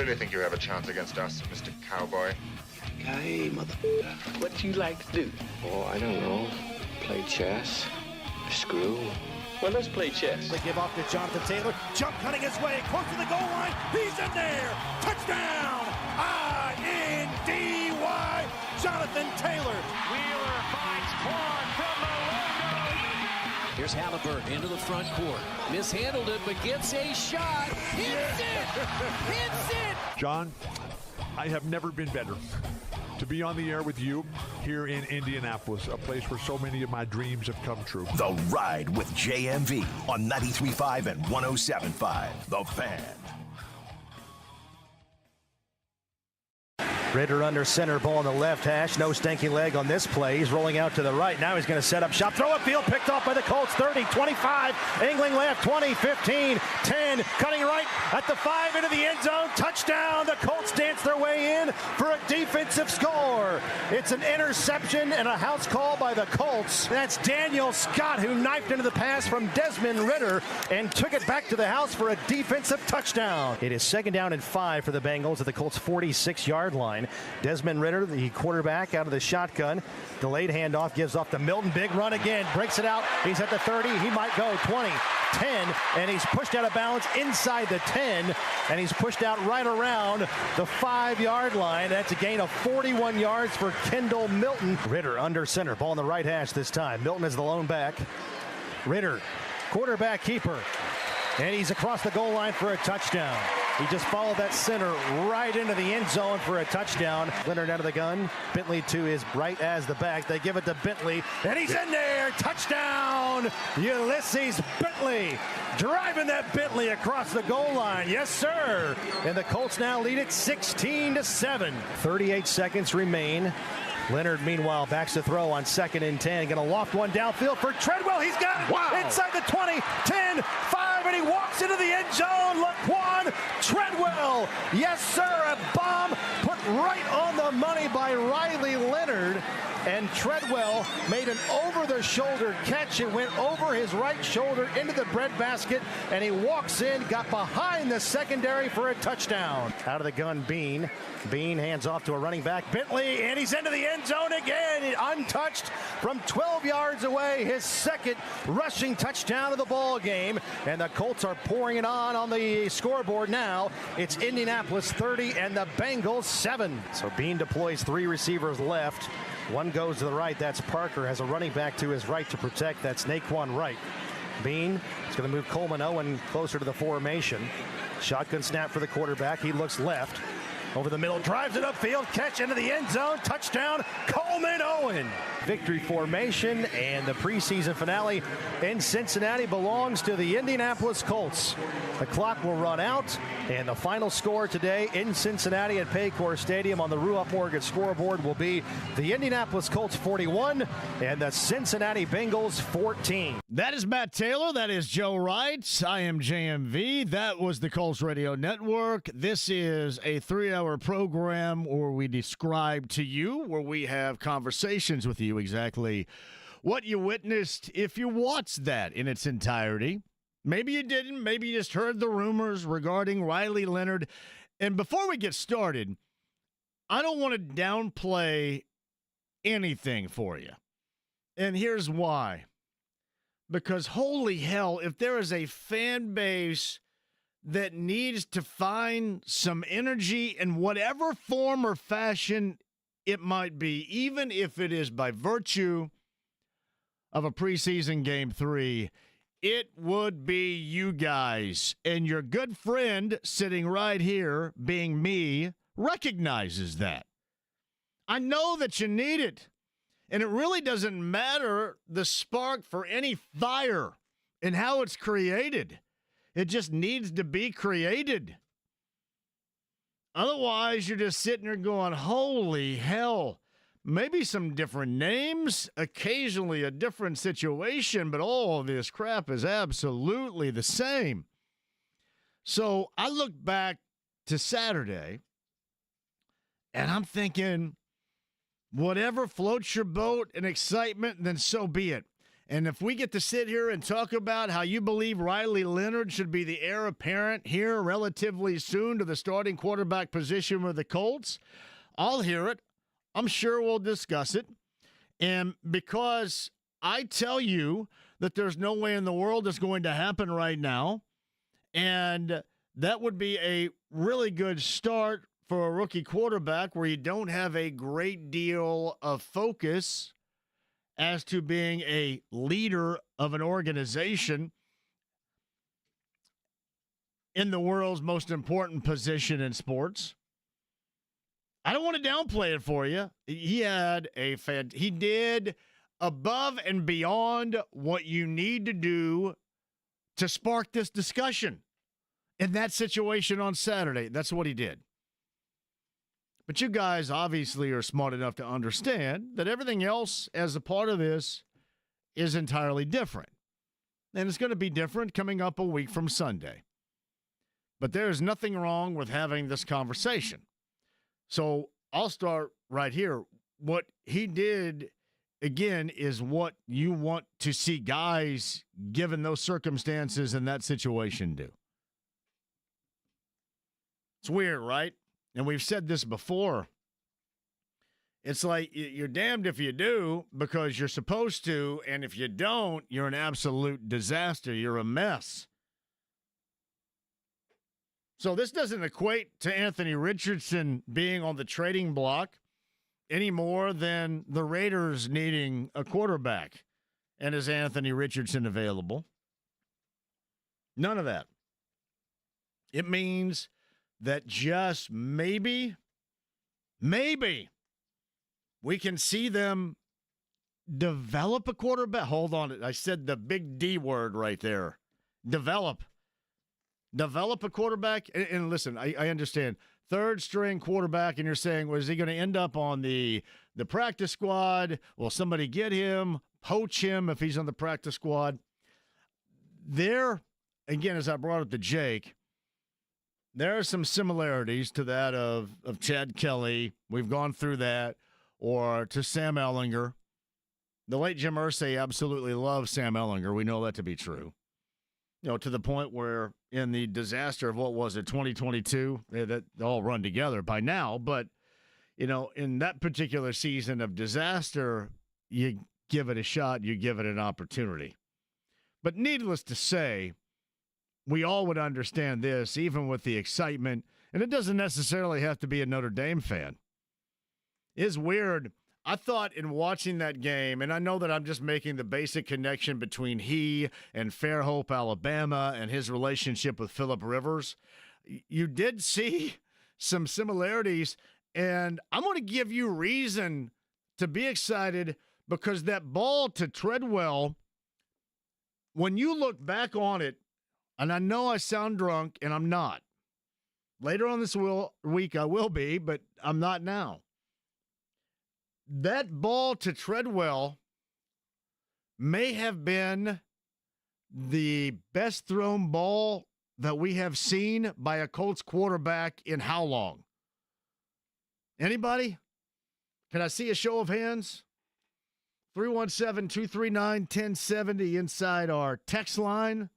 really think you have a chance against us, Mr. Cowboy? Hey, motherfucker. What do you like to do? Oh, I don't know. Play chess. Screw. Well, let's play chess. They give off to Jonathan Taylor. Jump cutting his way. Close to the goal line. He's in there. Touchdown. I-N-D-Y. Jonathan Taylor. Wheeler finds Quan from the logo. Here's Halliburton into the front court. Mishandled it, but gets a shot. Hits it. Hits it. John, I have never been better to be on the air with you here in Indianapolis, a place where so many of my dreams have come true. The Ride with JMV on 93.5 and 107.5. The Fan. Ritter under center, ball on the left hash. No stanky leg on this play. He's rolling out to the right. Now he's going to set up shop. Throw upfield, picked off by the Colts. 30, 25. Angling left, 20, 15, 10. Cutting right at the 5 into the end zone. Touchdown. The Colts dance their way in for a defensive score. It's an interception and a house call by the Colts. That's Daniel Scott who knifed into the pass from Desmond Ritter and took it back to the house for a defensive touchdown. It is 2nd down and 5 for the Bengals at the Colts' 46-yard line. Desmond Ritter, the quarterback, out of the shotgun. Delayed handoff, gives off to Milton. Big run again, breaks it out. He's at the 30. He might go 20, 10, and he's pushed out of bounds inside the 10, and he's pushed out right around the 5-yard line. That's a gain of 41 yards for Kendall Milton. Ritter under center, ball on the right hash this time. Milton is the lone back. Ritter, quarterback keeper, and he's across the goal line for a touchdown. He just followed that center right into the end zone for a touchdown. Leonard out of the gun. Bentley to his right as the back. They give it to Bentley, and he's in there. Touchdown, Ulysses Bentley. Driving that Bentley across the goal line. Yes, sir. And the Colts now lead it 16-7. 38 seconds remain. Leonard, meanwhile, backs to throw on 2nd and 10. Going to loft one downfield for Treadwell. He's got it. Wow. Inside the 20, 10, 5, and he walks into the end zone. Laquan Treadwell. Yes, sir. A bomb put right on the money by Riley Leonard. And Treadwell made an over-the-shoulder catch. It went over his right shoulder into the breadbasket, and he walks in, got behind the secondary for a touchdown. Out of the gun, Bean. Bean hands off to a running back, Bentley, and he's into the end zone again, untouched from 12 yards away. His 2nd rushing touchdown of the ball game, and the Colts are pouring it on the scoreboard now. It's Indianapolis 30 and the Bengals 7. So Bean deploys 3 receivers left. One goes to the right. That's Parker. Has a running back to his right to protect. That's Naquan Wright. Bean is going to move Coleman Owen closer to the formation. Shotgun snap for the quarterback. He looks left. Over the middle, drives it upfield, catch into the end zone, touchdown, Coleman Owen. Victory formation, and the preseason finale in Cincinnati belongs to the Indianapolis Colts. The clock will run out, and the final score today in Cincinnati at Paycor Stadium on the Rupp Mortgage scoreboard will be the Indianapolis Colts 41 and the Cincinnati Bengals 14. That is Matt Taylor. That is Joe Wright. I am JMV. That was the Colts Radio Network. This is a 3-hour program where we describe to you, where we have conversations with you exactly what you witnessed if you watched that in its entirety. Maybe you didn't. Maybe you just heard the rumors regarding Riley Leonard. And before we get started, I don't want to downplay anything for you. And here's why. Because holy hell, if there is a fan base that needs to find some energy in whatever form or fashion it might be, even if it is by virtue of a preseason game 3, it would be you guys. And your good friend sitting right here, being me, recognizes that. I know that you need it. And it really doesn't matter the spark for any fire and how it's created. It just needs to be created. Otherwise, you're just sitting there going, holy hell. Maybe some different names, occasionally a different situation, but all of this crap is absolutely the same. So I look back to Saturday, and I'm thinking, whatever floats your boat and excitement, then so be it. And if we get to sit here and talk about how you believe Riley Leonard should be the heir apparent here relatively soon to the starting quarterback position with the Colts, I'll hear it. I'm sure we'll discuss it. And because I tell you that there's no way in the world it's going to happen right now, and that would be a really good start for a rookie quarterback where you don't have a great deal of focus as to being a leader of an organization in the world's most important position in sports. I don't want to downplay it for you. He did above and beyond what you need to do to spark this discussion in that situation on Saturday. That's what he did. But you guys obviously are smart enough to understand that everything else as a part of this is entirely different. And it's going to be different coming up a week from Sunday. But there is nothing wrong with having this conversation. So I'll start right here. What he did, again, is what you want to see guys, given those circumstances and that situation, do. It's weird, right? And we've said this before. It's like you're damned if you do because you're supposed to, and if you don't, you're an absolute disaster. You're a mess. So this doesn't equate to Anthony Richardson being on the trading block any more than the Raiders needing a quarterback. And is Anthony Richardson available? None of that. It means that just maybe we can see them develop a quarterback. Hold on. I said the big D word right there. Develop a quarterback. And listen, I understand. Third string quarterback, and you're saying, well, is he going to end up on the practice squad? Will somebody get him, poach him if he's on the practice squad? There, again, as I brought up to Jake, there are some similarities to that of Chad Kelly. We've gone through that. Or to Sam Ehlinger. The late Jim Irsay absolutely loved Sam Ehlinger. We know that to be true. You know, to the point where in the disaster of, 2022, that they all run together by now. But, you know, in that particular season of disaster, you give it a shot, you give it an opportunity. But needless to say, we all would understand this, even with the excitement. And it doesn't necessarily have to be a Notre Dame fan. It's weird. I thought in watching that game, and I know that I'm just making the basic connection between he and Fairhope, Alabama, and his relationship with Phillip Rivers. You did see some similarities, and I'm going to give you reason to be excited because that ball to Treadwell, when you look back on it, and I know I sound drunk, and I'm not. Later on this week I will be, but I'm not now. That ball to Treadwell may have been the best thrown ball that we have seen by a Colts quarterback in how long? Anybody? Can I see a show of hands? 317-239-1070 inside our text line.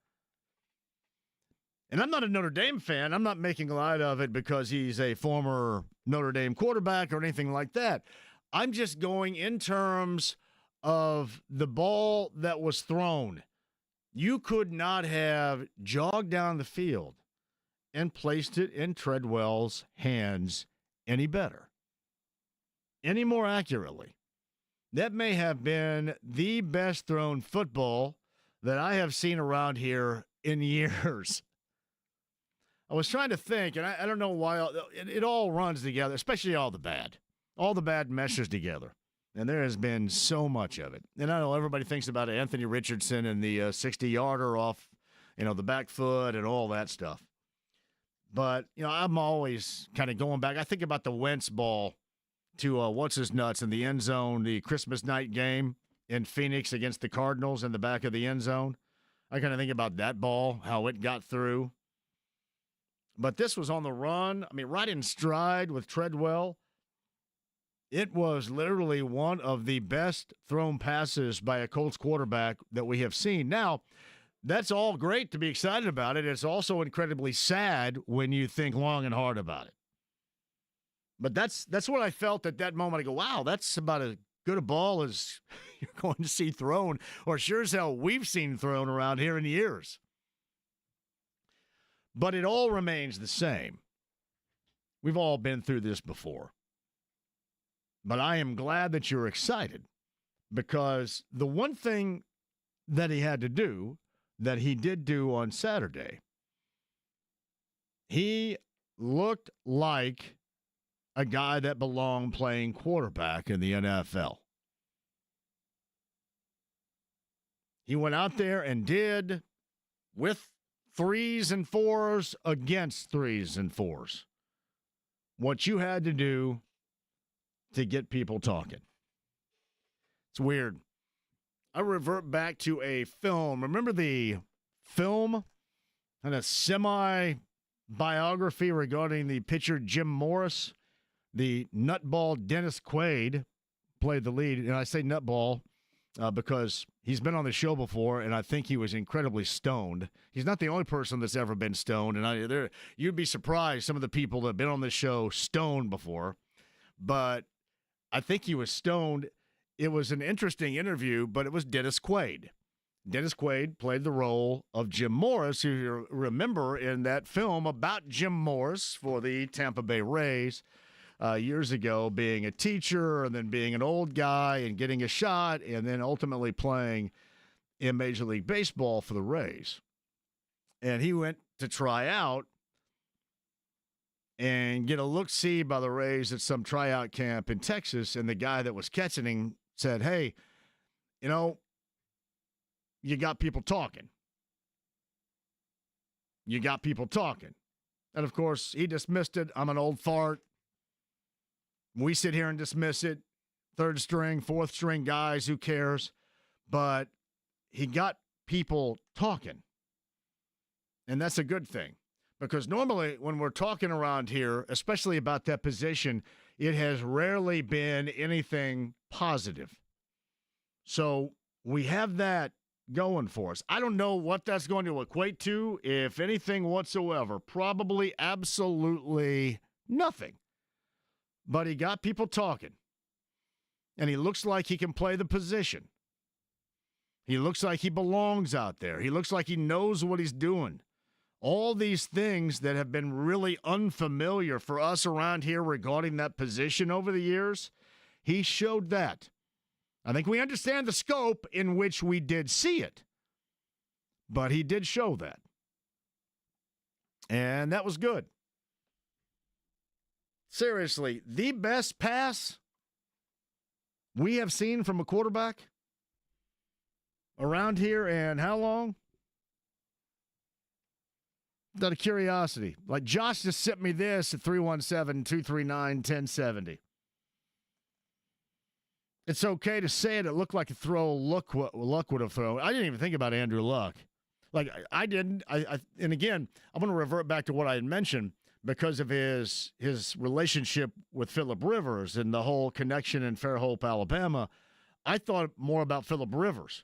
And I'm not a Notre Dame fan. I'm not making light of it because he's a former Notre Dame quarterback or anything like that. I'm just going in terms of the ball that was thrown. You could not have jogged down the field and placed it in Treadwell's hands any better, any more accurately. That may have been the best thrown football that I have seen around here in years. I was trying to think, and I don't know why it all runs together, especially all the bad. All the bad meshes together. And there has been so much of it. And I know everybody thinks about Anthony Richardson and the 60-yarder off, the back foot and all that stuff. But, I'm always kind of going back. I think about the Wentz ball to what's-his-nuts in the end zone, the Christmas night game in Phoenix against the Cardinals in the back of the end zone. I kind of think about that ball, how it got through. But this was on the run. Right in stride with Treadwell. It was literally one of the best thrown passes by a Colts quarterback that we have seen. Now, that's all great to be excited about it. It's also incredibly sad when you think long and hard about it. But that's what I felt at that moment. I go, wow, that's about as good a ball as you're going to see thrown, or sure as hell we've seen thrown around here in years. But it all remains the same. We've all been through this before. But I am glad that you're excited, because the one thing that he had to do, that he did do on Saturday, he looked like a guy that belonged playing quarterback in the NFL. He went out there and did with 3s and 4s against 3s and 4s what you had to do to get people talking. It's weird. I revert back to a film. Remember the film and a semi-biography regarding the pitcher Jim Morris? The nutball Dennis Quaid played the lead. And I say nutball because he's been on the show before, and I think he was incredibly stoned. He's not the only person that's ever been stoned. And you'd be surprised some of the people that have been on this show stoned before. But I think he was stoned. It was an interesting interview, but it was Dennis Quaid. Dennis Quaid played the role of Jim Morris, who you remember in that film about Jim Morris for the Tampa Bay Rays years ago, being a teacher and then being an old guy and getting a shot and then ultimately playing in Major League Baseball for the Rays. And he went to try out and get a look-see by the Rays at some tryout camp in Texas, and the guy that was catching him said, hey, you know, you got people talking. You got people talking. And, of course, he dismissed it. I'm an old fart. We sit here and dismiss it. Third string, fourth string guys, who cares? But he got people talking. And that's a good thing. Because normally when we're talking around here, especially about that position, it has rarely been anything positive. So we have that going for us. I don't know what that's going to equate to, if anything whatsoever. Probably absolutely nothing. But he got people talking. And he looks like he can play the position. He looks like he belongs out there. He looks like he knows what he's doing. All these things that have been really unfamiliar for us around here regarding that position over the years, he showed that. I think we understand the scope in which we did see it, but he did show that. And that was good. Seriously, the best pass we have seen from a quarterback around here, and how long? Out of curiosity. Like, Josh just sent me this at 317-239-1070. It's okay to say it. It looked like a throw Luck would have thrown. I didn't even think about Andrew Luck. Like, I didn't. And again, I'm going to revert back to what I had mentioned because of his relationship with Phillip Rivers and the whole connection in Fairhope, Alabama. I thought more about Phillip Rivers.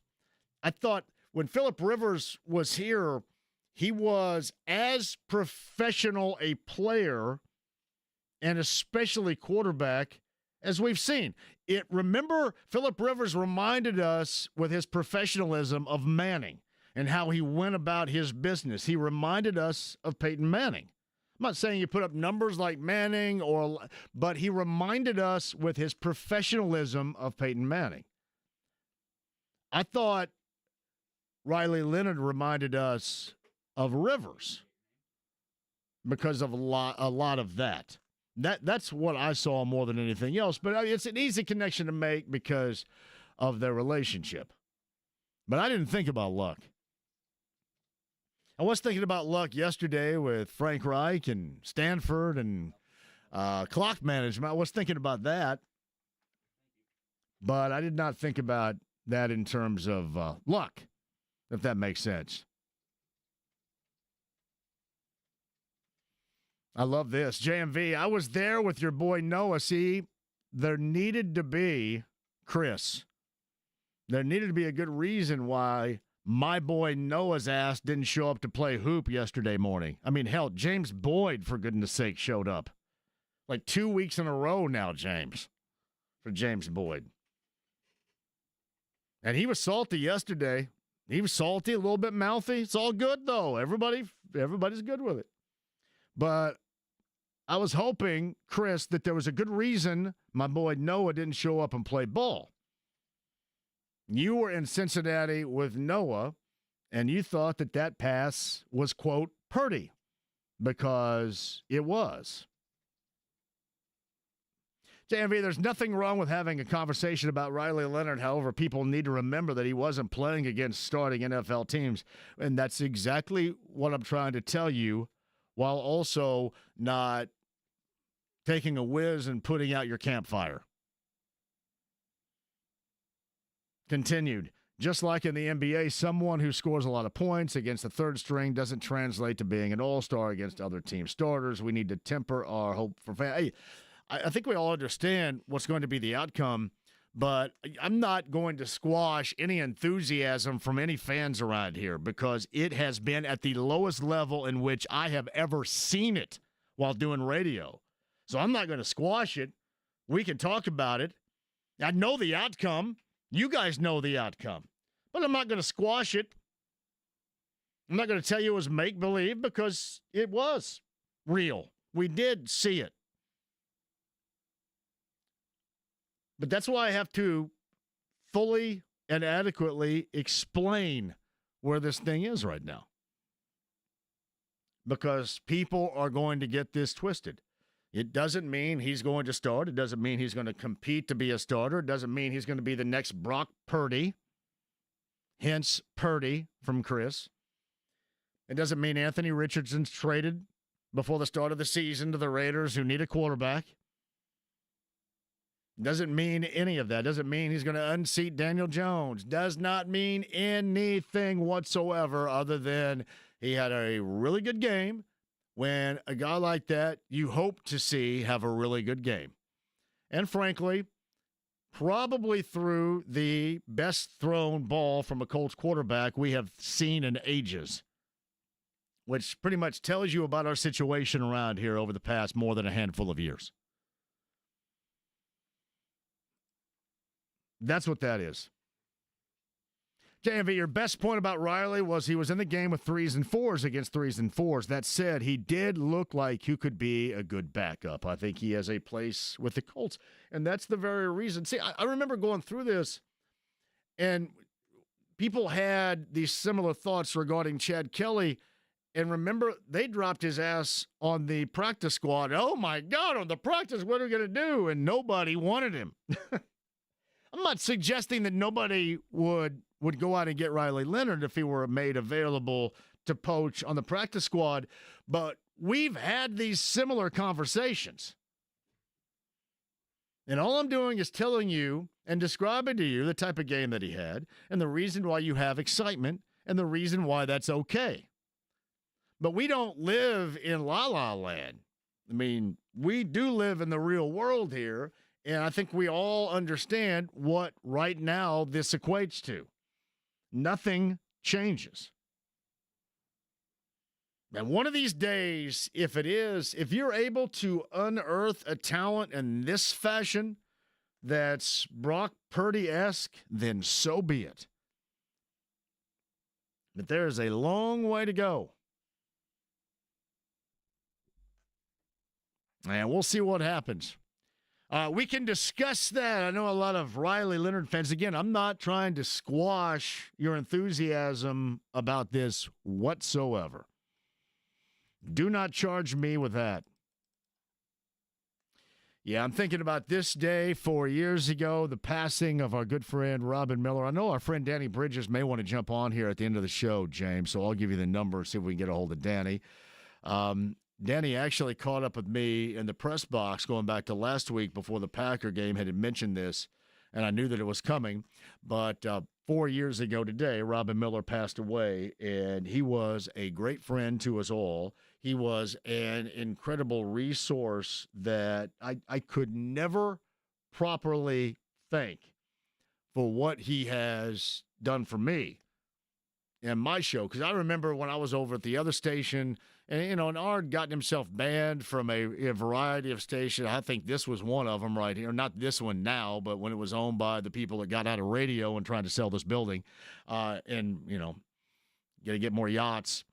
I thought when Phillip Rivers was here, he was as professional a player and especially quarterback as we've seen. Remember, Phillip Rivers reminded us with his professionalism of Manning and how he went about his business. He reminded us of Peyton Manning. I'm not saying you put up numbers like Manning, but he reminded us with his professionalism of Peyton Manning. I thought Riley Leonard reminded us of Rivers because of a lot of that. That's what I saw more than anything else. But it's an easy connection to make because of their relationship. But I didn't think about Luck. I was thinking about Luck yesterday with Frank Reich and Stanford and clock management. I was thinking about that. But I did not think about that in terms of Luck, if that makes sense. I love this. JMV, I was there with your boy Noah. See, there needed to be, Chris, there needed to be a good reason why my boy Noah's ass didn't show up to play hoop yesterday morning. I mean, hell, James Boyd, for goodness sake, showed up. Like 2 weeks in a row now, James, for James Boyd. And he was salty yesterday. He was salty, a little bit mouthy. It's all good, though. Everybody's good with it. But I was hoping, Chris, that there was a good reason my boy Noah didn't show up and play ball. You were in Cincinnati with Noah, and you thought that pass was, quote, purty, because it was. JMV, there's nothing wrong with having a conversation about Riley Leonard. However, people need to remember that he wasn't playing against starting NFL teams. And that's exactly what I'm trying to tell you, while also not taking a whiz and putting out your campfire. Continued. Just like in the NBA, someone who scores a lot of points against the third string doesn't translate to being an all-star against other team starters. We need to temper our hope for fans. Hey, I think we all understand what's going to be the outcome, but I'm not going to squash any enthusiasm from any fans around here because it has been at the lowest level in which I have ever seen it while doing radio. So I'm not going to squash it. We can talk about it. I know the outcome. You guys know the outcome. But I'm not going to squash it. I'm not going to tell you it was make-believe because it was real. We did see it. But that's why I have to fully and adequately explain where this thing is right now. Because people are going to get this twisted. It doesn't mean he's going to start. It doesn't mean he's going to compete to be a starter. It doesn't mean he's going to be the next Brock Purdy. Hence, Purdy from Chris. It doesn't mean Anthony Richardson's traded before the start of the season to the Raiders who need a quarterback. Doesn't mean any of that. Doesn't mean he's going to unseat Daniel Jones. Does not mean anything whatsoever other than he had a really good game when a guy like that you hope to see have a really good game. And frankly, probably threw the best thrown ball from a Colts quarterback we have seen in ages, which pretty much tells you about our situation around here over the past more than a handful of years. That's what that is. JMV, your best point about Riley was he was in the game with 3s and 4s against 3s and 4s. That said, he did look like he could be a good backup. I think he has a place with the Colts, and that's the very reason. See, I remember going through this, and people had these similar thoughts regarding Chad Kelly, and remember, they dropped his ass on the practice squad. Oh, my God, on the practice, what are we going to do? And nobody wanted him. I'm not suggesting that nobody would go out and get Riley Leonard if he were made available to poach on the practice squad, but we've had these similar conversations. And all I'm doing is telling you and describing to you the type of game that he had and the reason why you have excitement and the reason why that's okay. But we don't live in la-la land. I mean, we do live in the real world here. And I think we all understand what right now this equates to. Nothing changes. And one of these days, if you're able to unearth a talent in this fashion that's Brock Purdy-esque, then so be it. But there's a long way to go. And we'll see what happens. We can discuss that. I know a lot of Riley Leonard fans. Again, I'm not trying to squash your enthusiasm about this whatsoever. Do not charge me with that. Yeah, I'm thinking about this day 4 years ago, the passing of our good friend Robin Miller. I know our friend Danny Bridges may want to jump on here at the end of the show, James, so I'll give you the number, see if we can get a hold of Danny. Danny actually caught up with me in the press box going back to last week before the Packer game had mentioned this, and I knew that it was coming. But 4 years ago today, Robin Miller passed away, and he was a great friend to us all. He was an incredible resource that I could never properly thank for what he has done for me and my show. Because I remember when I was over at the other station, and and Ard gotten himself banned from a variety of stations. I think this was one of them right here. Not this one now, but when it was owned by the people that got out of radio and trying to sell this building, and gonna get more yachts.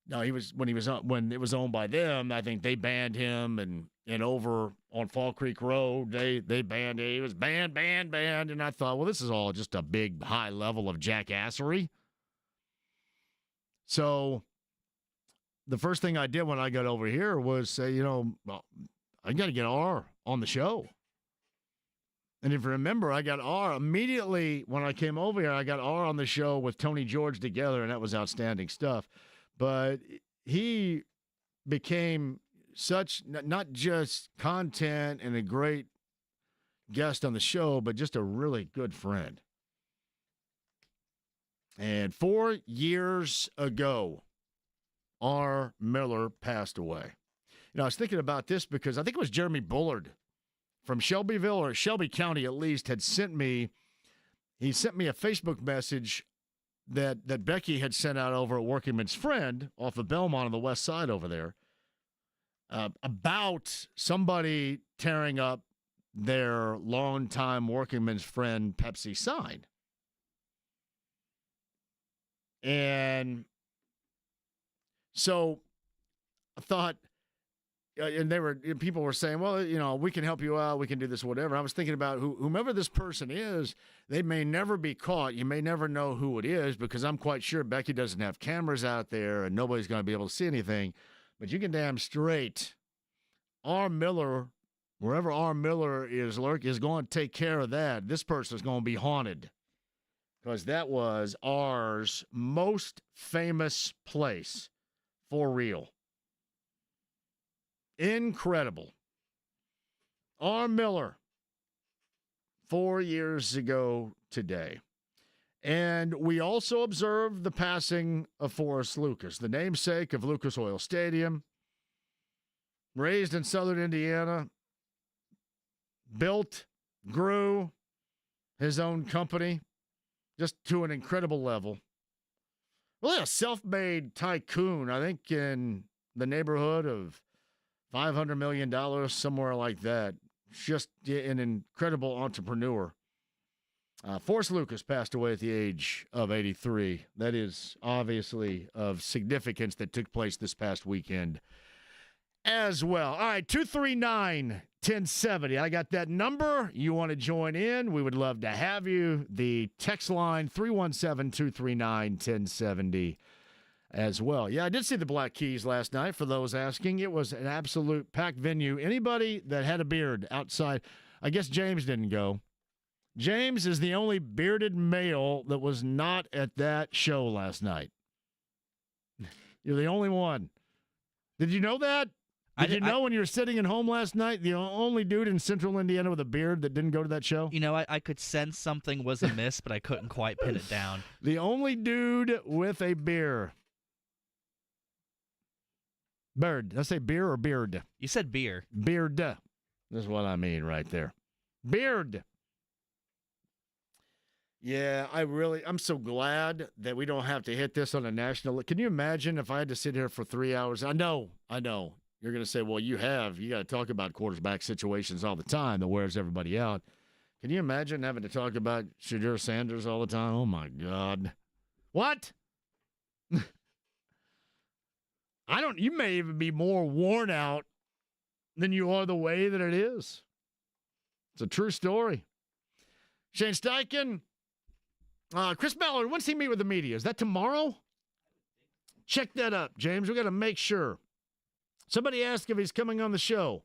No, when it was owned by them. I think they banned him, and over on Fall Creek Road, they banned him. He was banned, and I thought, well, this is all just a big high level of jackassery. So the first thing I did when I got over here was say, I got to get R on the show. And if you remember, I got R immediately when I came over here. I got R on the show with Tony George together, and that was outstanding stuff. But he became such not just content and a great guest on the show, but just a really good friend. And 4 years ago, R. Miller passed away. I was thinking about this because I think it was Jeremy Bullard from Shelbyville, or Shelby County at least, he sent me a Facebook message that Becky had sent out over at Workingman's Friend off of Belmont on the west side over there about somebody tearing up their longtime Workingman's Friend Pepsi sign. And so I thought, and people were saying, well, we can help you out, we can do this, whatever. I was thinking about whomever this person is, they may never be caught. You may never know who it is, because I'm quite sure Becky doesn't have cameras out there and nobody's going to be able to see anything. But you can damn straight, R. Miller, wherever R. Miller is going to take care of that. This person is going to be haunted, because that was R's most famous place for real. Incredible. R. Miller, 4 years ago today. And we also observed the passing of Forrest Lucas, the namesake of Lucas Oil Stadium. Raised in southern Indiana, built, grew his own company just to an incredible level. Really a self-made tycoon, I think in the neighborhood of $500 million, somewhere like that. Just an incredible entrepreneur. Forrest Lucas passed away at the age of 83. That is obviously of significance that took place this past weekend as well. All right, 239-1070. I got that number. You want to join in? We would love to have you. The text line, 317-239-1070. As well. Yeah, I did see the Black Keys last night, for those asking. It was an absolute packed venue. Anybody that had a beard outside, I guess James didn't go. James is the only bearded male that was not at that show last night. You're the only one. Did you know that? Did you know when you were sitting at home last night, the only dude in central Indiana with a beard that didn't go to that show? I could sense something was amiss, but I couldn't quite pin it down. The only dude with a beard. Bird. Did I say beer or beard? You said beer. Beard. That's what I mean right there. Beard. Yeah, I'm so glad that we don't have to hit this on a national. Can you imagine if I had to sit here for 3 hours? I know. You're going to say, well, you got to talk about quarterback situations all the time that wears everybody out. Can you imagine having to talk about Shadur Sanders all the time? Oh, my God. What? You may even be more worn out than you are the way that it is. It's a true story. Shane Steichen, Chris Ballard, when's he meet with the media? Is that tomorrow? Check that up, James. We got to make sure. Somebody asked if he's coming on the show.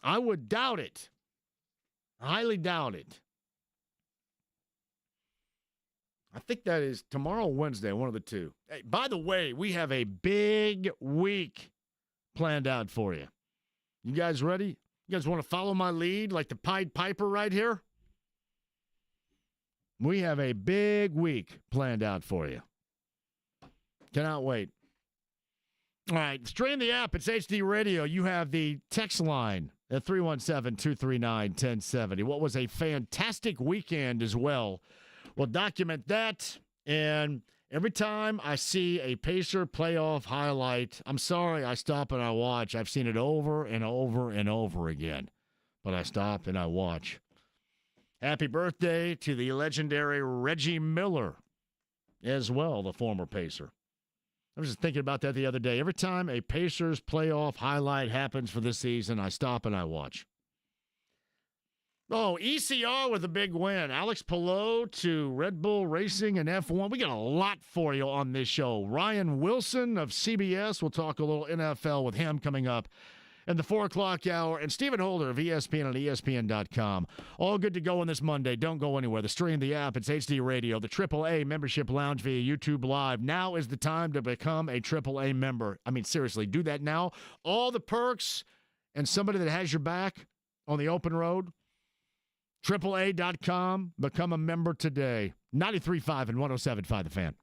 I would doubt it. Highly doubt it. I think that is tomorrow or Wednesday, one of the two. Hey, by the way, we have a big week planned out for you. You guys ready? You guys want to follow my lead like the Pied Piper right here? We have a big week planned out for you. Cannot wait. All right, stream the app. It's HD Radio. You have the text line at 317-239-1070. What was a fantastic weekend as well. We'll document that, and every time I see a Pacer playoff highlight, I'm sorry, I stop and I watch. I've seen it over and over and over again, but I stop and I watch. Happy birthday to the legendary Reggie Miller as well, the former Pacer. I was just thinking about that the other day. Every time a Pacers playoff highlight happens for this season, I stop and I watch. Oh, ECR with a big win. Alex Palou to Red Bull Racing and F1. We got a lot for you on this show. Ryan Wilson of CBS. We'll talk a little NFL with him coming up in the 4 o'clock hour. And Stephen Holder of ESPN and ESPN.com. All good to go on this Monday. Don't go anywhere. The stream, the app, it's HD Radio, the AAA membership lounge via YouTube Live. Now is the time to become a AAA member. I mean, seriously, do that now. All the perks and somebody that has your back on the open road. AAA.com. Become a member today. 93.5 and 107.5 The Fan.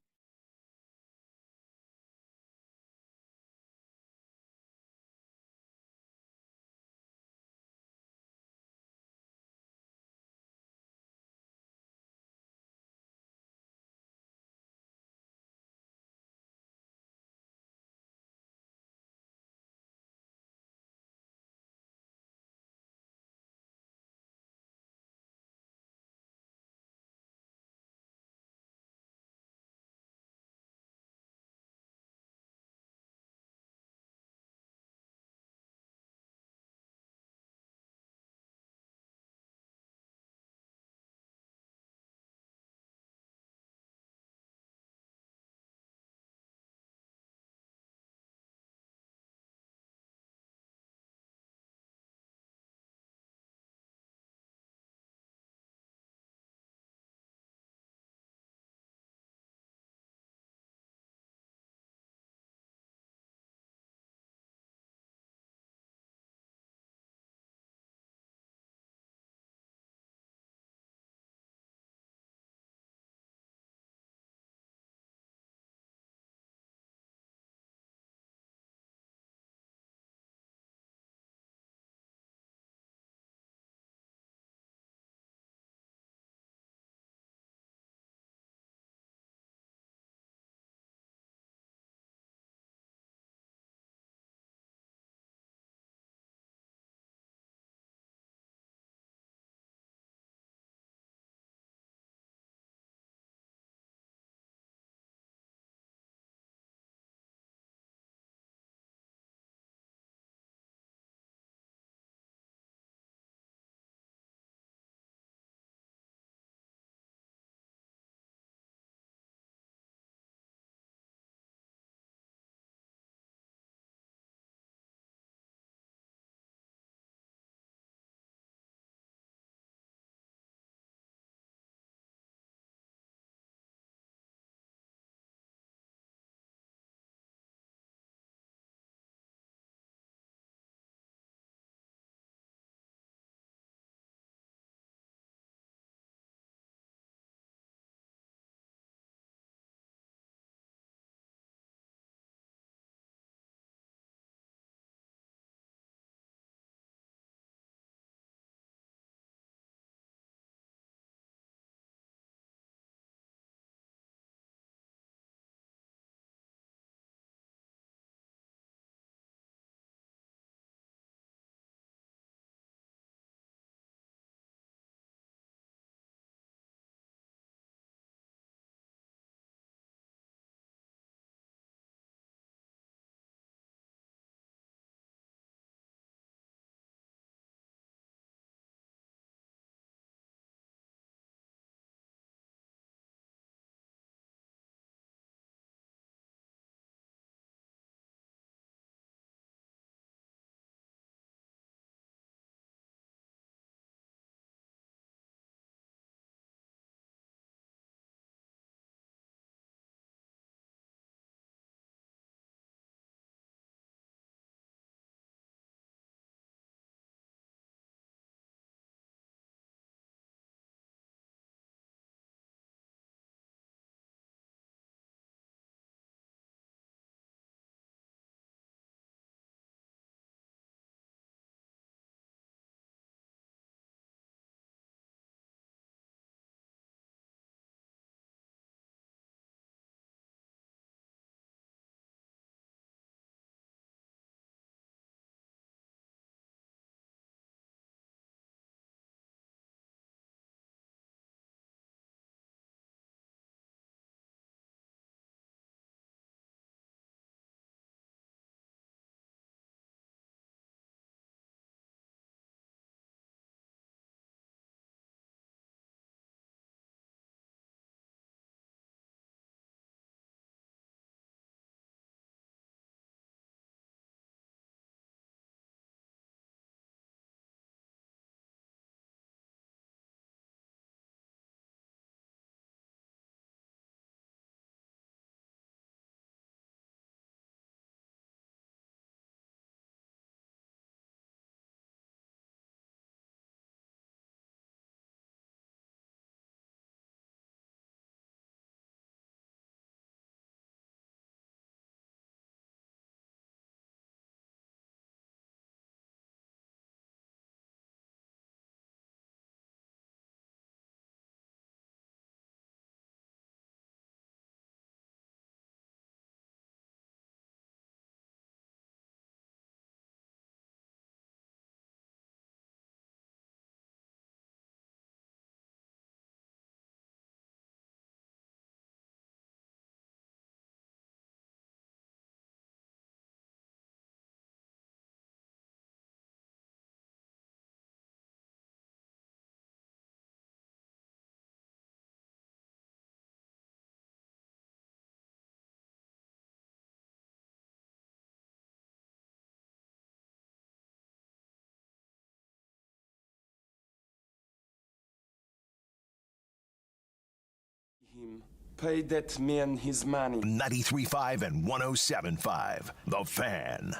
Pay that man his money. 93.5 and 107.5. The Fan.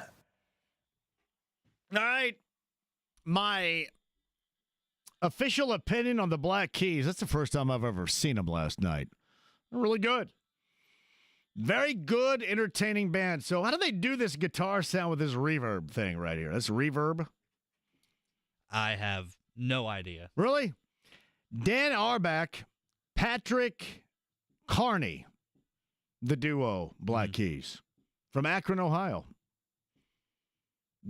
All right. My official opinion on the Black Keys. That's the first time I've ever seen them last night. They're really good. Very good, entertaining band. So how do they do this guitar sound with this reverb thing right here? That's reverb? I have no idea. Really? Dan Auerbach, Patrick Carney, the duo Black Keys from Akron, Ohio.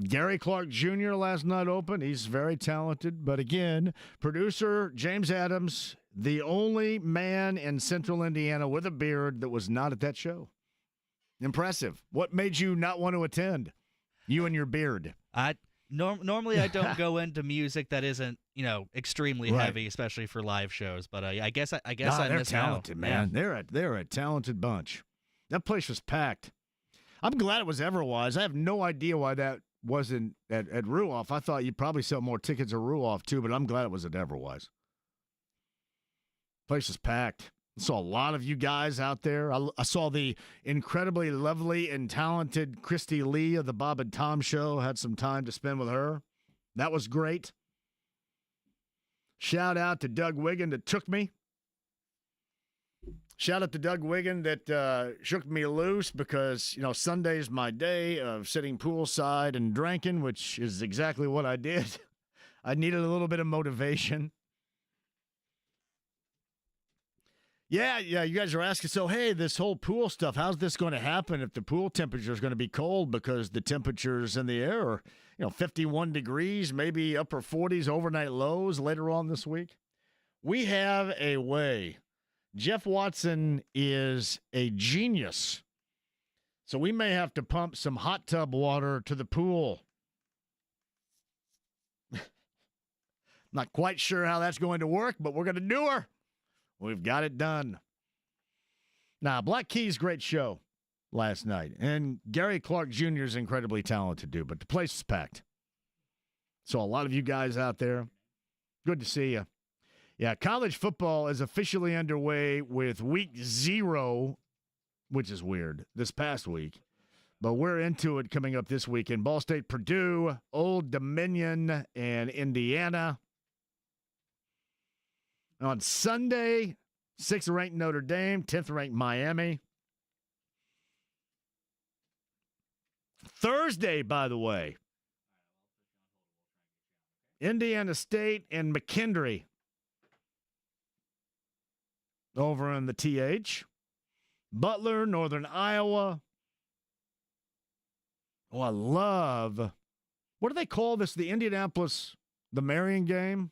Gary Clark Jr. last night opened. He's very talented. But again, producer James Adams, the only man in central Indiana with a beard that was not at that show. Impressive. What made you not want to attend? You and your beard. Normally I don't go into music that isn't, extremely heavy, especially for live shows. But I guess I they're miss talented, out. man. Yeah. They're a talented bunch. That place was packed. I'm glad it was Everwise. I have no idea why that wasn't at Ruoff. I thought you'd probably sell more tickets at Ruoff too, but I'm glad it was at Everwise. Place is packed. I saw a lot of you guys out there. I saw the incredibly lovely and talented Christy Lee of the Bob and Tom Show. Had some time to spend with her. That was great. Shout out to Doug Wiggin that took me. Shout out to Doug Wiggin that shook me loose because, Sunday's my day of sitting poolside and drinking, which is exactly what I did. I needed a little bit of motivation. Yeah, you guys are asking, so, hey, this whole pool stuff, how's this going to happen if the pool temperature is going to be cold because the temperatures in the air are, 51 degrees, maybe upper 40s, overnight lows later on this week? We have a way. Jeff Watson is a genius, so we may have to pump some hot tub water to the pool. Not quite sure how that's going to work, but we're going to do her. We've got it done. Now, Black Keys, great show last night. And Gary Clark Jr. is incredibly talented, too, but the place is packed. So a lot of you guys out there, good to see you. Yeah, college football is officially underway with week 0, which is weird, this past week. But we're into it coming up this weekend. Ball State, Purdue, Old Dominion, and Indiana. On Sunday, 6th-ranked Notre Dame, 10th-ranked Miami. Thursday, by the way, Indiana State and McKendree over in the TH. Butler, Northern Iowa. Oh, I love, what do they call this? The Indianapolis, the Marion game?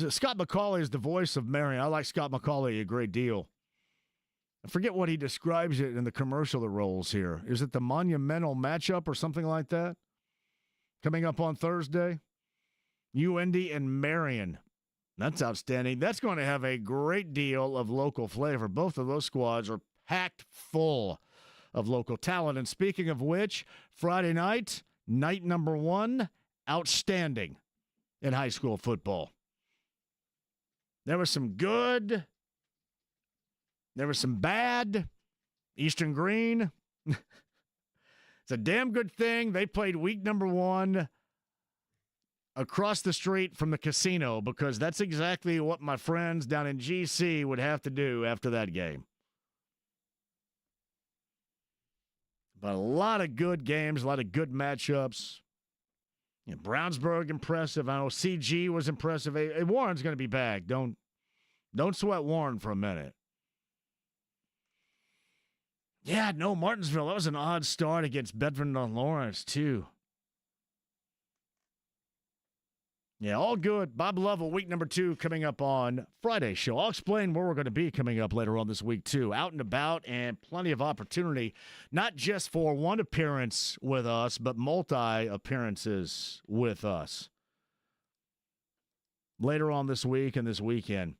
Scott McCauley is the voice of Marion. I like Scott McCauley a great deal. I forget what he describes it in the commercial that rolls here. Is it the monumental matchup or something like that? Coming up on Thursday? UND and Marion. That's outstanding. That's going to have a great deal of local flavor. Both of those squads are packed full of local talent. And speaking of which, Friday night number 1, outstanding in high school football. There was some good. There was some bad. Eastern Green. It's a damn good thing. They played week number 1 across the street from the casino because that's exactly what my friends down in GC would have to do after that game. But a lot of good games, a lot of good matchups. Yeah, Brownsburg impressive. I know CG was impressive. Hey, Warren's going to be back. Don't sweat Warren for a minute. Yeah, no, Martinsville. That was an odd start against Bedford and Lawrence, too. Yeah, all good. Bob Lovell, week number 2, coming up on Friday's show. I'll explain where we're going to be coming up later on this week, too. Out and about and plenty of opportunity, not just for one appearance with us, but multi-appearances with us. Later on this week and this weekend.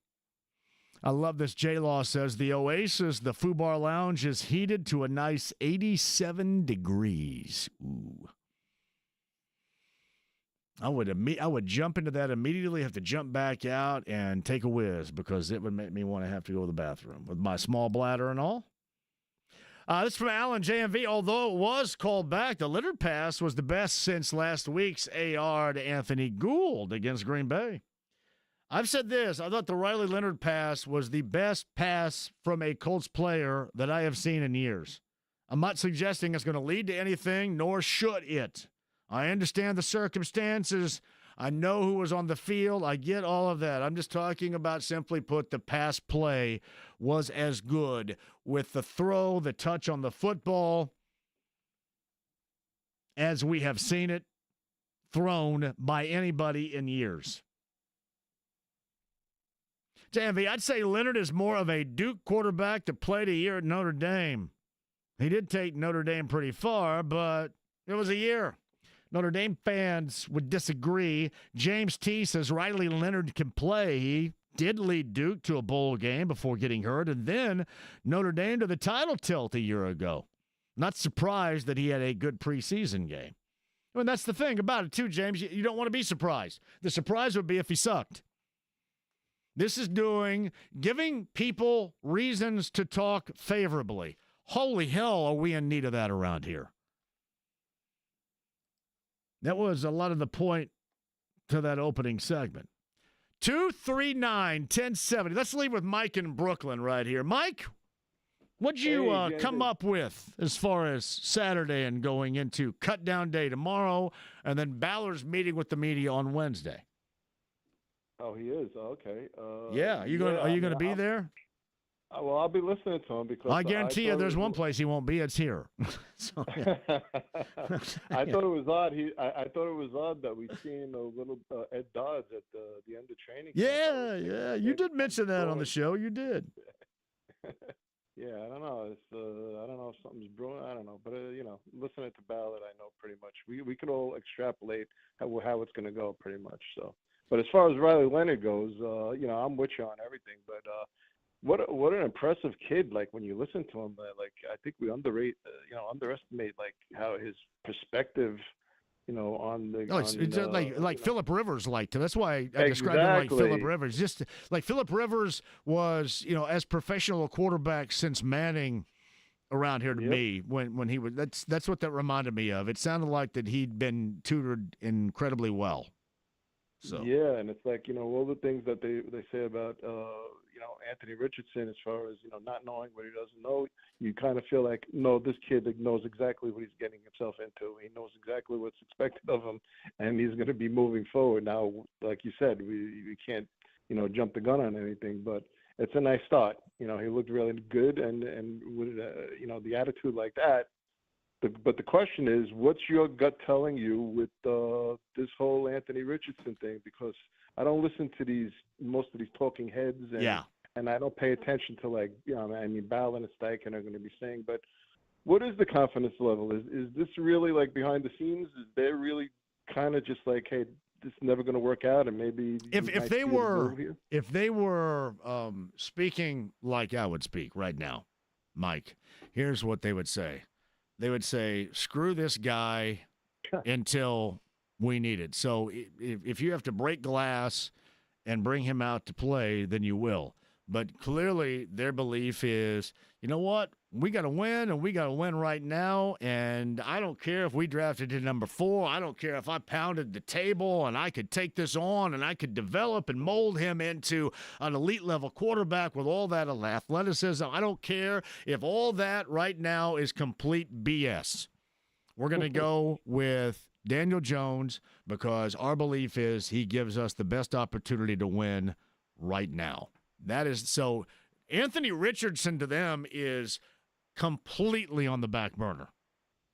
I love this. J-Law says, the Oasis, the Foo Bar Lounge, is heated to a nice 87 degrees. Ooh. I would jump into that immediately, have to jump back out and take a whiz because it would make me want to have to go to the bathroom with my small bladder and all. This is from Alan JMV. Although it was called back, the Leonard pass was the best since last week's AR to Anthony Gould against Green Bay. I've said this. I thought the Riley Leonard pass was the best pass from a Colts player that I have seen in years. I'm not suggesting it's going to lead to anything, nor should it. I understand the circumstances. I know who was on the field. I get all of that. I'm just talking about, simply put, the pass play was as good with the throw, the touch on the football, as we have seen it thrown by anybody in years. JMV, I'd say Leonard is more of a Duke quarterback that played a year at Notre Dame. He did take Notre Dame pretty far, but it was a year. Notre Dame fans would disagree. James T. says Riley Leonard can play. He did lead Duke to a bowl game before getting hurt, and then Notre Dame to the title tilt a year ago. Not surprised that he had a good preseason game. I mean, that's the thing about it, too, James. You don't want to be surprised. The surprise would be if he sucked. This is giving people reasons to talk favorably. Holy hell, are we in need of that around here? That was a lot of the point to that opening segment. 239-1070. Let's leave with Mike in Brooklyn right here. Mike, what'd you come up with as far as Saturday and going into cut down day tomorrow, and then Balor's meeting with the media on Wednesday? Oh, he is. Okay. Are you going to be there? Well, I'll be listening to him because I guarantee you, there's one place he won't be. It's here. So, yeah. I thought it was odd. I thought it was odd that we've seen a little Ed Dodds at the end of training. Yeah. You did mention that on the show. You did. Yeah, I don't know. I don't know if something's brewing. I don't know, but listening to Ballard, I know pretty much. We can all extrapolate how it's going to go, pretty much. So, but as far as Riley Leonard goes, I'm with you on everything, but. What an impressive kid! Like when you listen to him, I think we underestimate like how his perspective, on the. Like Phillip Rivers liked him. That's why I described him like Phillip Rivers. Just like Phillip Rivers was, as professional a quarterback since Manning around here to me when he was. That's what that reminded me of. It sounded like that he'd been tutored incredibly well. So yeah, and it's like all the things that they say about. Anthony Richardson, as far as not knowing what he doesn't know, you kind of feel like no, this kid knows exactly what he's getting himself into. He knows exactly what's expected of him, and he's going to be moving forward. Now, like you said, we can't jump the gun on anything, but it's a nice start. He looked really good, and with the attitude like that. But the question is, what's your gut telling you with this whole Anthony Richardson thing? Because I don't listen to most of these talking heads, and I don't pay attention to Ballard and Steichen are going to be saying. But what is the confidence level? Is this really like behind the scenes? Is they really kind of just like, hey, this is never going to work out, and maybe if they were speaking like I would speak right now, Mike, here's what they would say. They would say, screw this guy until we need it. So if you have to break glass and bring him out to play, then you will. But clearly their belief is, you know what? We got to win, and we got to win right now. And I don't care if we drafted to number 4. I don't care if I pounded the table and I could take this on and I could develop and mold him into an elite-level quarterback with all that athleticism. I don't care if all that right now is complete BS. We're going to go with Daniel Jones because our belief is he gives us the best opportunity to win right now. That is so. Anthony Richardson to them is completely on the back burner.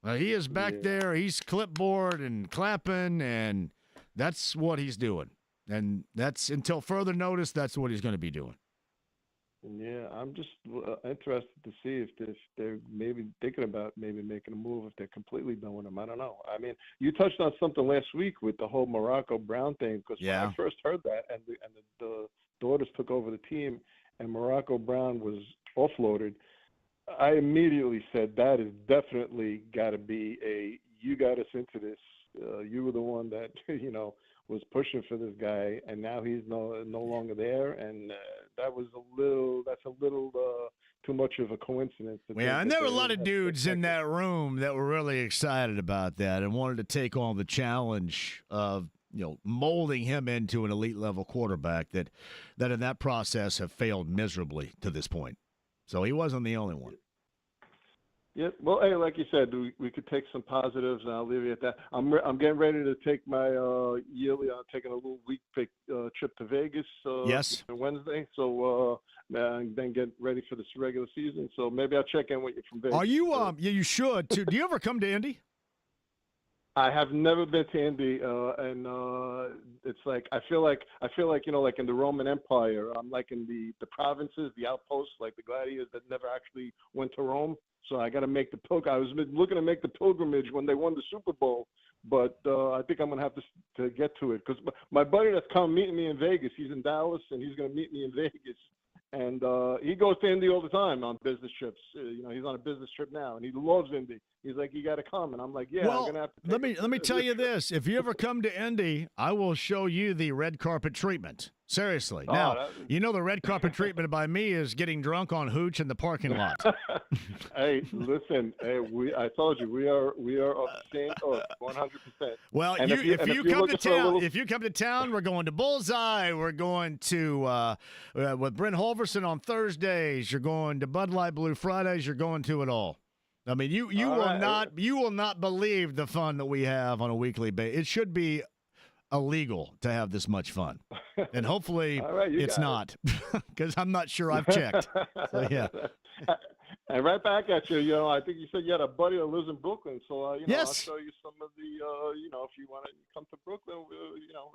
He is back there. He's clipboard and clapping, and that's what he's doing. And that's until further notice. That's what he's going to be doing. Yeah, I'm just interested to see if they're maybe thinking about maybe making a move if they're completely done with him. I don't know. I mean, you touched on something last week with the whole Morocco Brown thing because when I first heard that and the daughters took over the team and Morocco Brown was offloaded, I immediately said that is definitely got to be you got us into this you were the one that was pushing for this guy, and now he's no longer there, and that's a little too much of a coincidence. Yeah, and there were a lot of dudes in that room that were really excited about that and wanted to take on the challenge of molding him into an elite level quarterback that in that process have failed miserably to this point. So he wasn't the only one. Yeah, well, hey, like you said, we could take some positives, and I'll leave you at that. I'm getting ready to take my yearly. I'm taking a little week trip to Vegas. Yes. On Wednesday, so and then get ready for this regular season. So maybe I'll check in with you from Vegas. Are you? Yeah, you should too. Do you ever come to Indy? I have never been to Indy, and it's like I feel like like in the Roman Empire, I'm like in the provinces, the outposts, like the gladiators that never actually went to Rome. So I got to make the pilgrimage. I was looking to make the pilgrimage when they won the Super Bowl, but I think I'm gonna have to get to it because my buddy that's come meeting me in Vegas, he's in Dallas, and he's gonna meet me in Vegas. And he goes to Indy all the time on business trips. He's on a business trip now, and he loves Indy. He's like, "You got to come," and I'm like, "Yeah, well, I'm gonna have to." Let me tell you this: if you ever come to Indy, I will show you the red carpet treatment. Seriously. Now, the red carpet treatment by me is getting drunk on hooch in the parking lot. Hey, listen. Hey, I told you we are of the same 100%. Well, if you come to town, we're going to Bullseye. We're going to with Brent Holverson on Thursdays. You're going to Bud Light Blue Fridays. You're going to it all. I mean, you will not believe the fun that we have on a weekly basis. It should be illegal to have this much fun, and hopefully it's not, because I'm not sure I've checked. So yeah. And right back at you. I think you said you had a buddy that lives in Brooklyn, so yes. I'll show you some of the if you want to come to Brooklyn,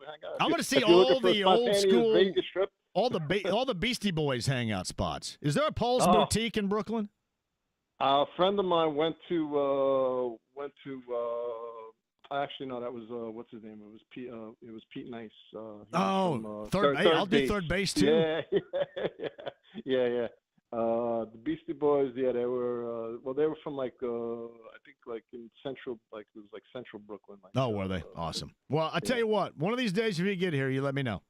hang out. I want to see all the old school Vegas trip. all the Beastie Boys hangout spots. Is there a Paul's Boutique in Brooklyn? A friend of mine went to actually no, that was what's his name? It was Pete Nice. Third base. I'll do third base too. Yeah. The Beastie Boys, they were they were from I think in central, it was central Brooklyn. Were they? Awesome. Well, I tell you what, one of these days if you get here, you let me know.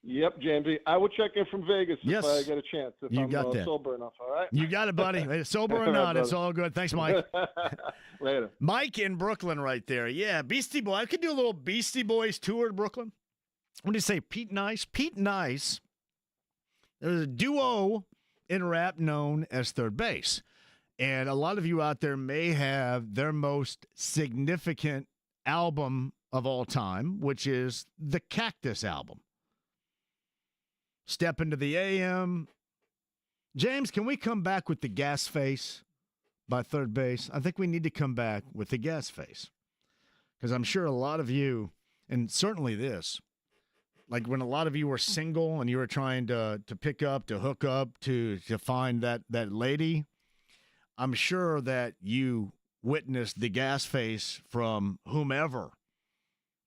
Yep, JMV. I will check in from Vegas if I get a chance. If I'm sober enough, all right? You got it, buddy. Sober or not, it's all good. Thanks, Mike. Later. Mike in Brooklyn right there. Yeah, Beastie Boy. I could do a little Beastie Boys tour in Brooklyn. What do you say, Pete Nice? Pete Nice. There's a duo in rap known as Third Base. And a lot of you out there may have their most significant album of all time, which is the Cactus album. Step into the AM. James, can we come back with the Gas Face by Third Base? I think we need to come back with the Gas Face. Because I'm sure a lot of you, and certainly this, like when a lot of you were single and you were trying to pick up, to hook up, to find that lady, I'm sure that you witnessed the Gas Face from whomever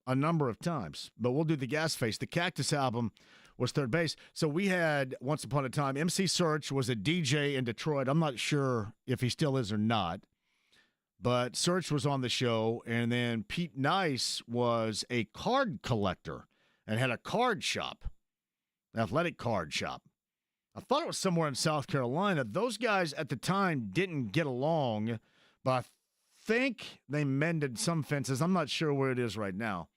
a number of times. But we'll do the Gas Face. The Cactus album was Third Base. So we had, once upon a time, MC Search was a DJ in Detroit. I'm not sure if he still is or not. But Search was on the show, and then Pete Nice was a card collector and had a card shop, an athletic card shop. I thought it was somewhere in South Carolina. Those guys at the time didn't get along, but I think they mended some fences. I'm not sure where it is right now.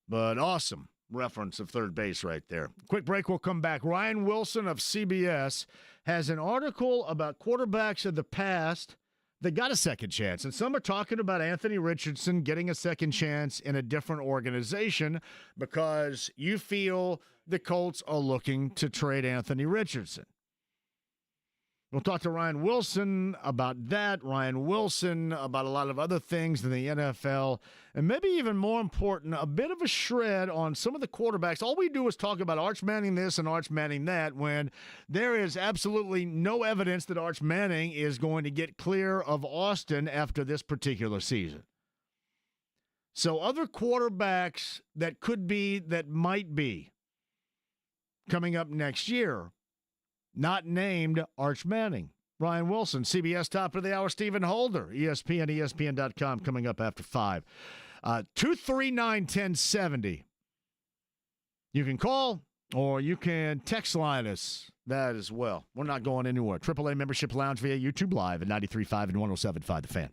But awesome reference of Third Base right there. Quick break, we'll come back. Ryan Wilson of CBS has an article about quarterbacks of the past that got a second chance. And some are talking about Anthony Richardson getting a second chance in a different organization because you feel the Colts are looking to trade Anthony Richardson. We'll talk to Ryan Wilson about that, Ryan Wilson about a lot of other things in the NFL, and maybe even more important, a bit of a shred on some of the quarterbacks. All we do is talk about Arch Manning this and Arch Manning that when there is absolutely no evidence that Arch Manning is going to get clear of Austin after this particular season. So other quarterbacks that could be, that might be coming up next year, not named Arch Manning. Ryan Wilson, CBS Top of the Hour, Stephen Holder, ESPN, ESPN.com, coming up after 5. 239-1070. You can call or you can text line us that as well. We're not going anywhere. AAA Membership Lounge via YouTube Live at 93.5 and 107.5 The Fan.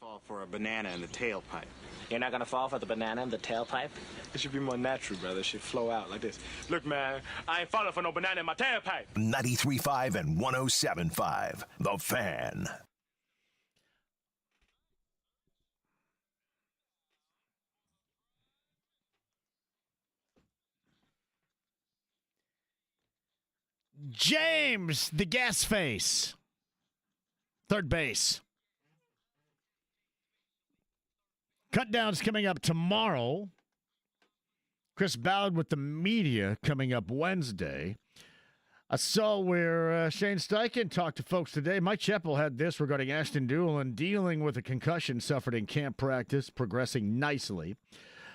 Fall for a banana in the tailpipe. You're not gonna fall for the banana in the tailpipe? It should be more natural, brother. It should flow out like this. Look, man, I ain't falling for no banana in my tailpipe. 93.5 and 107.5. The Fan. James, the gas face. Third base. Cutdown's coming up tomorrow. Chris Ballard with the media coming up Wednesday. I saw where Shane Steichen talked to folks today. Mike Chappell had this regarding Ashton Doolin dealing with a concussion suffered in camp practice, progressing nicely.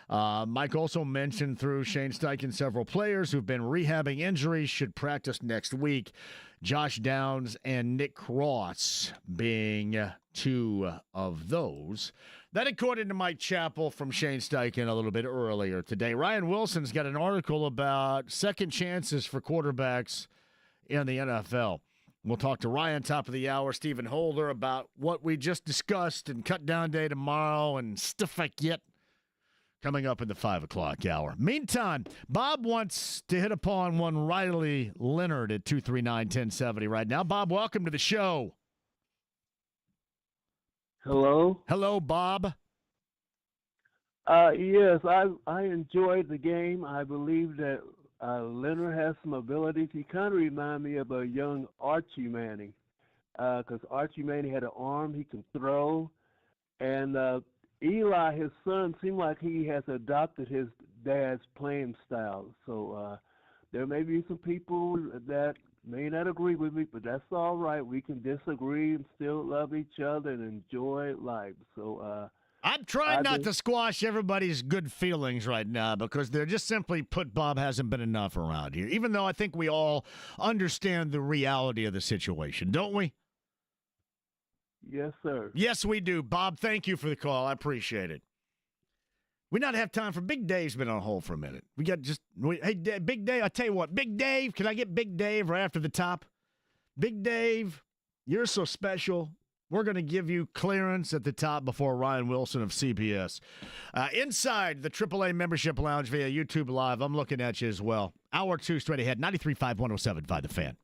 Mike also mentioned through Shane Steichen several players who've been rehabbing injuries should practice next week. Josh Downs and Nick Cross being two of those. That according to Mike Chappell from Shane Steichen a little bit earlier today. Ryan Wilson's got an article about second chances for quarterbacks in the NFL. We'll talk to Ryan top of the hour, Stephen Holder, about what we just discussed and cut down day tomorrow and stuff like that. Coming up in the 5 o'clock hour. Meantime, Bob wants to hit upon one Riley Leonard at 239-1070 right now. Bob, welcome to the show. Hello? Hello, Bob. Yes, I enjoyed the game. I believe that Leonard has some abilities. He kind of reminds me of a young Archie Manning, because Archie Manning had an arm, he can throw, and Eli, his son, seemed like he has adopted his dad's playing style. So there may be some people that may not agree with me, but that's all right. We can disagree and still love each other and enjoy life. So I'm trying not to squash everybody's good feelings right now because they're just simply put, Bob hasn't been enough around here, even though I think we all understand the reality of the situation, don't we? Yes, sir. Yes, we do. Bob, thank you for the call. I appreciate it. We not have time for Big Dave's been on hold for a minute. Hey, Big Dave, I tell you what, Big Dave, can I get Big Dave right after the top? Big Dave, you're so special. We're going to give you clearance at the top before Ryan Wilson of CBS. Inside the AAA Membership Lounge via YouTube Live, I'm looking at you as well. Hour 2 straight ahead, 93.5, 107.5 The Fan.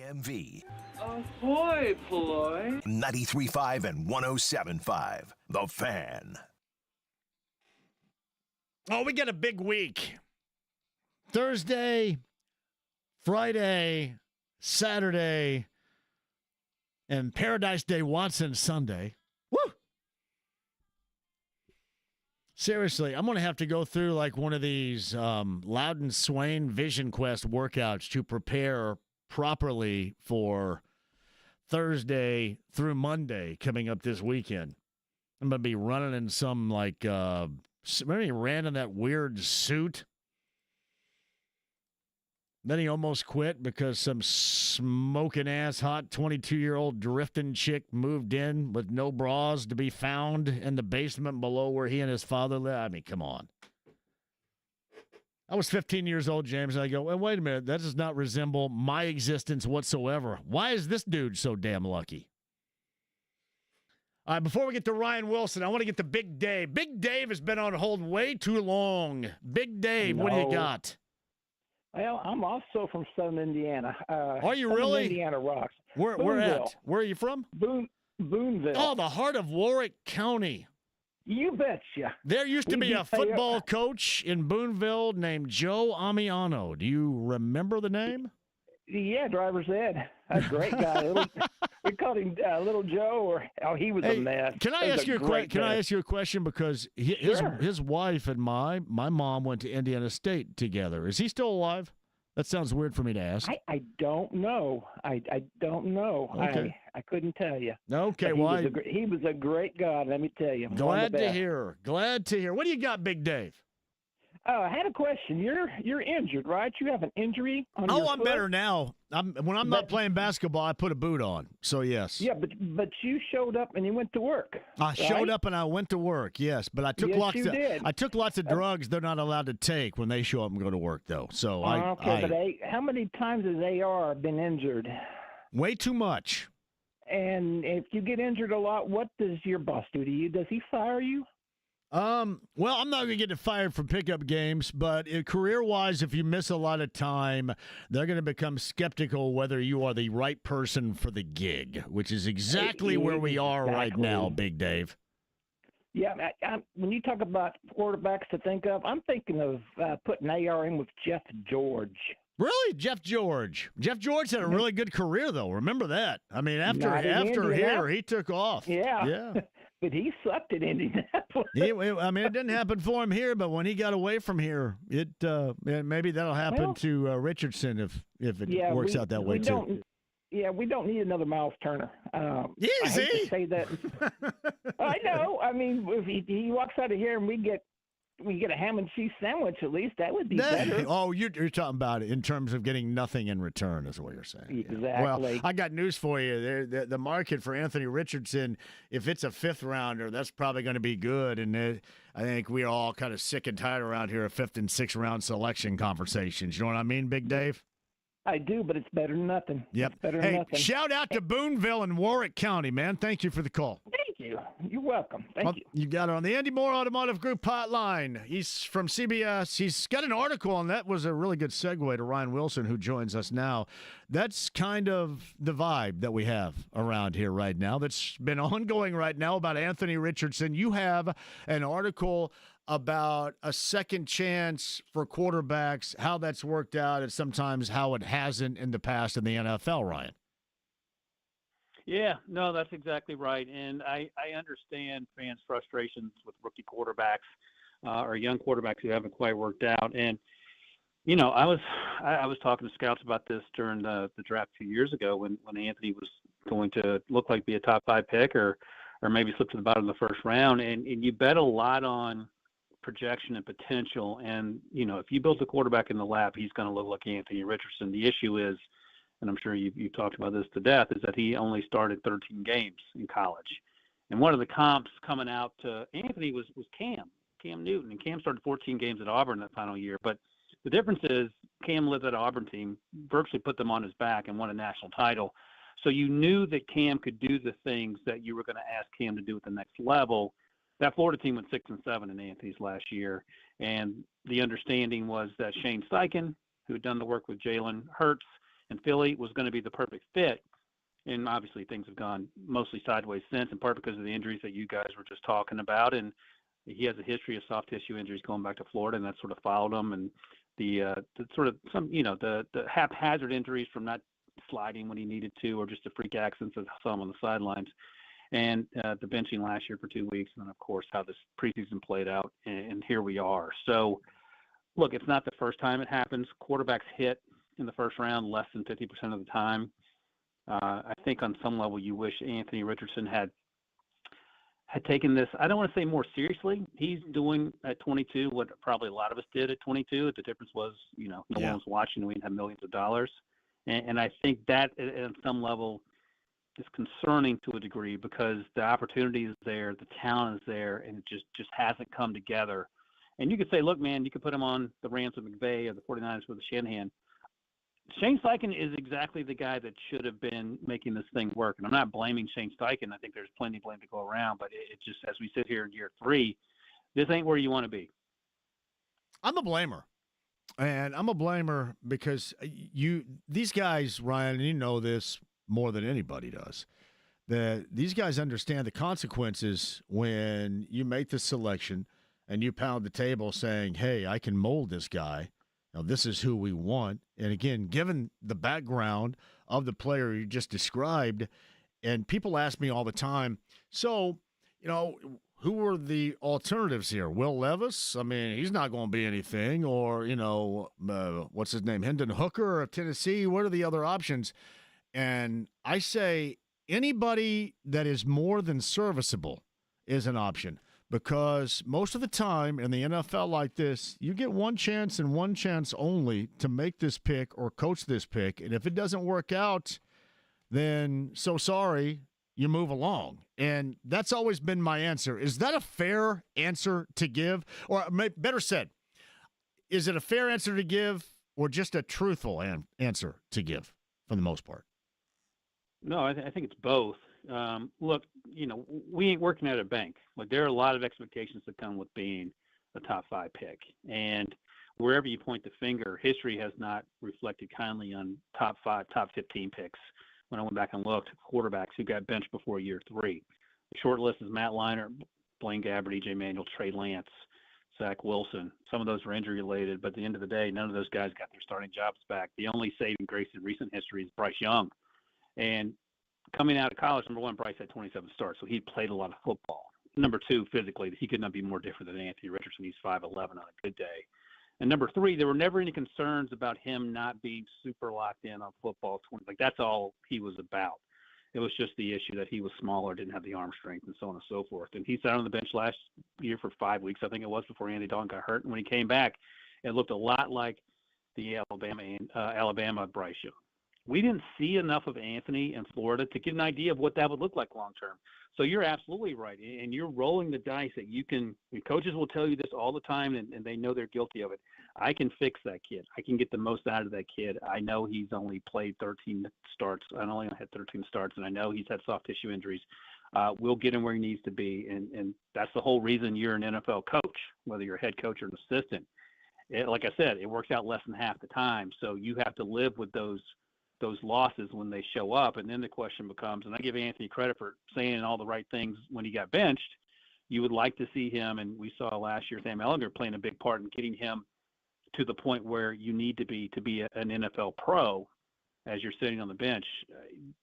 JMV. Ahoy, Ploy. 93.5 and 107.5. The Fan. Oh, we got a big week. Thursday, Friday, Saturday, and Paradise Day Watson Sunday. Woo! Seriously, I'm going to have to go through like one of these Loudon Swain Vision Quest workouts to prepare properly for Thursday through Monday coming up this weekend. I'm going to be running in some like, remember he ran in that weird suit? Then he almost quit because some smoking ass hot 22-year-old drifting chick moved in with no bras to be found in the basement below where he and his father lived. I mean, come on. I was 15 years old, James, and I go, well, wait a minute. That does not resemble my existence whatsoever. Why is this dude so damn lucky? All right, before we get to Ryan Wilson, I want to get to Big Dave. Big Dave has been on hold way too long. Big Dave, what do you got? Well, I'm also from Southern Indiana. Are you Southern really? Indiana rocks. Where at? Where are you from? Boonville. Oh, the heart of Warwick County. You betcha. There used to be a football coach in Boonville named Joe Amiano. Do you remember the name? Yeah, driver's ed. A great guy. We called him Little Joe, he was a mess. Can I ask you a question? Because his wife and my mom went to Indiana State together. Is he still alive? That sounds weird for me to ask. I don't know. I don't know. Okay. I couldn't tell you. Okay, he was a great guy, let me tell you. Glad to hear. Glad to hear. What do you got, Big Dave? I had a question. You're injured, right? You have an injury on your foot? I'm better now. When I'm not playing basketball, I put a boot on. So yes. Yeah, but you showed up and you went to work. I showed up and I went to work. Yes, but I took lots of drugs they're not allowed to take when they show up and go to work, though. So but how many times has AR been injured? Way too much. And if you get injured a lot, what does your boss do to you? Does he fire you? Well, I'm not going to get fired from pickup games, but career-wise, if you miss a lot of time, they're going to become skeptical whether you are the right person for the gig, which is exactly where we are right now, Big Dave. Yeah, when you talk about quarterbacks to think of, I'm thinking of putting AR in with Jeff George. Really? Jeff George. Jeff George had a really good career, though. Remember that. I mean, after here, he took off. Yeah. But he sucked at Indianapolis. It didn't happen for him here, but when he got away from here, maybe that'll happen to Richardson if it works out that way too. We don't need another Miles Turner. Easy. I hate to say that. I know. I mean, if he walks out of here and we get a ham and cheese sandwich, at least that would be better. Oh, you're talking about it in terms of getting nothing in return, is what you're saying. Exactly. Well, I got news for you. The market for Anthony Richardson, if it's a fifth rounder, that's probably going to be good. And I think we're all kind of sick and tired around here of fifth and sixth round selection conversations. You know what I mean, Big Dave? I do, but it's better than nothing. Yep. It's better than nothing. Shout out to Boonville and Warwick County, man. Thank you for the call. Thank you. You're welcome. Thank you. You got it on the Andy Moore Automotive Group hotline. He's from CBS. He's got an article, and that was a really good segue to Ryan Wilson, who joins us now. That's kind of the vibe that we have around here right now that's been ongoing right now about Anthony Richardson. You have an article about a second chance for quarterbacks, how that's worked out, and sometimes how it hasn't in the past in the NFL, Ryan. Yeah, no, that's exactly right. And I understand fans' frustrations with rookie quarterbacks or young quarterbacks who haven't quite worked out. And, you know, I was talking to scouts about this during the draft 2 years ago when Anthony was going to look like be a top 5 pick or maybe slip to the bottom of the first round. And you bet a lot on projection and potential. And, you know, if you build a quarterback in the lap, he's going to look like Anthony Richardson. The issue is, and I'm sure you've talked about this to death, is that he only started 13 games in college. And one of the comps coming out to Anthony was Cam Newton. And Cam started 14 games at Auburn that final year. But the difference is Cam led that Auburn team, virtually put them on his back and won a national title. So you knew that Cam could do the things that you were going to ask Cam to do at the next level. That Florida team went 6-7 in Anthony's last year. And the understanding was that Shane Steichen, who had done the work with Jalen Hurts, and Philly was going to be the perfect fit. And obviously things have gone mostly sideways since, in part because of the injuries that you guys were just talking about. And he has a history of soft tissue injuries going back to Florida, and that sort of followed him. And the sort of some, the haphazard injuries from not sliding when he needed to, or just the freak accidents of some on the sidelines. And the benching last year for 2 weeks, and then, of course, how this preseason played out, and here we are. So, look, it's not the first time it happens. Quarterbacks hit in the first round less than 50% of the time. I think on some level you wish Anthony Richardson had taken this, I don't want to say more seriously. He's doing at 22 what probably a lot of us did at 22. The difference was, no one was watching, and we didn't have millions of dollars. And I think that at some level is concerning to a degree, because the opportunity is there, the talent is there, and it just hasn't come together. And you could say, look, man, you could put him on the Rams with McVay or the 49ers with Shanahan. Shane Steichen is exactly the guy that should have been making this thing work. And I'm not blaming Shane Steichen. I think there's plenty of blame to go around. But it just, as we sit here in year 3, this ain't where you want to be. I'm a blamer. And I'm a blamer because these guys, Ryan, and you know this more than anybody does, that these guys understand the consequences when you make the selection and you pound the table saying, hey, I can mold this guy. Now, this is who we want. And again, given the background of the player you just described, and people ask me all the time, so, who are the alternatives here? Will Levis? I mean, he's not going to be anything. Or, what's his name? Hendon Hooker of Tennessee? What are the other options? And I say anybody that is more than serviceable is an option. Because most of the time in the NFL like this, you get one chance and one chance only to make this pick or coach this pick. And if it doesn't work out, then so sorry, you move along. And that's always been my answer. Is that a fair answer to give? Or better said, is it a fair answer to give or just a truthful answer to give for the most part? No, I think it's both. Look, we ain't working at a bank. Like, there are a lot of expectations that come with being a top 5 pick. And wherever you point the finger, history has not reflected kindly on top 5, top 15 picks. When I went back and looked, quarterbacks who got benched before year 3. The short list is Matt Leinart, Blaine Gabbert, EJ Manuel, Trey Lance, Zach Wilson. Some of those were injury related, but at the end of the day, none of those guys got their starting jobs back. The only saving grace in recent history is Bryce Young. And coming out of college, number one, Bryce had 27 starts, so he played a lot of football. Number 2, physically, he could not be more different than Anthony Richardson. He's 5'11" on a good day. And number 3, there were never any concerns about him not being super locked in on football. Like, that's all he was about. It was just the issue that he was smaller, didn't have the arm strength, and so on and so forth. And he sat on the bench last year for 5 weeks, I think it was, before Andy Dalton got hurt. And when he came back, it looked a lot like the Alabama Bryce Young. We didn't see enough of Anthony in Florida to get an idea of what that would look like long term. So you're absolutely right, and you're rolling the dice that you can. Coaches will tell you this all the time, and they know they're guilty of it. I can fix that kid. I can get the most out of that kid. I know he's only played 13 starts. I only had 13 starts, and I know he's had soft tissue injuries. We'll get him where he needs to be, and that's the whole reason you're an NFL coach, whether you're a head coach or an assistant. Like I said, it works out less than half the time, so you have to live with those losses when they show up. And then the question becomes, and I give Anthony credit for saying all the right things when he got benched, you would like to see him, and we saw last year Sam Ehlinger playing a big part in getting him to the point where you need to be an NFL pro as you're sitting on the bench.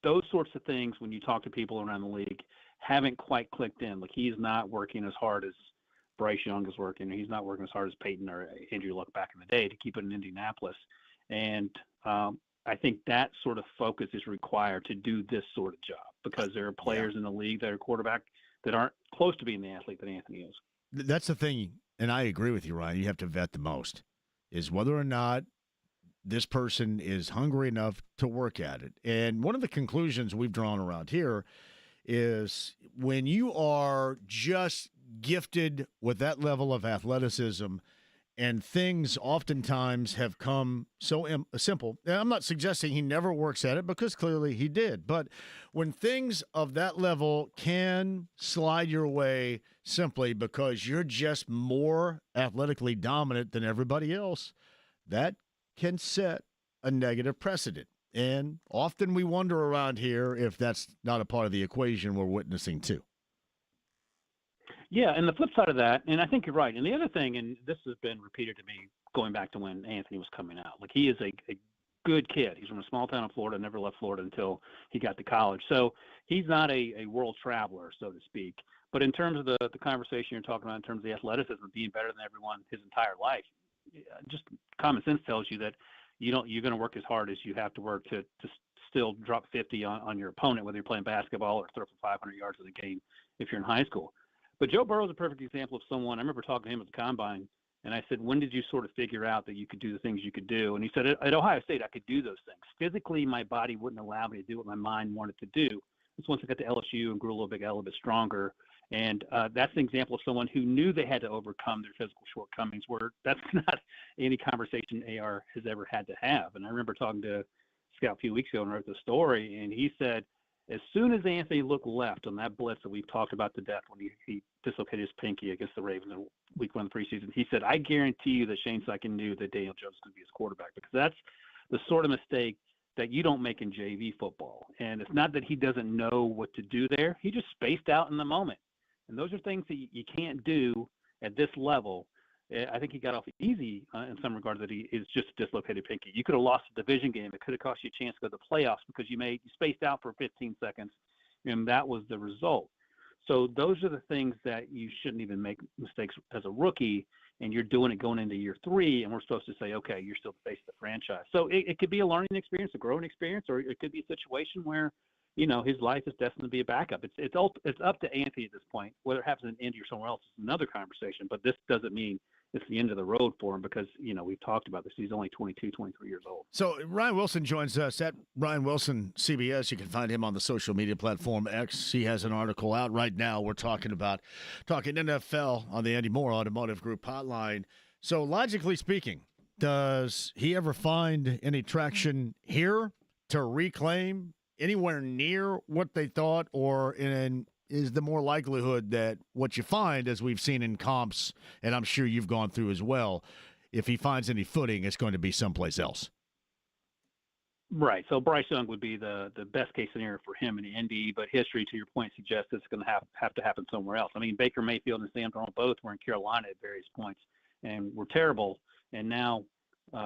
Those sorts of things, when you talk to people around the league, haven't quite clicked in. Like, he's not working as hard as Bryce Young is working. He's not working as hard as Peyton or Andrew Luck back in the day to keep it in Indianapolis. And I think that sort of focus is required to do this sort of job, because there are players in the league that are quarterback that aren't close to being the athlete that Anthony is. That's the thing, and I agree with you, Ryan. You have to vet the most, is whether or not this person is hungry enough to work at it. And one of the conclusions we've drawn around here is when you are just gifted with that level of athleticism, and things oftentimes have come so simple. Now, I'm not suggesting he never works at it, because clearly he did. But when things of that level can slide your way simply because you're just more athletically dominant than everybody else, that can set a negative precedent. And often we wonder around here if that's not a part of the equation we're witnessing too. Yeah, and the flip side of that, and I think you're right. And the other thing, and this has been repeated to me going back to when Anthony was coming out, like he is a good kid. He's from a small town in Florida, never left Florida until he got to college. So he's not a world traveler, so to speak. But in terms of the conversation you're talking about, in terms of the athleticism, being better than everyone his entire life, just common sense tells you that you're going to work as hard as you have to work to still drop 50 on your opponent, whether you're playing basketball or throw for 500 yards in a game if you're in high school. But Joe Burrow is a perfect example of someone. I remember talking to him at the combine, and I said, when did you sort of figure out that you could do the things you could do? And he said, at Ohio State, I could do those things. Physically, my body wouldn't allow me to do what my mind wanted to do. It's once I got to LSU and grew a little bit stronger. And that's an example of someone who knew they had to overcome their physical shortcomings, where that's not any conversation AR has ever had to have. And I remember talking to Scout a few weeks ago and wrote the story, and he said, as soon as Anthony looked left on that blitz that we've talked about to death when he dislocated his pinky against the Ravens in week 1 of the preseason, he said, I guarantee you that Shane Steichen knew that Daniel Jones could be his quarterback, because that's the sort of mistake that you don't make in JV football. And it's not that he doesn't know what to do there. He just spaced out in the moment. And those are things that you can't do at this level. I think he got off easy in some regard that he is just a dislocated pinky. You could have lost a division game. It could have cost you a chance to go to the playoffs because you spaced out for 15 seconds, and that was the result. So those are the things that you shouldn't even make mistakes as a rookie, and you're doing it going into year 3, and we're supposed to say, okay, you're still the face of the franchise. So it could be a learning experience, a growing experience, or it could be a situation where, his life is destined to be a backup. It's up to Anthony at this point. Whether it happens in Indy or somewhere else is another conversation, but this doesn't mean it's the end of the road for him because, we've talked about this. He's only 22, 23 years old. So Ryan Wilson joins us at Ryan Wilson CBS. You can find him on the social media platform X. He has an article out right now. We're talking NFL on the Andy Moore Automotive Group hotline. So logically speaking, does he ever find any traction here to reclaim anywhere near what they thought, or is the more likelihood that what you find, as we've seen in comps, and I'm sure you've gone through as well, if he finds any footing, it's going to be someplace else? Right. So Bryce Young would be the best case scenario for him in the Indy, but history, to your point, suggests it's going to have to happen somewhere else. I mean, Baker Mayfield and Sam Darnold both were in Carolina at various points and were terrible, and now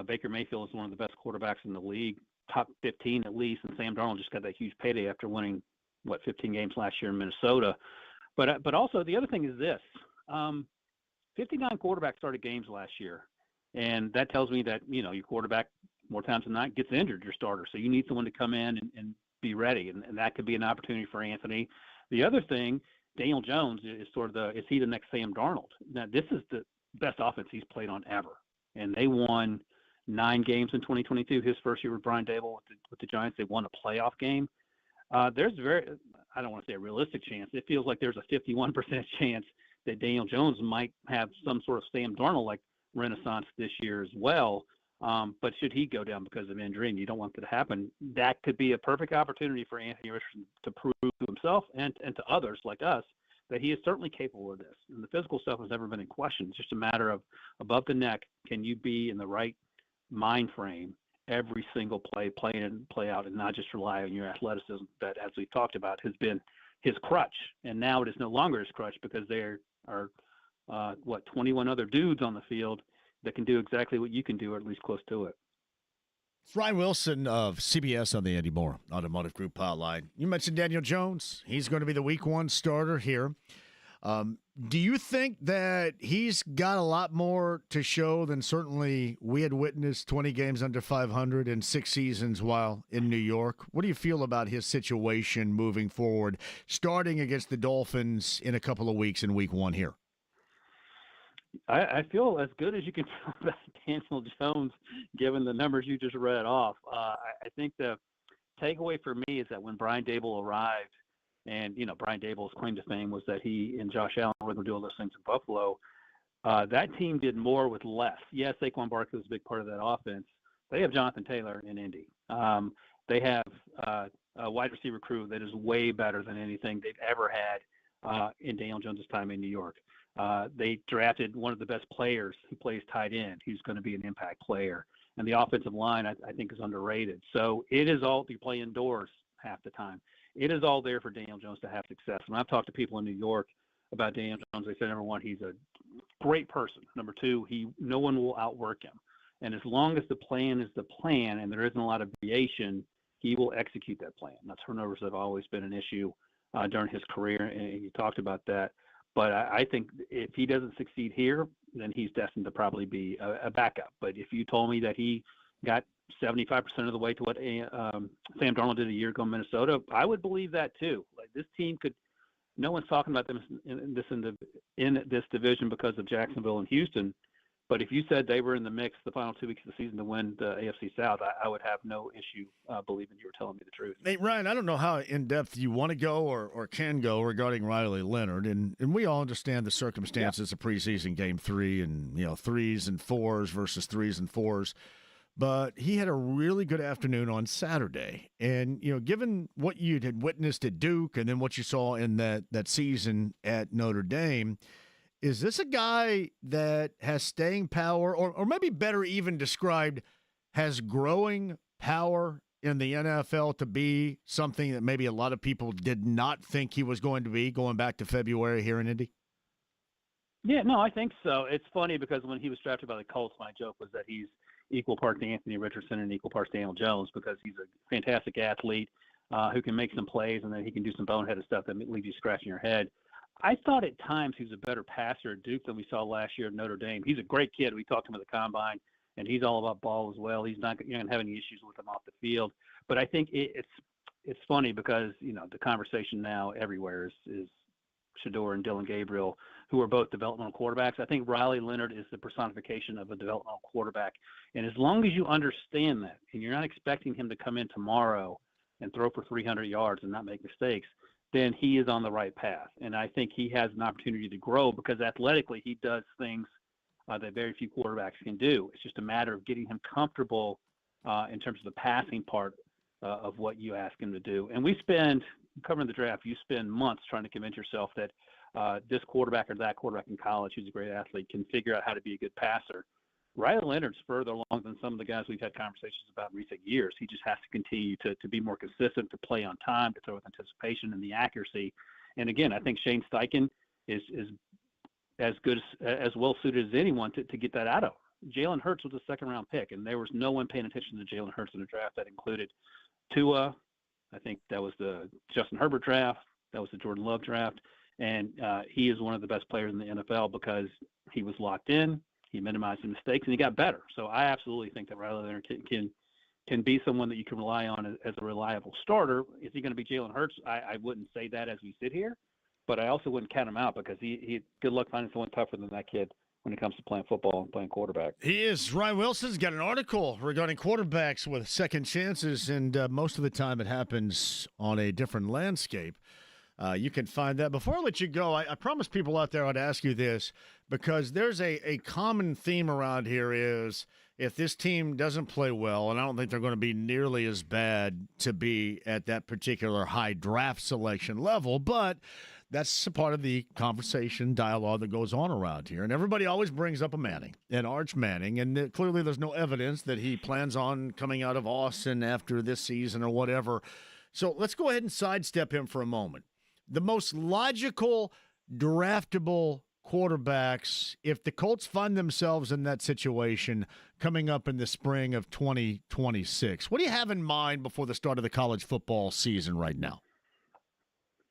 Baker Mayfield is one of the best quarterbacks in the league, top 15 at least, and Sam Darnold just got that huge payday after winning 15 games last year in Minnesota. But also the other thing is this, 59 quarterbacks started games last year, and that tells me that your quarterback more times than not gets injured, your starter, so you need someone to come in and be ready, and that could be an opportunity for Anthony. The other thing, Daniel Jones is is he the next Sam Darnold? Now this is the best offense he's played on ever, and they won 9 games in 2022. His first year with Brian Dable with the Giants, they won a playoff game. There's I don't want to say a realistic chance. It feels like there's a 51% chance that Daniel Jones might have some sort of Sam Darnold-like renaissance this year as well. But should he go down because of injury, and you don't want that to happen, that could be a perfect opportunity for Anthony Richardson to prove to himself and to others like us that he is certainly capable of this. And the physical stuff has never been in question. It's just a matter of above the neck, can you be in the right mind frame every single play in and play out, and not just rely on your athleticism that, as we've talked about, has been his crutch. And now it is no longer his crutch because there are 21 other dudes on the field that can do exactly what you can do, or at least close to it. It's Ryan Wilson of CBS on the Andy Moore Automotive Group hotline. You mentioned Daniel Jones. He's going to be the week 1 starter here. Do you think that he's got a lot more to show than certainly we had witnessed 20 games under 500 and 6 seasons while in New York? What do you feel about his situation moving forward, starting against the Dolphins in a couple of weeks in week 1 here? I feel as good as you can feel about Daniel Jones, given the numbers you just read off. I think the takeaway for me is that when Brian Dable arrived, and, Brian Dable's claim to fame was that he and Josh Allen were going to do all those things in Buffalo. That team did more with less. Yes, Saquon Barkley was a big part of that offense. They have Jonathan Taylor in Indy. They have a wide receiver crew that is way better than anything they've ever had in Daniel Jones' time in New York. They drafted one of the best players who plays tight end, who's going to be an impact player. and the offensive line, I think, is underrated. So it is all, you play indoors half the time. It is all there for Daniel Jones to have success. When I've talked to people in New York about Daniel Jones, they say, number one, he's a great person. Number two, no one will outwork him. And as long as the plan is the plan and there isn't a lot of variation, he will execute that plan. Now, turnovers have always been an issue during his career, and you talked about that. But I think if he doesn't succeed here, then he's destined to probably be a backup. But if you told me that he got 75% of the way to what Sam Darnold did a year ago in Minnesota, I would believe that too. Like, this team could. No one's talking about them in this division because of Jacksonville and Houston. But if you said they were in the mix the final 2 weeks of the season to win the AFC South, I would have no issue believing you were telling me the truth. Hey, Ryan, I don't know how in-depth you want to go or can go regarding Riley Leonard, and we all understand the circumstances of preseason game 3 and, 3s and 4s versus 3s and 4s. But he had a really good afternoon on Saturday. And, given what you had witnessed at Duke and then what you saw in that season at Notre Dame, is this a guy that has staying power, or maybe better even described, has growing power in the NFL to be something that maybe a lot of people did not think he was going to be going back to February here in Indy? Yeah, no, I think so. It's funny because when he was drafted by the Colts, my joke was that he's equal parts Anthony Richardson and equal parts Daniel Jones, because he's a fantastic athlete who can make some plays, and then he can do some boneheaded stuff that leaves you scratching your head. I thought at times he was a better passer at Duke than we saw last year at Notre Dame. He's a great kid. We talked to him at the Combine, and he's all about ball as well. He's not going to have any issues with him off the field. But I think it's funny because, the conversation now everywhere is Shedeur and Dylan Gabriel, who are both developmental quarterbacks. I think Riley Leonard is the personification of a developmental quarterback. And as long as you understand that, and you're not expecting him to come in tomorrow and throw for 300 yards and not make mistakes, then he is on the right path. And I think he has an opportunity to grow because athletically he does things that very few quarterbacks can do. It's just a matter of getting him comfortable in terms of the passing part of what you ask him to do. And we spend, covering the draft, you spend months trying to convince yourself that this quarterback or that quarterback in college who's a great athlete can figure out how to be a good passer. Riley Leonard's further along than some of the guys we've had conversations about in recent years. He just has to continue to be more consistent, to play on time, to throw with anticipation and the accuracy. And again, I think Shane Steichen is as good, as well suited as anyone to get that out of him. Jalen Hurts was a second-round pick, and there was no one paying attention to Jalen Hurts in the draft. That included Tua. I think that was the Justin Herbert draft. That was the Jordan Love draft. And he is one of the best players in the NFL because he was locked in. He minimized the mistakes, and he got better. So I absolutely think that Riley Leonard can be someone that you can rely on as a reliable starter. Is he going to be Jalen Hurts? I wouldn't say that as we sit here, but I also wouldn't count him out because he good luck finding someone tougher than that kid when it comes to playing football and playing quarterback. He is. Ryan Wilson's got an article regarding quarterbacks with second chances, and most of the time it happens on a different landscape. You can find that. Before I let you go, I promised people out there I'd ask you this, because there's a common theme around here is if this team doesn't play well, and I don't think they're going to be nearly as bad to be at that particular high draft selection level, but that's a part of the conversation, dialogue that goes on around here. And everybody always brings up a Manning, an Arch Manning, and clearly there's no evidence that he plans on coming out of Austin after this season or whatever. So let's go ahead and sidestep him for a moment. The most logical, draftable quarterbacks, if the Colts find themselves in that situation coming up in the spring of 2026, what do you have in mind before the start of the college football season right now?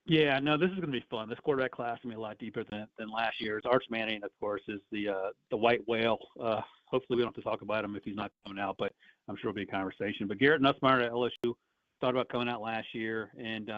Yeah, no, this is going to be fun. This quarterback class is going to be a lot deeper than last year's. Arch Manning, of course, is the white whale. Hopefully we don't have to talk about him if he's not coming out, but I'm sure it'll be a conversation. But Garrett Nussmeier at LSU thought about coming out last year, and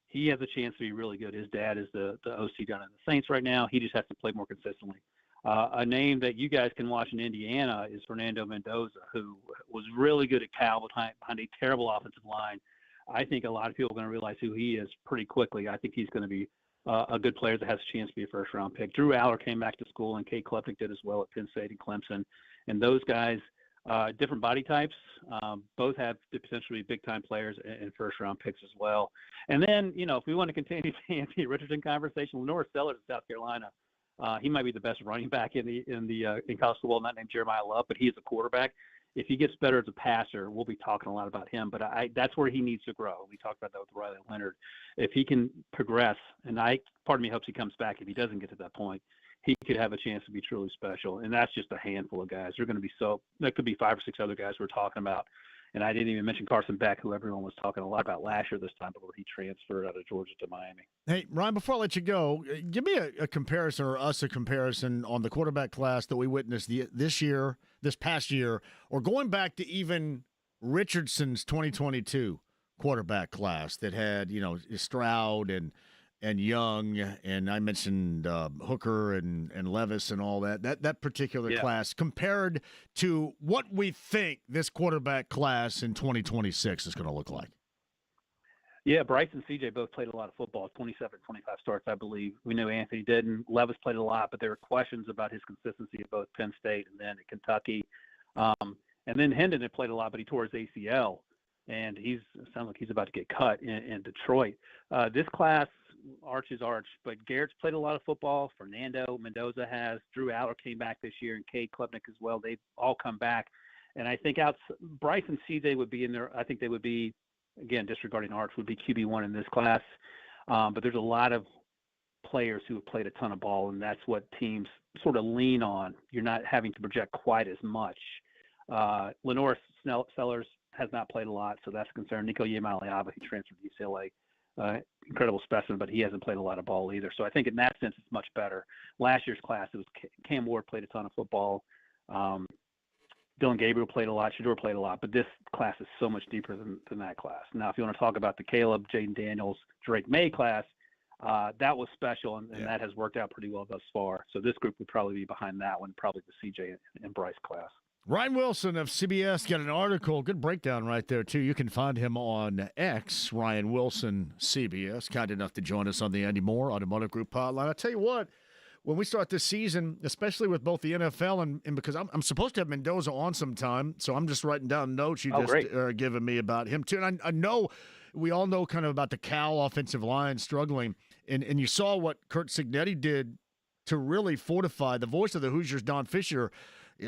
he has a chance to be really good. His dad is the OC down in the Saints right now. He just has to play more consistently. A name that you guys can watch in Indiana is Fernando Mendoza, who was really good at Cal behind a terrible offensive line. I think a lot of people are going to realize who he is pretty quickly. I think he's going to be a good player that has a chance to be a first-round pick. Drew Aller came back to school, and Kate Klepnik did as well at Penn State and Clemson. And those guys, different body types, both have the potential to be big-time players and first-round picks as well. And then, if we want to continue the Anthony Richardson conversation, Lenore Sellers in South Carolina, he might be the best running back in college football, not named Jeremiah Love, but he is a quarterback. if he gets better as a passer, we'll be talking a lot about him. But that's where he needs to grow. We talked about that with Riley Leonard. If he can progress, and part of me hopes he comes back. If he doesn't get to that point, he could have a chance to be truly special. And that's just a handful of guys. There could be 5 or 6 other guys we're talking about. And I didn't even mention Carson Beck, who everyone was talking a lot about last year this time before he transferred out of Georgia to Miami. Hey, Ryan, before I let you go, give me a comparison or us a comparison on the quarterback class that we witnessed this past year, or going back to even Richardson's 2022 quarterback class that had, Stroud and Young, and I mentioned Hooker and Levis and all that particular class, compared to what we think this quarterback class in 2026 is going to look like. Yeah, Bryce and CJ both played a lot of football, 27, 25 starts, I believe. We knew Anthony didn't. Levis played a lot, but there were questions about his consistency at both Penn State and then at Kentucky. And then Hendon had played a lot, but he tore his ACL, and it sounds like he's about to get cut in Detroit. This class, Arch is Arch, but Garrett's played a lot of football. Fernando Mendoza has. Drew Aller came back this year, and Cade Klubnik as well. They've all come back. And I think Bryce and CJ would be in there. I think they would be, again, disregarding Arch, would be QB1 in this class. But there's a lot of players who have played a ton of ball, and that's what teams sort of lean on. You're not having to project quite as much. Lenore Sellers has not played a lot, so that's a concern. Nico Yamaliava, he transferred to UCLA. Incredible specimen, but he hasn't played a lot of ball either. So I think in that sense, it's much better. Last year's class, it was Cam Ward played a ton of football. Dylan Gabriel played a lot. Shador played a lot. But this class is so much deeper than that class. Now, if you want to talk about the Caleb, Jaden Daniels, Drake May class, that was special, and that has worked out pretty well thus far. So this group would probably be behind that one, probably the CJ and Bryce class. Ryan Wilson of CBS got an article, good breakdown right there, too. You can find him on X, Ryan Wilson, CBS, kind enough to join us on the Andy Moore Automotive Group hotline. I'll tell you what, when we start this season, just with the NFL, and because I'm supposed to have Mendoza on sometime, so I'm just writing down notes you are giving me about him, too. And I know, we all know kind of about the Cal offensive line struggling, and you saw what Kurt Cignetti did to really fortify the voice of the Hoosiers, Don Fisher.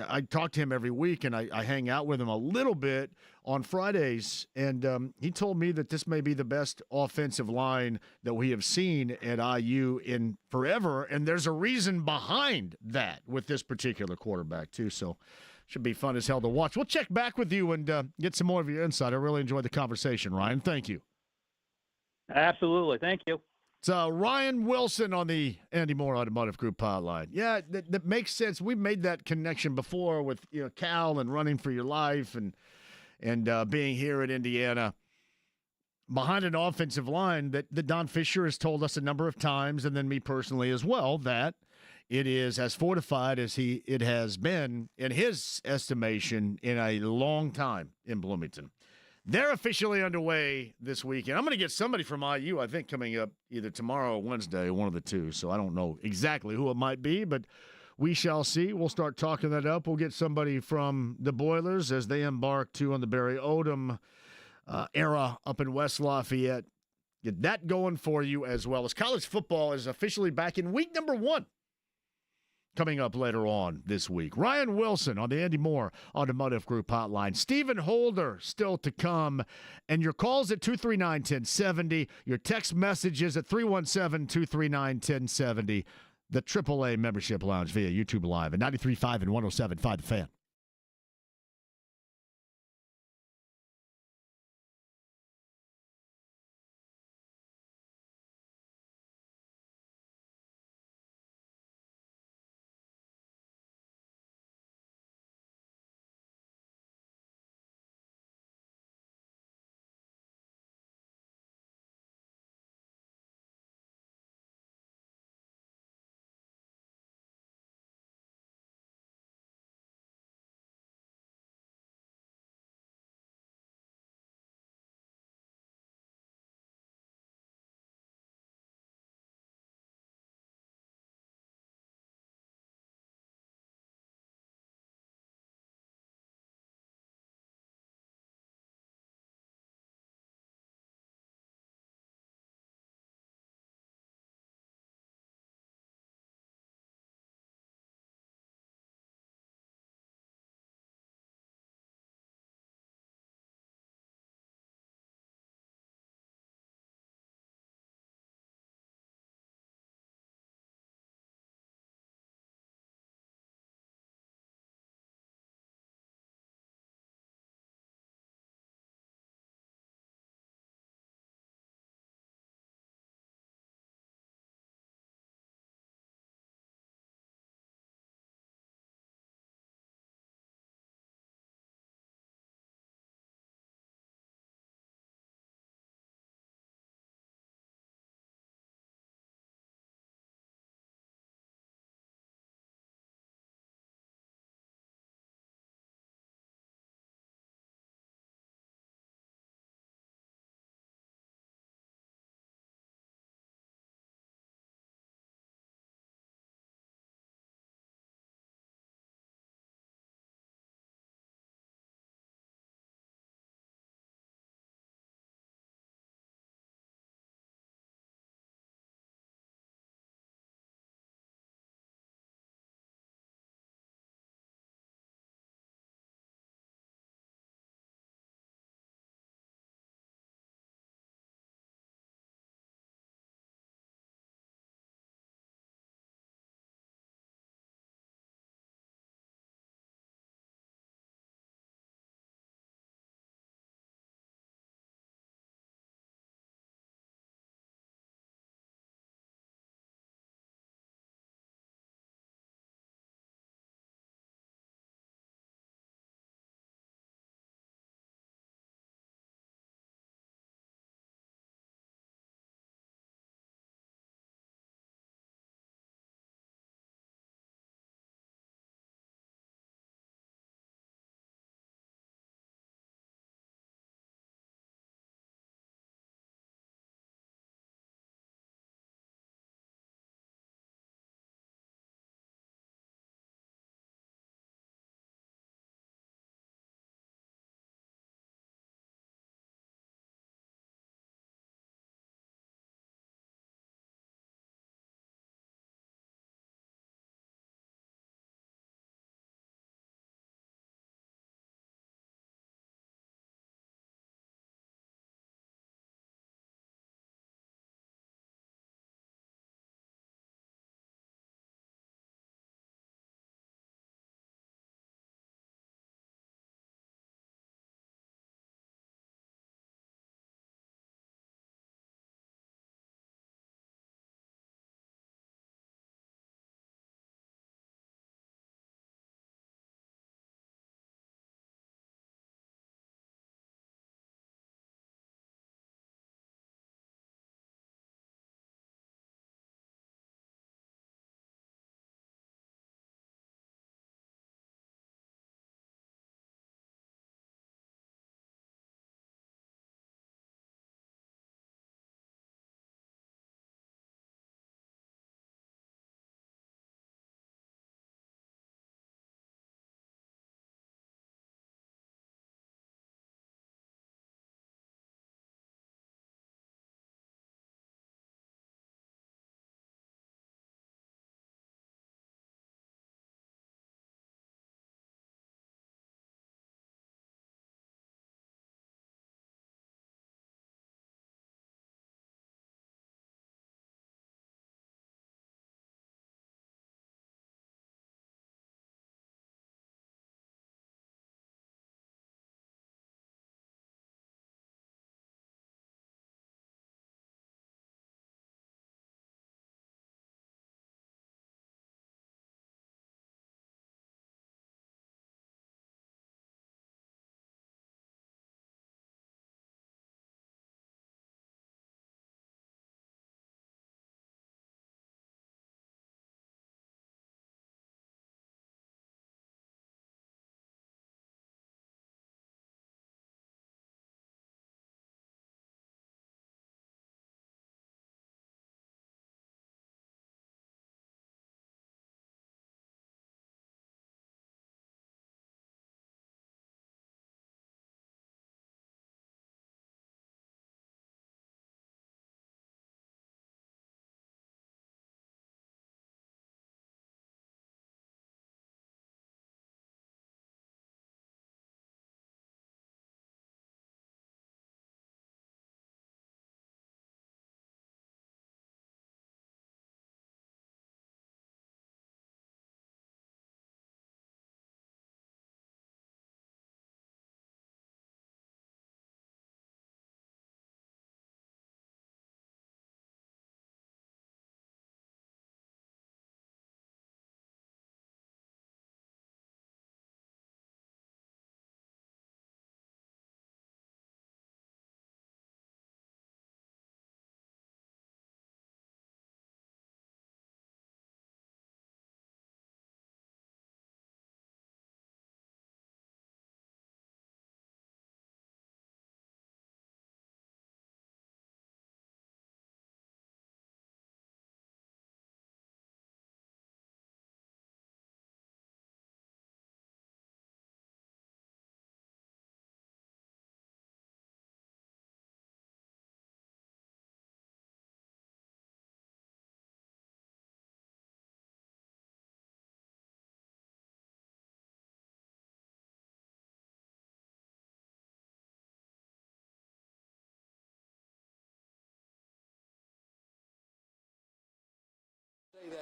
I talk to him every week, and I hang out with him a little bit on Fridays, and he told me that this may be the best offensive line that we have seen at IU in forever, and there's a reason behind that with this particular quarterback, too, so should be fun as hell to watch. We'll check back with you and get some more of your insight. I really enjoyed the conversation, Ryan. Thank you. Absolutely. Thank you. So Ryan Wilson on the Andy Moore Automotive Group hotline. Yeah, that makes sense. We've made that connection before with Cal and running for your life and being here at Indiana behind an offensive line that Don Fisher has told us a number of times, and then me personally as well, that it is as fortified as it has been in his estimation in a long time in Bloomington. They're officially underway this weekend. I'm going to get somebody from IU, I think, coming up either tomorrow or Wednesday, one of the two. So I don't know exactly who it might be, but we shall see. We'll start talking that up. We'll get somebody from the Boilers as they embark on the Barry Odom era up in West Lafayette. Get that going for you as well as college football is officially back in week number 1. Coming up later on this week. Ryan Wilson on the Andy Moore Automotive Group hotline. Stephen Holder still to come. And your calls at 239-1070. Your text messages at 317-239-1070. The AAA Membership Lounge via YouTube Live at 93.5 and 107.5 The Fan.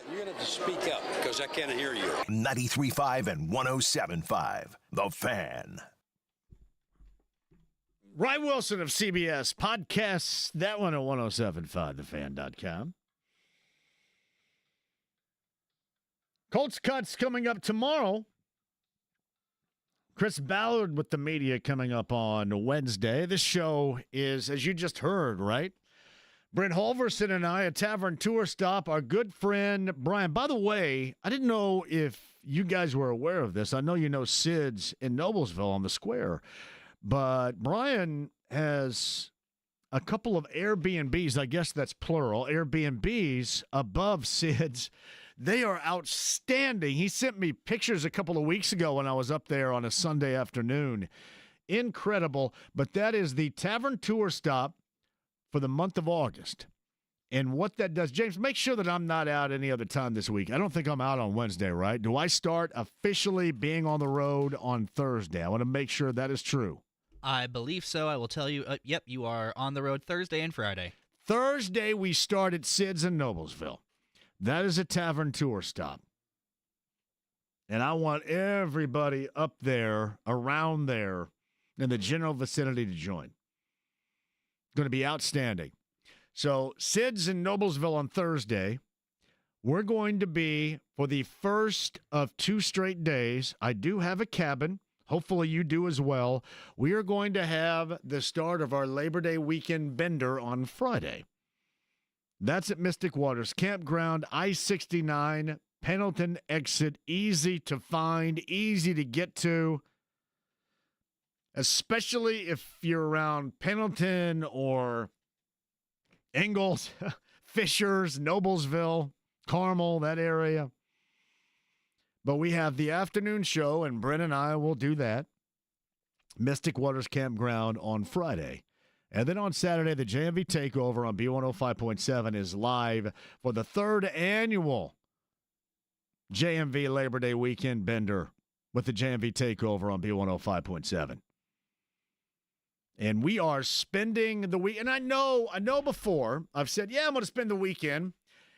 You're going to have to speak up because I can't hear you. 93.5 and 107.5. The Fan. Ryan Wilson of CBS podcasts that one at 1075thefan.com. Colts Cuts coming up tomorrow. Chris Ballard with the media coming up on Wednesday. This show is, as you just heard, right? Brent Holverson and I, a tavern tour stop, our good friend Brian. By the way, I didn't know if you guys were aware of this. I know you know Sid's in Noblesville on the square. But Brian has a couple of Airbnbs, I guess that's plural, Airbnbs above Sid's. They are outstanding. He sent me pictures a couple of weeks ago when I was up there on a Sunday afternoon. Incredible. But that is the Tavern Tour Stop for the month of August. And what that does, James, make sure that I'm not out any other time this week. I don't think I'm out on Wednesday, right? Do I start officially being on the road on Thursday? I want to make sure that is true. I believe so. I will tell you. Yep, you are on the road Thursday and Friday. Thursday, we start at Sid's in Noblesville. That is a tavern tour stop. And I want everybody up there, around there, in the general vicinity to join. Going to be outstanding. So, Sid's in Noblesville on Thursday. We're going to be, for the first of 2 straight days, I do have a cabin. Hopefully you do as well. We are going to have the start of our Labor Day weekend bender on Friday. That's at Mystic Waters Campground, I-69, Pendleton exit. Easy to find, easy to get to, especially if you're around Pendleton or Ingalls, Fishers, Noblesville, Carmel, that area. But we have the afternoon show, and Brent and I will do that. Mystic Waters Campground on Friday. And then on Saturday, the JMV Takeover on B105.7 is live for the 3rd annual JMV Labor Day Weekend Bender with the JMV Takeover on B105.7. And we are spending the week. And I know before I've said, yeah, I'm going to spend the weekend.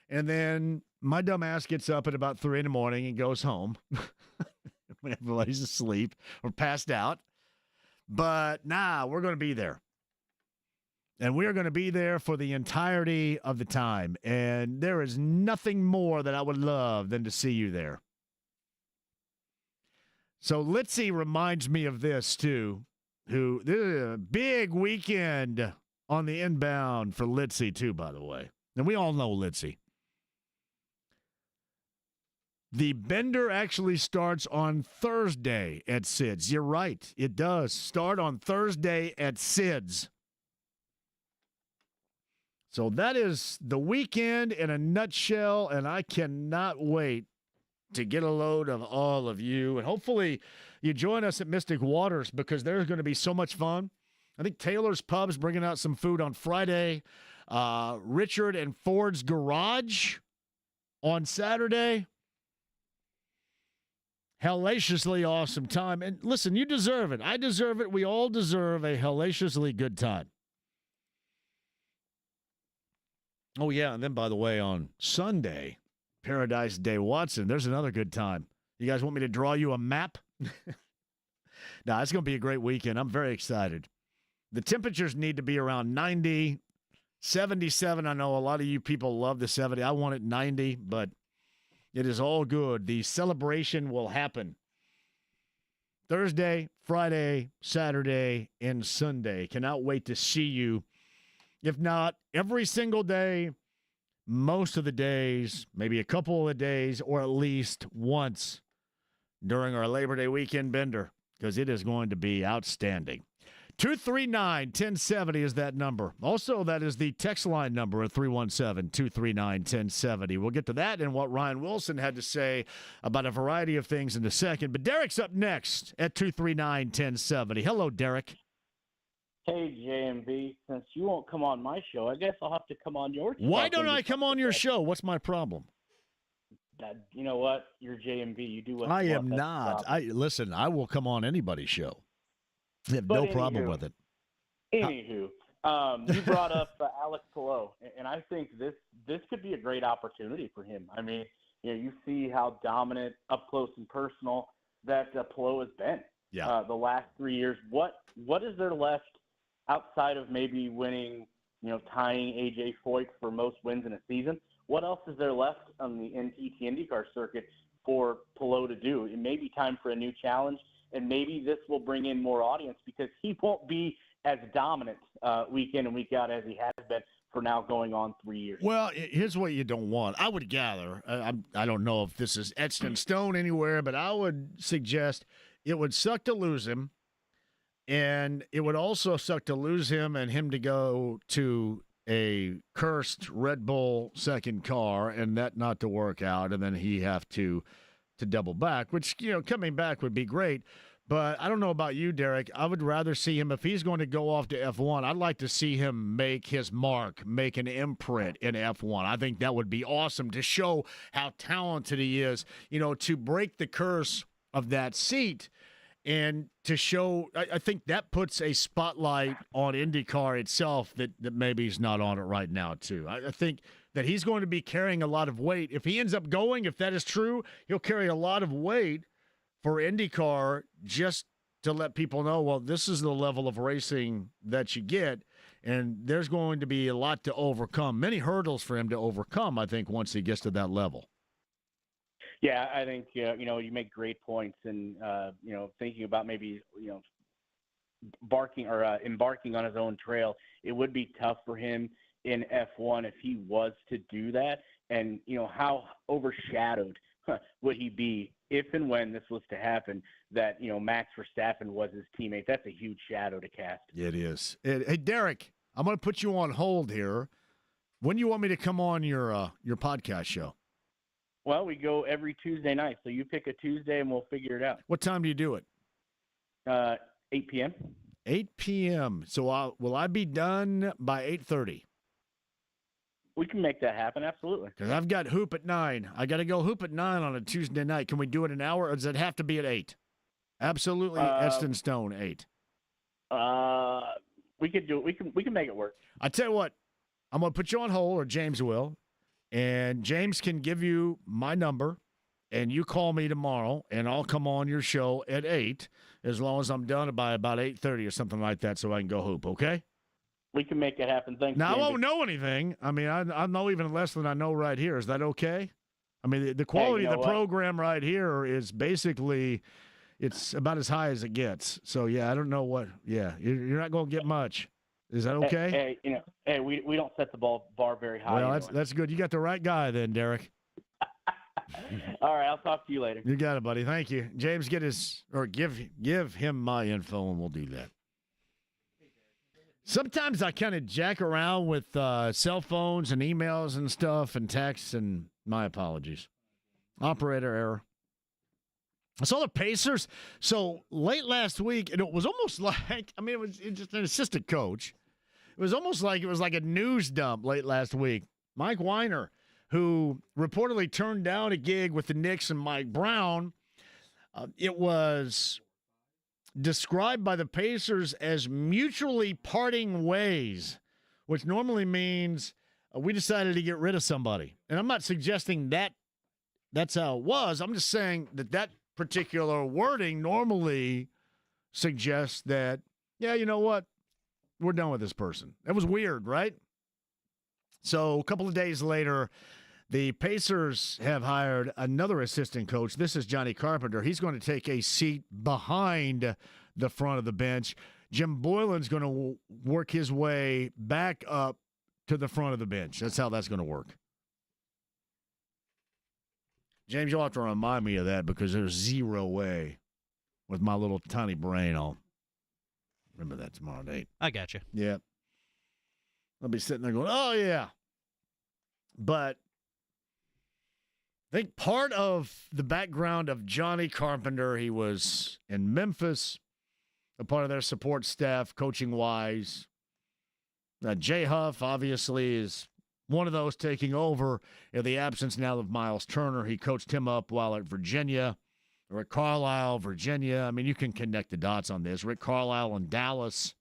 And then my dumb ass gets up at about 3 in the morning and goes home when everybody's asleep or passed out. But we're going to be there. And we are going to be there for the entirety of the time. And there is nothing more that I would love than to see you there. So Litzy reminds me of this, too. This is a big weekend on the inbound for Litzy, too, by the way. And we all know Litzy. The bender actually starts on Thursday at Sid's. You're right. It does start on Thursday at Sid's. So that is the weekend in a nutshell, and I cannot wait to get a load of all of you. And hopefully you join us at Mystic Waters because there's going to be so much fun. I think Taylor's Pub's bringing out some food on Friday. Richard and Ford's Garage on Saturday. Hellaciously awesome time. And listen, you deserve it. I deserve it. We all deserve a hellaciously good time. Oh, yeah, and then, by the way, on Sunday, Paradise Day Watson, there's another good time. You guys want me to draw you a map? No, it's going to be a great weekend. I'm very excited. The temperatures need to be around 90, 77. I know a lot of you people love the 70. I want it 90, but it is all good. The celebration will happen Thursday, Friday, Saturday, and Sunday. Cannot wait to see you. If not every single day, most of the days, maybe a couple of the days, or at least once during our Labor Day weekend bender, because it is going to be outstanding. 239-1070 is that number. Also, that is the text line number at 317-239-1070. We'll get to that and what Ryan Wilson had to say about a variety of things in a second. But Derek's up next at 239-1070. Hello, Derek. Hey, JMV, since you won't come on my show, I guess I'll have to come on yours. Why don't I come on your show? What's my problem? You know what? You're JMV. You do what I you am want. not. Listen, I will come on anybody's show. I have no problem with it. Anywho, You brought up Alex Palou, and I think this could be a great opportunity for him. I mean, you see how dominant, up close and personal that Palou has been. Yeah. The last 3 years. What is there left outside of maybe winning, tying AJ Foyt for most wins in a season? What else is there left on the NTT IndyCar circuit for Palou to do? It may be time for a new challenge, and maybe this will bring in more audience because he won't be as dominant week in and week out as he has been for now going on 3 years. Well, here's what you don't want. I would gather, I don't know if this is etched in stone anywhere, but I would suggest it would suck to lose him, and it would also suck to lose him and him to go to a cursed Red Bull second car and that not to work out, and then he have to double back, which, coming back would be great. But I don't know about you, Derek. I would rather see him, if he's going to go off to F1, I'd like to see him make his mark, make an imprint in F1. I think that would be awesome to show how talented he is, to break the curse of that seat and to show, I think that puts a spotlight on IndyCar itself that maybe he's not on it right now, too. I think that he's going to be carrying a lot of weight. If he ends up going, if that is true, he'll carry a lot of weight for IndyCar just to let people know, well, this is the level of racing that you get, and there's going to be a lot to overcome, many hurdles for him to overcome, I think, once he gets to that level. Yeah, I think, you make great points, and, thinking about maybe, embarking on his own trail, it would be tough for him in F1 if he was to do that, and, how overshadowed would he be if and when this was to happen, that, Max Verstappen was his teammate. That's a huge shadow to cast. It is. Hey, Derek, I'm going to put you on hold here. When do you want me to come on your podcast show? Well, we go every Tuesday night, so you pick a Tuesday and we'll figure it out. What time do you do it? 8 p.m. 8 p.m. So will I be done by 8:30? We can make that happen, absolutely. Because I've got hoop at 9. I got to go hoop at 9 on a Tuesday night. Can we do it an hour, or does it have to be at 8? Absolutely, etched in stone, 8. We could do it. We can make it work. I tell you what, I'm going to put you on hold, or James will, and James can give you my number, and you call me tomorrow, and I'll come on your show at 8, as long as I'm done by about 8:30 or something like that, so I can go hoop, okay? We can make it happen. Thanks. Now, Andy. I won't know anything. I mean, I know even less than I know right here. Is that okay? I mean, the quality of the program right here is basically, it's about as high as it gets. So, yeah, I don't know what. Yeah, you're not going to get much. Is that okay? Hey, we don't set the bar very high. Well, that's good. You got the right guy then, Derek. All right, I'll talk to you later. You got it, buddy. Thank you. James, give him my info, and we'll do that. Sometimes I kind of jack around with cell phones and emails and stuff and texts, and my apologies. Operator error. I saw the Pacers. So late last week, and it was almost like, it was just an assistant coach. It was almost like it was like a news dump late last week. Mike Weiner, who reportedly turned down a gig with the Knicks and Mike Brown, it was described by the Pacers as mutually parting ways, which normally means we decided to get rid of somebody. And I'm not suggesting that that's how it was. I'm just saying that particular wording normally suggests that, yeah, you know what? We're done with this person. That was weird, right? So a couple of days later, the Pacers have hired another assistant coach. This is Johnny Carpenter. He's going to take a seat behind the front of the bench. Jim Boylan's going to work his way back up to the front of the bench. That's how that's going to work. James, you'll have to remind me of that because there's zero way with my little tiny brain. I'll remember that tomorrow night. I got you. Yeah. I'll be sitting there going, oh, yeah. But I think part of the background of Johnny Carpenter, he was in Memphis, a part of their support staff, coaching-wise. Jay Huff, obviously, is one of those taking over in the absence now of Miles Turner. He coached him up while at Virginia, or at Carlisle, Virginia. I mean, you can connect the dots on this. Rick Carlisle in Dallas.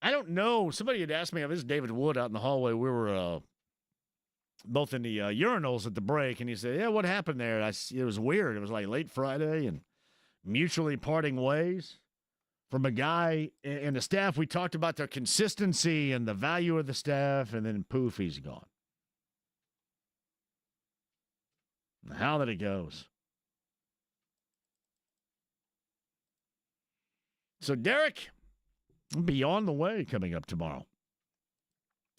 I don't know. Somebody had asked me, this is David Wood out in the hallway. We were both in the urinals at the break, and he said, yeah, what happened there? It was weird. It was like late Friday and mutually parting ways from a guy and the staff. We talked about their consistency and the value of the staff, and then poof, he's gone. How that it goes. So, Derek, will be on the way coming up tomorrow.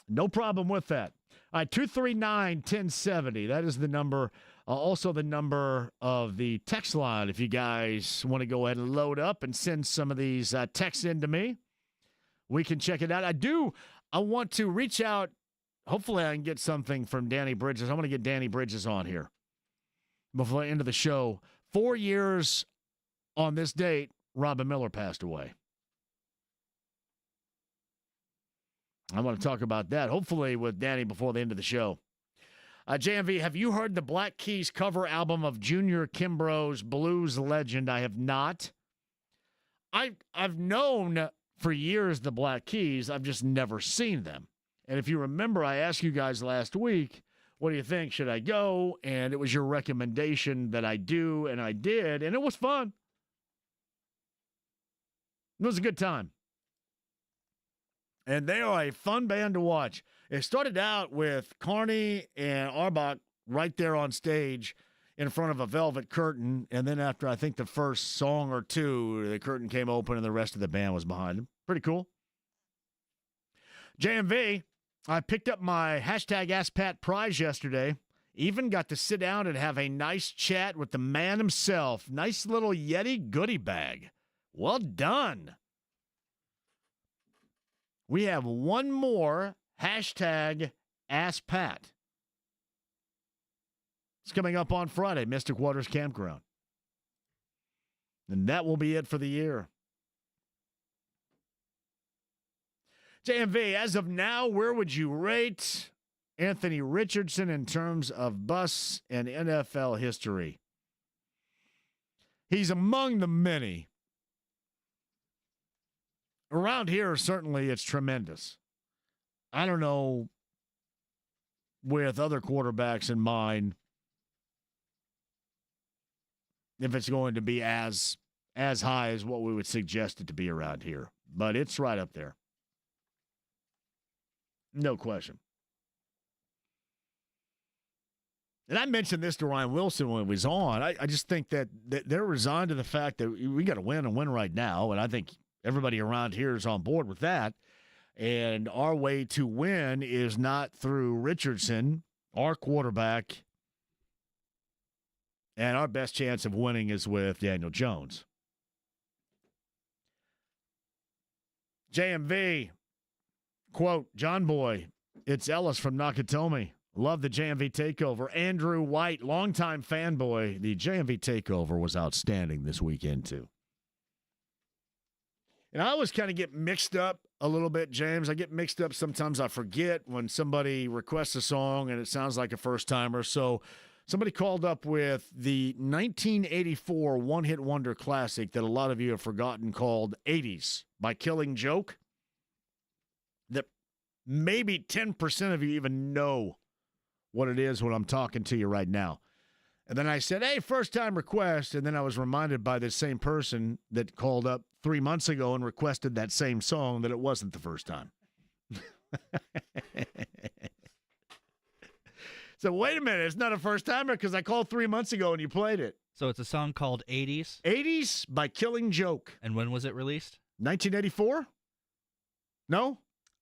No problem with that. All right, 239-1070. That is the number. Also the number of the text line if you guys want to go ahead and load up and send some of these texts in to me. We can check it out. I want to reach out. Hopefully I can get something from Danny Bridges. I want to get Danny Bridges on here before the end of the show. 4 years on this date, Robin Miller passed away. I want to talk about that, hopefully with Danny before the end of the show. JMV, have you heard the Black Keys cover album of Junior Kimbrough's Blues Legend? I have not. I've known for years the Black Keys. I've just never seen them. And if you remember, I asked you guys last week, what do you think? Should I go? And it was your recommendation that I do, and I did, and it was fun. It was a good time. And they are a fun band to watch. It started out with Carney and Arbach right there on stage in front of a velvet curtain. And then after, I think, the first song or two, the curtain came open and the rest of the band was behind them. Pretty cool. JMV, I picked up my hashtag AskPat prize yesterday. Even got to sit down and have a nice chat with the man himself. Nice little Yeti goodie bag. Well done. We have one more hashtag AskPat. It's coming up on Friday, Mystic Waters Campground. And that will be it for the year. JMV, as of now, where would you rate Anthony Richardson in terms of bus and NFL history? He's among the many. Around here, certainly, it's tremendous. I don't know with other quarterbacks in mind if it's going to be as high as what we would suggest it to be around here. But it's right up there. No question. And I mentioned this to Ryan Wilson when he was on. I just think that they're resigned to the fact that we got to win and win right now. And I think everybody around here is on board with that. And our way to win is not through Richardson, our quarterback. And our best chance of winning is with Daniel Jones. JMV, quote, John Boy, it's Ellis from Nakatomi. Love the JMV takeover. Andrew White, longtime fanboy. The JMV takeover was outstanding this weekend, too. And I always kind of get mixed up a little bit, James. I get mixed up. Sometimes I forget when somebody requests a song and it sounds like a first-timer. So somebody called up with the 1984 one-hit wonder classic that a lot of you have forgotten called 80s by Killing Joke. That maybe 10% of you even know what it is when I'm talking to you right now. And then I said, hey, first-time request. And then I was reminded by this same person that called up 3 months ago and requested that same song that it wasn't the first time. So wait a minute, it's not a first-timer because I called 3 months ago and you played it. So it's a song called 80s? 80s by Killing Joke. And when was it released? 1984? No?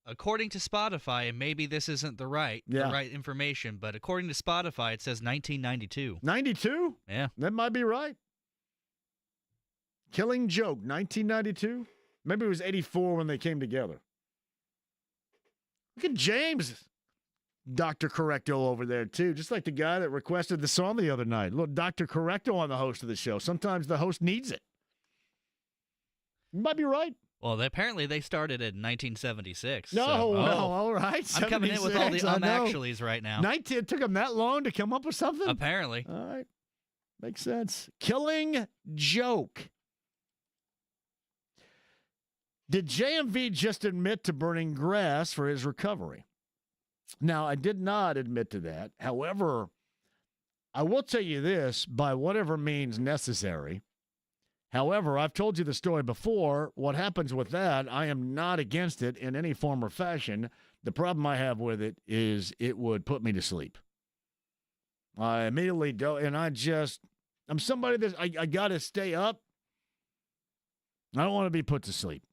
According to Spotify, and maybe this isn't the right information, but according to Spotify, it says 1992. 92? Yeah. That might be right. Killing Joke, 1992? Maybe it was 84 when they came together. Look at James, Dr. Correcto over there, too. Just like the guy that requested the song the other night. A little Dr. Correcto on the host of the show. Sometimes the host needs it. You might be right. Well, apparently they started in 1976. No, all right. I'm coming in with all the actuallys right now. It took them that long to come up with something? Apparently. All right. Makes sense. Killing Joke. Did JMV just admit to burning grass for his recovery? Now, I did not admit to that. However, I will tell you this, by whatever means necessary. However, I've told you the story before. What happens with that, I am not against it in any form or fashion. The problem I have with it is it would put me to sleep. I immediately do, and I'm somebody that I got to stay up. I don't want to be put to sleep.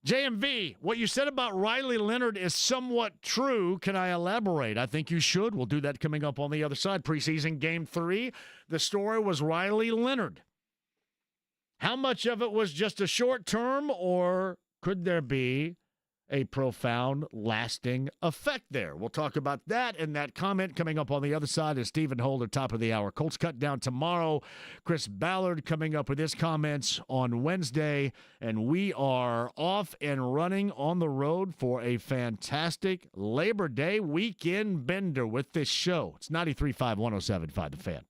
JMV, what you said about Riley Leonard is somewhat true. Can I elaborate? I think you should. We'll do that coming up on the other side. Preseason Game 3, the story was Riley Leonard. How much of it was just a short term, or could there be a profound, lasting effect there? We'll talk about that and that comment coming up on the other side as Stephen Holder, top of the hour. Colts cut down tomorrow. Chris Ballard coming up with his comments on Wednesday. And we are off and running on the road for a fantastic Labor Day weekend bender with this show. It's 93.5, 107.5 The Fan.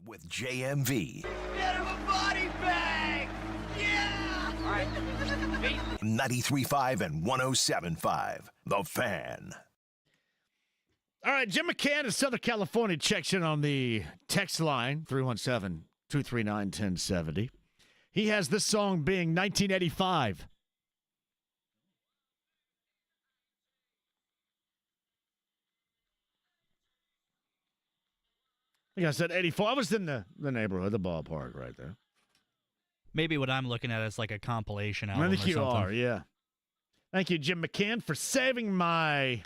with JMV. Get him a body bag! Yeah! All right. 93.5 and 107.5. The Fan. All right, Jim McCann of Southern California checks in on the text line, 317-239-1070. He has this song being 1985. I think I said 84. I was in the neighborhood, the ballpark right there. Maybe what I'm looking at is like a compilation album I think or you something. are, yeah. Thank you, Jim McCann, for saving my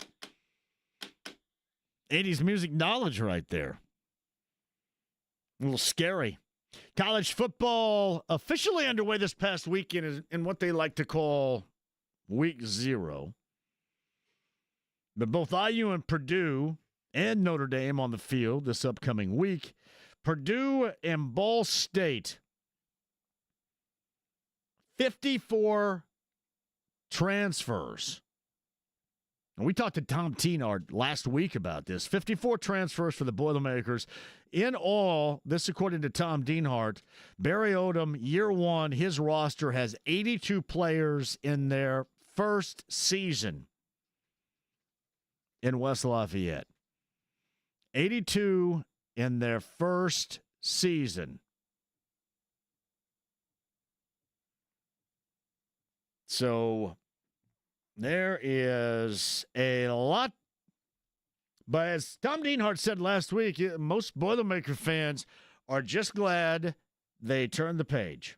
80s music knowledge right there. A little scary. College football officially underway this past weekend in what they like to call Week 0. But both IU and Purdue and Notre Dame on the field this upcoming week. Purdue and Ball State. 54 transfers. And we talked to Tom Teenard last week about this. 54 transfers for the Boilermakers. In all, this according to Tom Dienhart, Barry Odom, year one, his roster has 82 players in their first season in West Lafayette. 82 in their first season. So there is a lot. But as Tom Dienhart said last week, most Boilermaker fans are just glad they turned the page.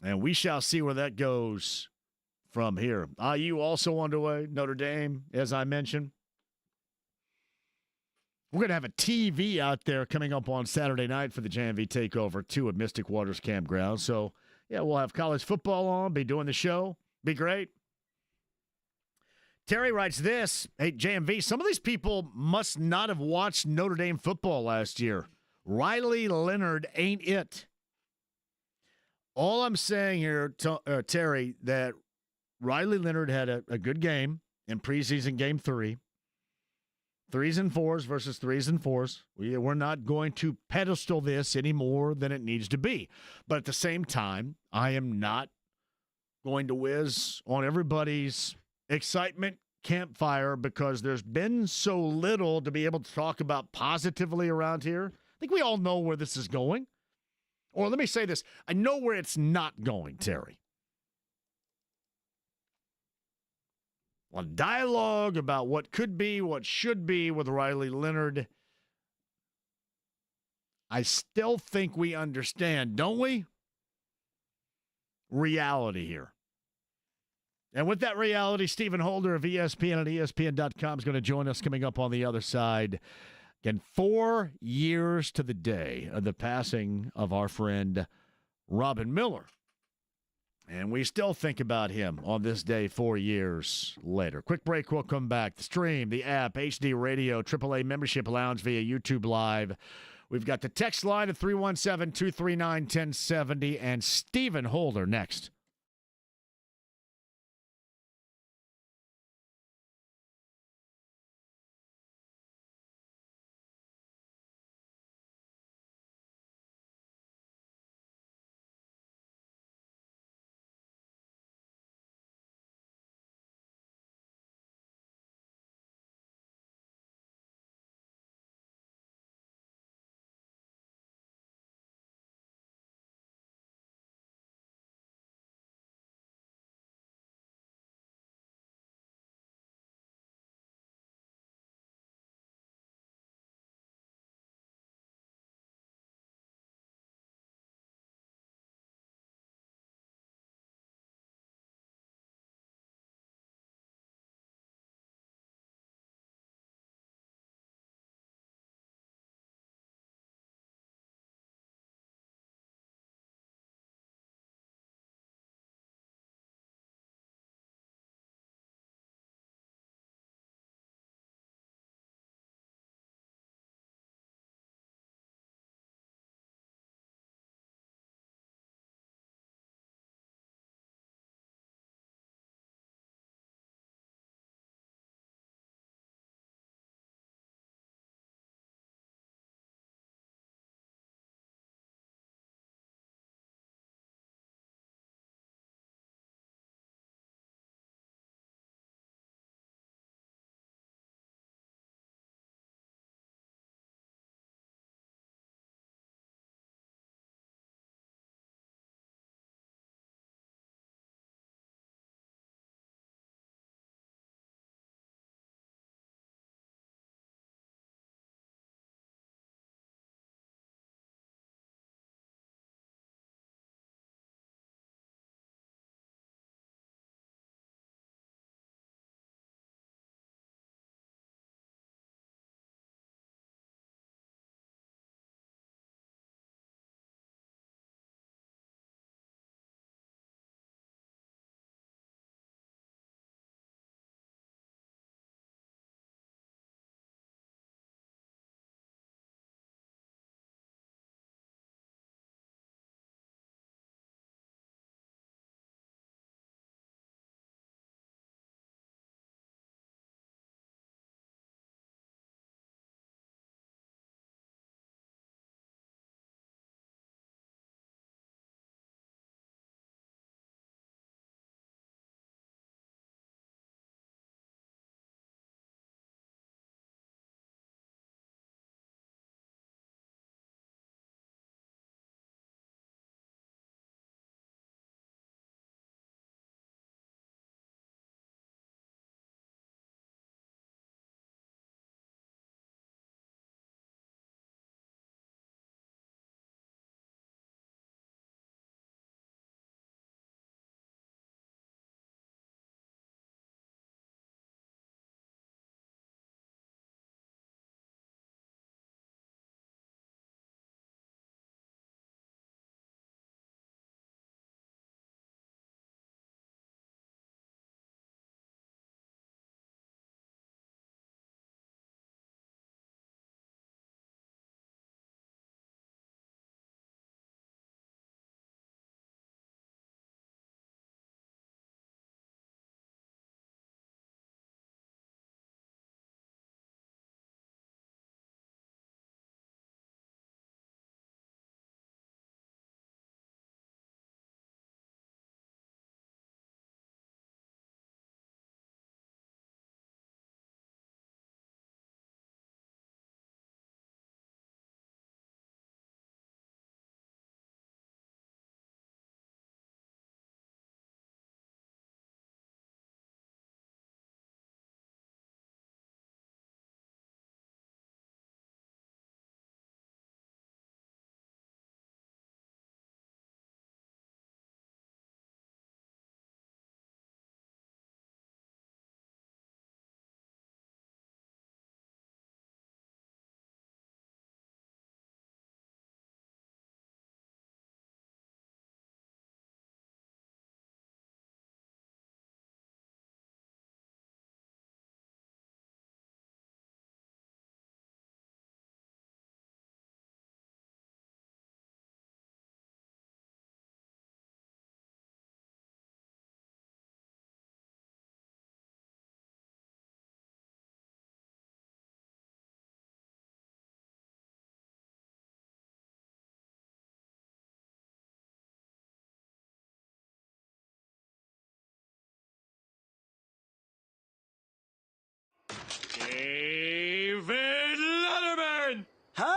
And we shall see where that goes from here. IU also underway. Notre Dame, as I mentioned. We're going to have a TV out there coming up on Saturday night for the JMV Takeover 2 at Mystic Waters Campground. So, yeah, we'll have college football on, be doing the show. Be great. Terry writes this. Hey, JMV, some of these people must not have watched Notre Dame football last year. Riley Leonard ain't it. All I'm saying here, Terry, that Riley Leonard had a good game in preseason game 3. 3s and 4s versus 3s and 4s. We're not going to pedestal this any more than it needs to be. But at the same time, I am not going to whiz on everybody's excitement campfire because there's been so little to be able to talk about positively around here. I think we all know where this is going. Or let me say this. I know where it's not going, Terry. A dialogue about what could be, what should be with Riley Leonard. I still think we understand, don't we? Reality here. And with that reality, Stephen Holder of ESPN and ESPN.com is going to join us coming up on the other side. Again, 4 years to the day of the passing of our friend Robin Miller. And we still think about him on this day 4 years later. Quick break, we'll come back. The stream, the app, HD Radio, AAA Membership Lounge via YouTube Live. We've got the text line at 317-239-1070 and Stephen Holder next.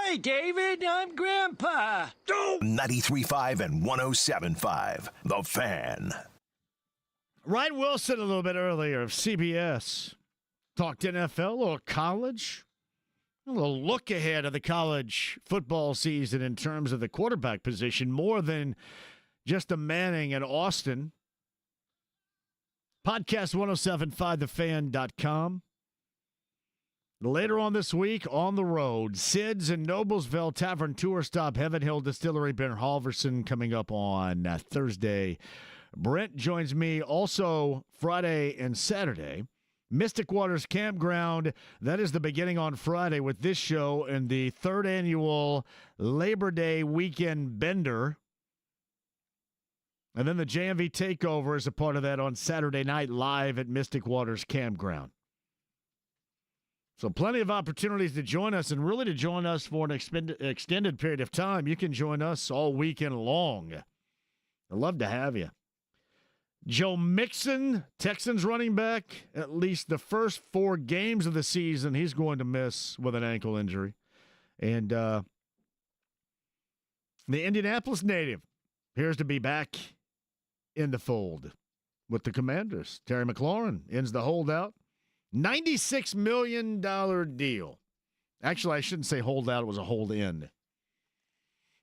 Hey, David, I'm Grandpa. 93.5 and 107.5. The Fan. Ryan Wilson a little bit earlier of CBS talked NFL or college. A little look ahead of the college football season in terms of the quarterback position, more than just a Manning and Austin. Podcast 1075thefan.com. Later on this week, on the road, Sid's and Noblesville Tavern Tour Stop, Heaven Hill Distillery, Ben Halverson coming up on Thursday. Brent joins me also Friday and Saturday. Mystic Waters Campground, that is the beginning on Friday with this show and the third annual Labor Day Weekend Bender. And then the JMV Takeover is a part of that on Saturday night live at Mystic Waters Campground. So plenty of opportunities to join us, and really to join us for an extended period of time. You can join us all weekend long. I'd love to have you. Joe Mixon, Texans running back, at least the first 4 games of the season, he's going to miss with an ankle injury. And the Indianapolis native appears to be back in the fold with the Commanders. Terry McLaurin ends the holdout. $96 million deal. Actually, I shouldn't say holdout. It was a hold-in.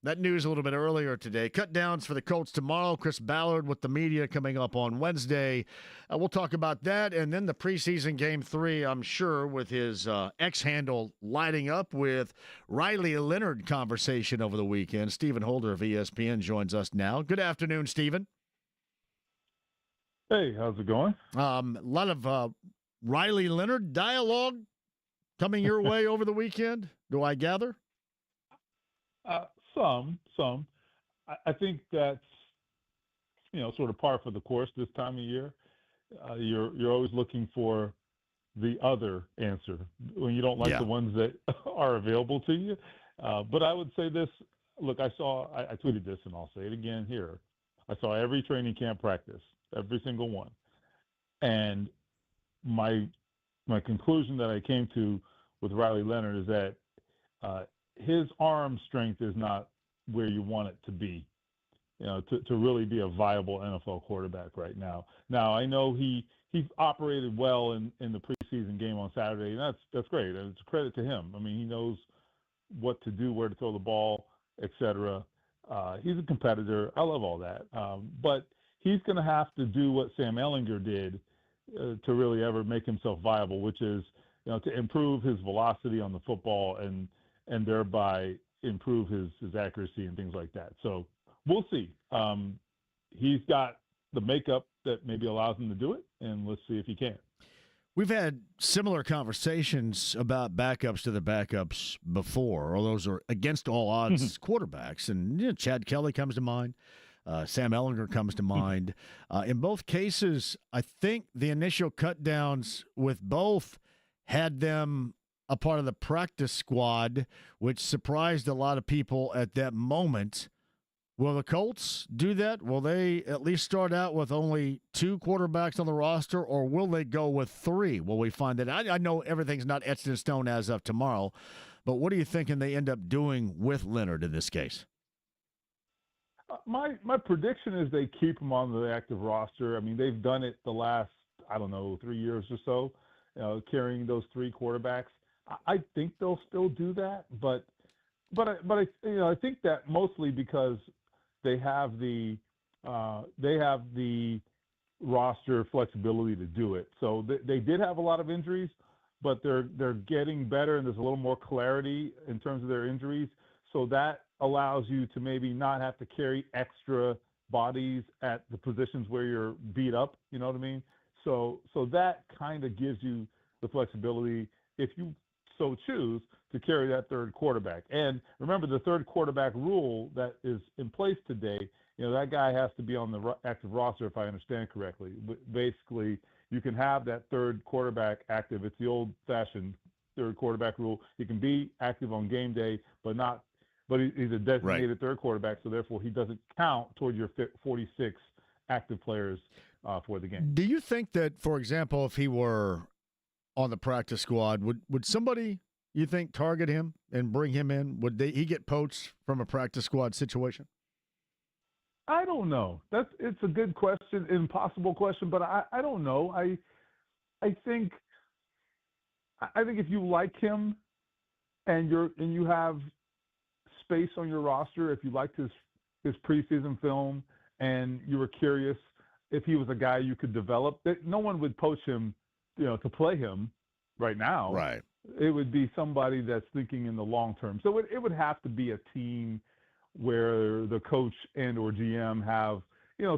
That news a little bit earlier today. Cut downs for the Colts tomorrow. Chris Ballard with the media coming up on Wednesday. We'll talk about that. And then the preseason game 3, I'm sure, with his X handle lighting up with Riley Leonard conversation over the weekend. Stephen Holder of ESPN joins us now. Good afternoon, Stephen. Hey, how's it going? A lot of Riley Leonard dialogue coming your way over the weekend, do I gather? Some. I think that's, sort of par for the course this time of year. You're always looking for the other answer when you don't like the ones that are available to you. But I would say this. Look, I tweeted this, and I'll say it again here. I saw every training camp practice, every single one. And my conclusion that I came to with Riley Leonard is that his arm strength is not where you want it to be, to really be a viable NFL quarterback right now. Now, I know he operated well in the preseason game on Saturday, and that's great. And it's a credit to him. I mean, he knows what to do, where to throw the ball, etc. He's a competitor. I love all that. But he's going to have to do what Sam Ehlinger did to really ever make himself viable, which is, to improve his velocity on the football and thereby improve his accuracy and things like that. So we'll see. He's got the makeup that maybe allows him to do it, and let's see if he can. We've had similar conversations about backups to the backups before, or those are against all odds quarterbacks. And Chad Kelly comes to mind. Sam Ehlinger comes to mind. In both cases, I think the initial cut downs with both had them a part of the practice squad, which surprised a lot of people at that moment. Will the Colts do that? Will they at least start out with only 2 quarterbacks on the roster, or will they go with 3? Will we find that? I know everything's not etched in stone as of tomorrow, but what are you thinking they end up doing with Leonard in this case? My prediction is they keep him on the active roster. I mean, they've done it the last, 3 years or so, carrying those 3 quarterbacks. I think they'll still do that, but I think that mostly because they have the roster flexibility to do it. So they did have a lot of injuries, but they're getting better, and there's a little more clarity in terms of their injuries. So that allows you to maybe not have to carry extra bodies at the positions where you're beat up. You know what I mean? So that kind of gives you the flexibility, if you so choose, to carry that third quarterback. And remember, the third quarterback rule that is in place today, that guy has to be on the active roster, if I understand correctly. Basically, you can have that third quarterback active. It's the old-fashioned third quarterback rule. He can be active on game day, but he's a designated third quarterback, so therefore he doesn't count toward your 46 active players for the game. Do you think that, for example, if he were on the practice squad, would somebody you think, target him and bring him in? Would he get poached from a practice squad situation? I don't know. It's a good question, impossible question, but I don't know. I think if you like him and you have space on your roster, if you liked his preseason film and you were curious if he was a guy you could develop, that no one would poach him, to play him right now. Right. It would be somebody that's thinking in the long term. So it would have to be a team where the coach and or GM have,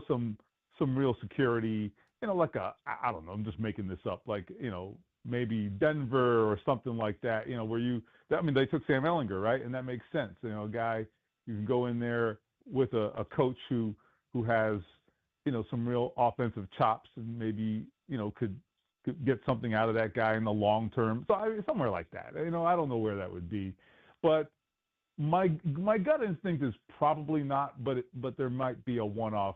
some real security, like I don't know, I'm just making this up, like, maybe Denver or something like that, where they took Sam Ehlinger, right? And that makes sense. A guy you can go in there with a coach who has, some real offensive chops and maybe, could get something out of that guy in the long term. So somewhere like that, I don't know where that would be, but my gut instinct is probably not, but there might be a one-off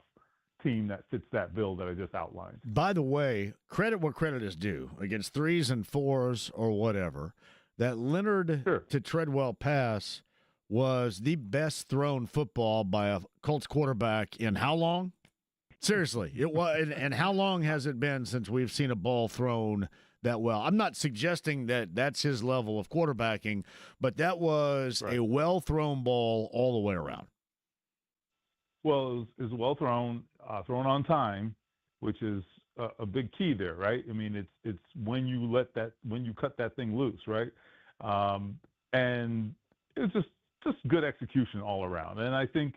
team that fits that bill that I just outlined. By the way, credit where credit is due. Against 3s and 4s or whatever, that Leonard to Treadwell pass was the best thrown football by a Colts quarterback in how long? Seriously, it was. And how long has it been since we've seen a ball thrown that well? I'm not suggesting that that's his level of quarterbacking, but that was a well-thrown ball all the way around. Well, it was well thrown, thrown on time, which is a big key there, right? I mean, it's when you cut that thing loose, right? And it's just good execution all around. And I think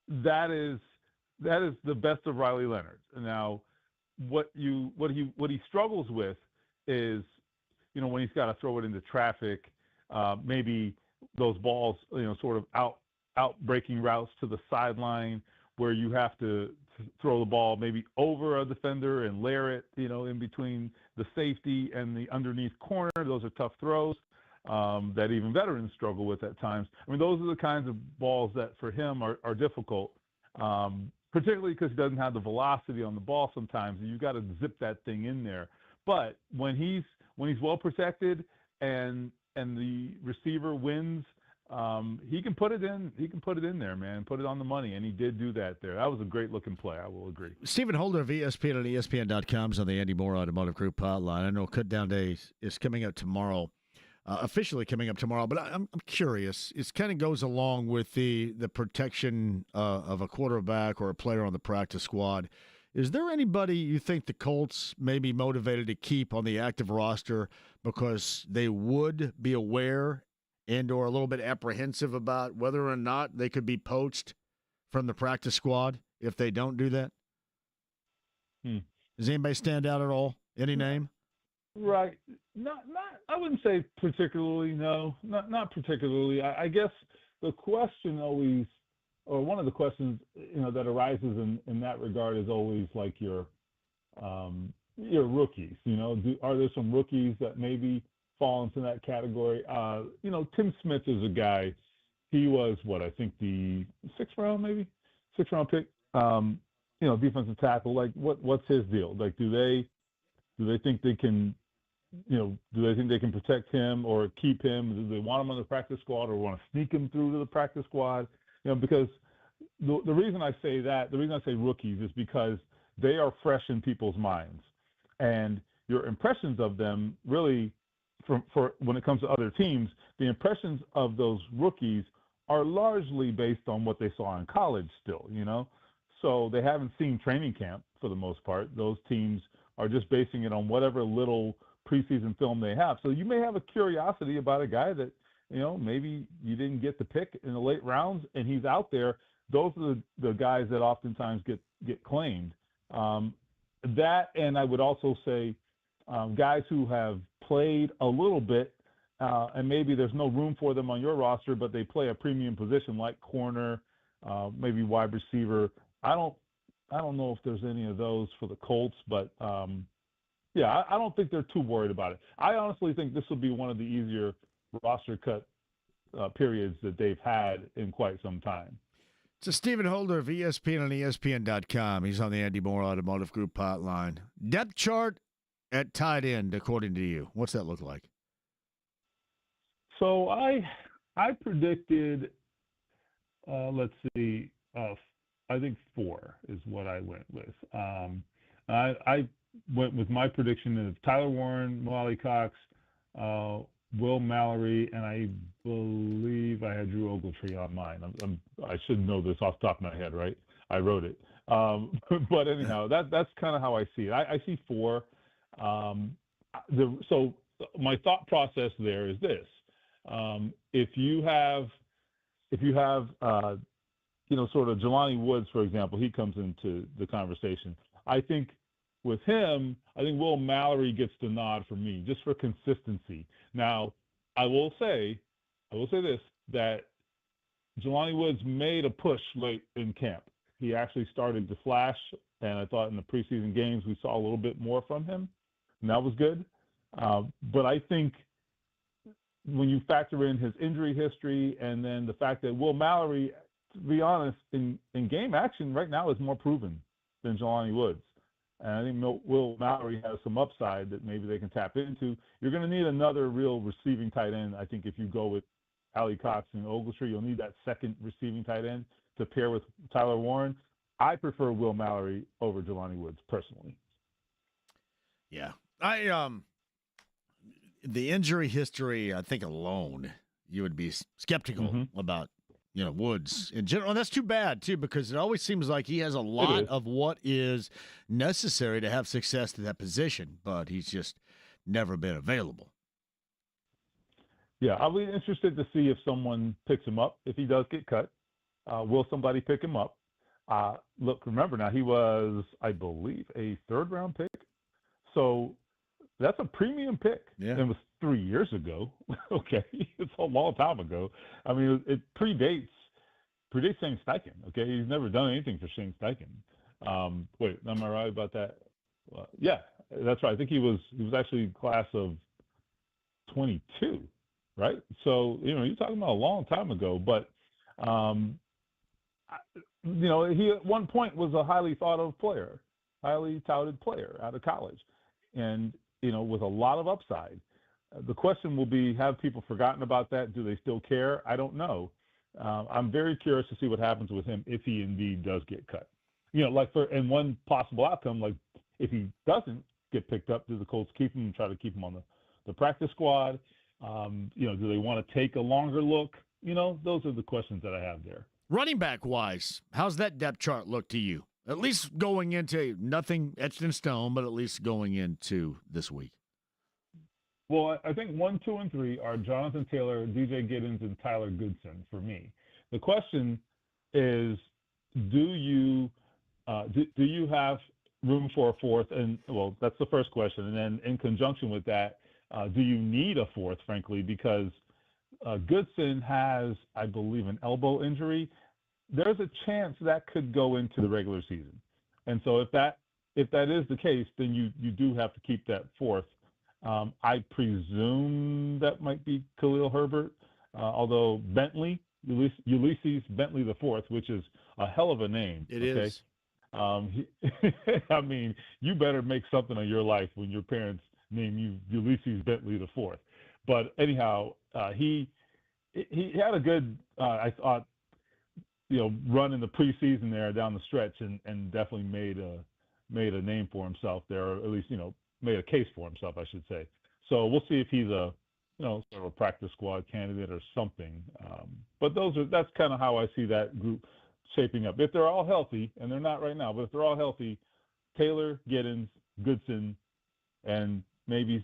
that is the best of Riley Leonard. Now, what he struggles with is, when he's got to throw it into traffic, maybe those balls, sort of out breaking routes to the sideline where you have to throw the ball maybe over a defender and layer it, in between the safety and the underneath corner. Those are tough throws that even veterans struggle with at times. I mean, those are the kinds of balls that for him are difficult, particularly because he doesn't have the velocity on the ball sometimes, and you've got to zip that thing in there. But when he's well protected and the receiver wins, he can put it in. He can put it in there, man. Put it on the money, and he did do that there. That was a great looking play. I will agree. Stephen Holder of ESPN and ESPN.com is on the Andy Moore Automotive Group hotline. I know Cut Down Day is coming up tomorrow, officially coming up tomorrow. But I'm curious. It kind of goes along with the protection of a quarterback or a player on the practice squad. Is there anybody you think the Colts may be motivated to keep on the active roster because they would be aware and or a little bit apprehensive about whether or not they could be poached from the practice squad if they don't do that? Does anybody stand out at all? Any name? Right. Not. I wouldn't say particularly. No, not particularly. I guess the question always, or one of the questions, that arises in that regard is always like your rookies. Are there some rookies that maybe fall into that category? Tim Smith is a guy. He was I think the sixth round pick. Defensive tackle. Like, what's his deal? Like, do they think they can, do they think they can protect him or keep him? Do they want him on the practice squad or want to sneak him through to the practice squad? Because the reason I say that, the reason I say rookies is because they are fresh in people's minds, and your impressions of them really, for when it comes to other teams, the impressions of those rookies are largely based on what they saw in college still, So they haven't seen training camp for the most part. Those teams are just basing it on whatever little preseason film they have. So you may have a curiosity about a guy that, maybe you didn't get the pick in the late rounds and he's out there. Those are the guys that oftentimes get claimed. That, and I would also say guys who have played a little bit and maybe there's no room for them on your roster, but they play a premium position like corner, maybe wide receiver. I don't know if there's any of those for the Colts, but I don't think they're too worried about it. I honestly think this will be one of the easier roster cut periods that they've had in quite some time. So Stephen Holder of ESPN and ESPN.com. He's on the Andy Moore Automotive Group hotline. Depth chart at tight end, according to you. What's that look like? So I predicted, let's see, I think 4 is what I went with. I went with my prediction of Tyler Warren, Molly Cox, Will Mallory, and I believe I had Drew Ogletree on mine. I should know this off the top of my head, right? I wrote it. But anyhow, that's kind of how I see it. I see 4. So my thought process there is this: if you have sort of Jelani Woods, for example, he comes into the conversation. I think with him, I think Will Mallory gets the nod for me, just for consistency. Now, I will say this, that Jelani Woods made a push late in camp. He actually started to flash, and I thought in the preseason games we saw a little bit more from him, and that was good. But I think when you factor in his injury history and then the fact that Will Mallory, to be honest, in game action right now is more proven than Jelani Woods. And I think Will Mallory has some upside that maybe they can tap into. You're going to need another real receiving tight end. I think if you go with Ali Cox and Ogletree, you'll need that second receiving tight end to pair with Tyler Warren. I prefer Will Mallory over Jelani Woods personally. Yeah. The injury history, I think alone, you would be skeptical about, Woods in general. And that's too bad, too, because it always seems like he has a lot of what is necessary to have success at that position, but he's just never been available. Yeah, I'll be interested to see if someone picks him up. If he does get cut, will somebody pick him up? Look, remember now, he was, I believe, a third-round pick. So that's a premium pick. Yeah. It was 3 years ago. Okay, it's a long time ago. I mean, it predates Shane Steichen. Okay, he's never done anything for Shane Steichen. Wait, am I right about that? Yeah, that's right. I think he was actually class of 22, right? So you're talking about a long time ago. But he at one point was a highly thought of player, highly touted player out of college, and with a lot of upside. The question will be, have people forgotten about that? Do they still care? I don't know. I'm very curious to see what happens with him if he indeed does get cut. And one possible outcome, like if he doesn't get picked up, do the Colts keep him and try to keep him on the practice squad? Do they want to take a longer look? Those are the questions that I have there. Running back wise, how's that depth chart look to you? At least going into nothing etched in stone, but at least going into this week. Well, I think 1, 2, and 3 are Jonathan Taylor, DJ Giddens, and Tyler Goodson for me. The question is, do you have room for a fourth? And well, that's the first question. And then in conjunction with that, do you need a fourth? Frankly, because Goodson has, I believe, an elbow injury. There's a chance that could go into the regular season. And so if that is the case, then you do have to keep that fourth. I presume that might be Khalil Herbert, although Bentley, Ulysses Bentley IV, which is a hell of a name. It is. I mean, you better make something of your life when your parents name you Ulysses Bentley IV. But anyhow, he had a good, I thought, run in the preseason there down the stretch, and definitely made a name for himself there, or at least made a case for himself, I should say. So we'll see if he's a sort of a practice squad candidate or something. But that's kind of how I see that group shaping up. If they're all healthy, and they're not right now, but if they're all healthy, Taylor, Giddens, Goodson, and maybe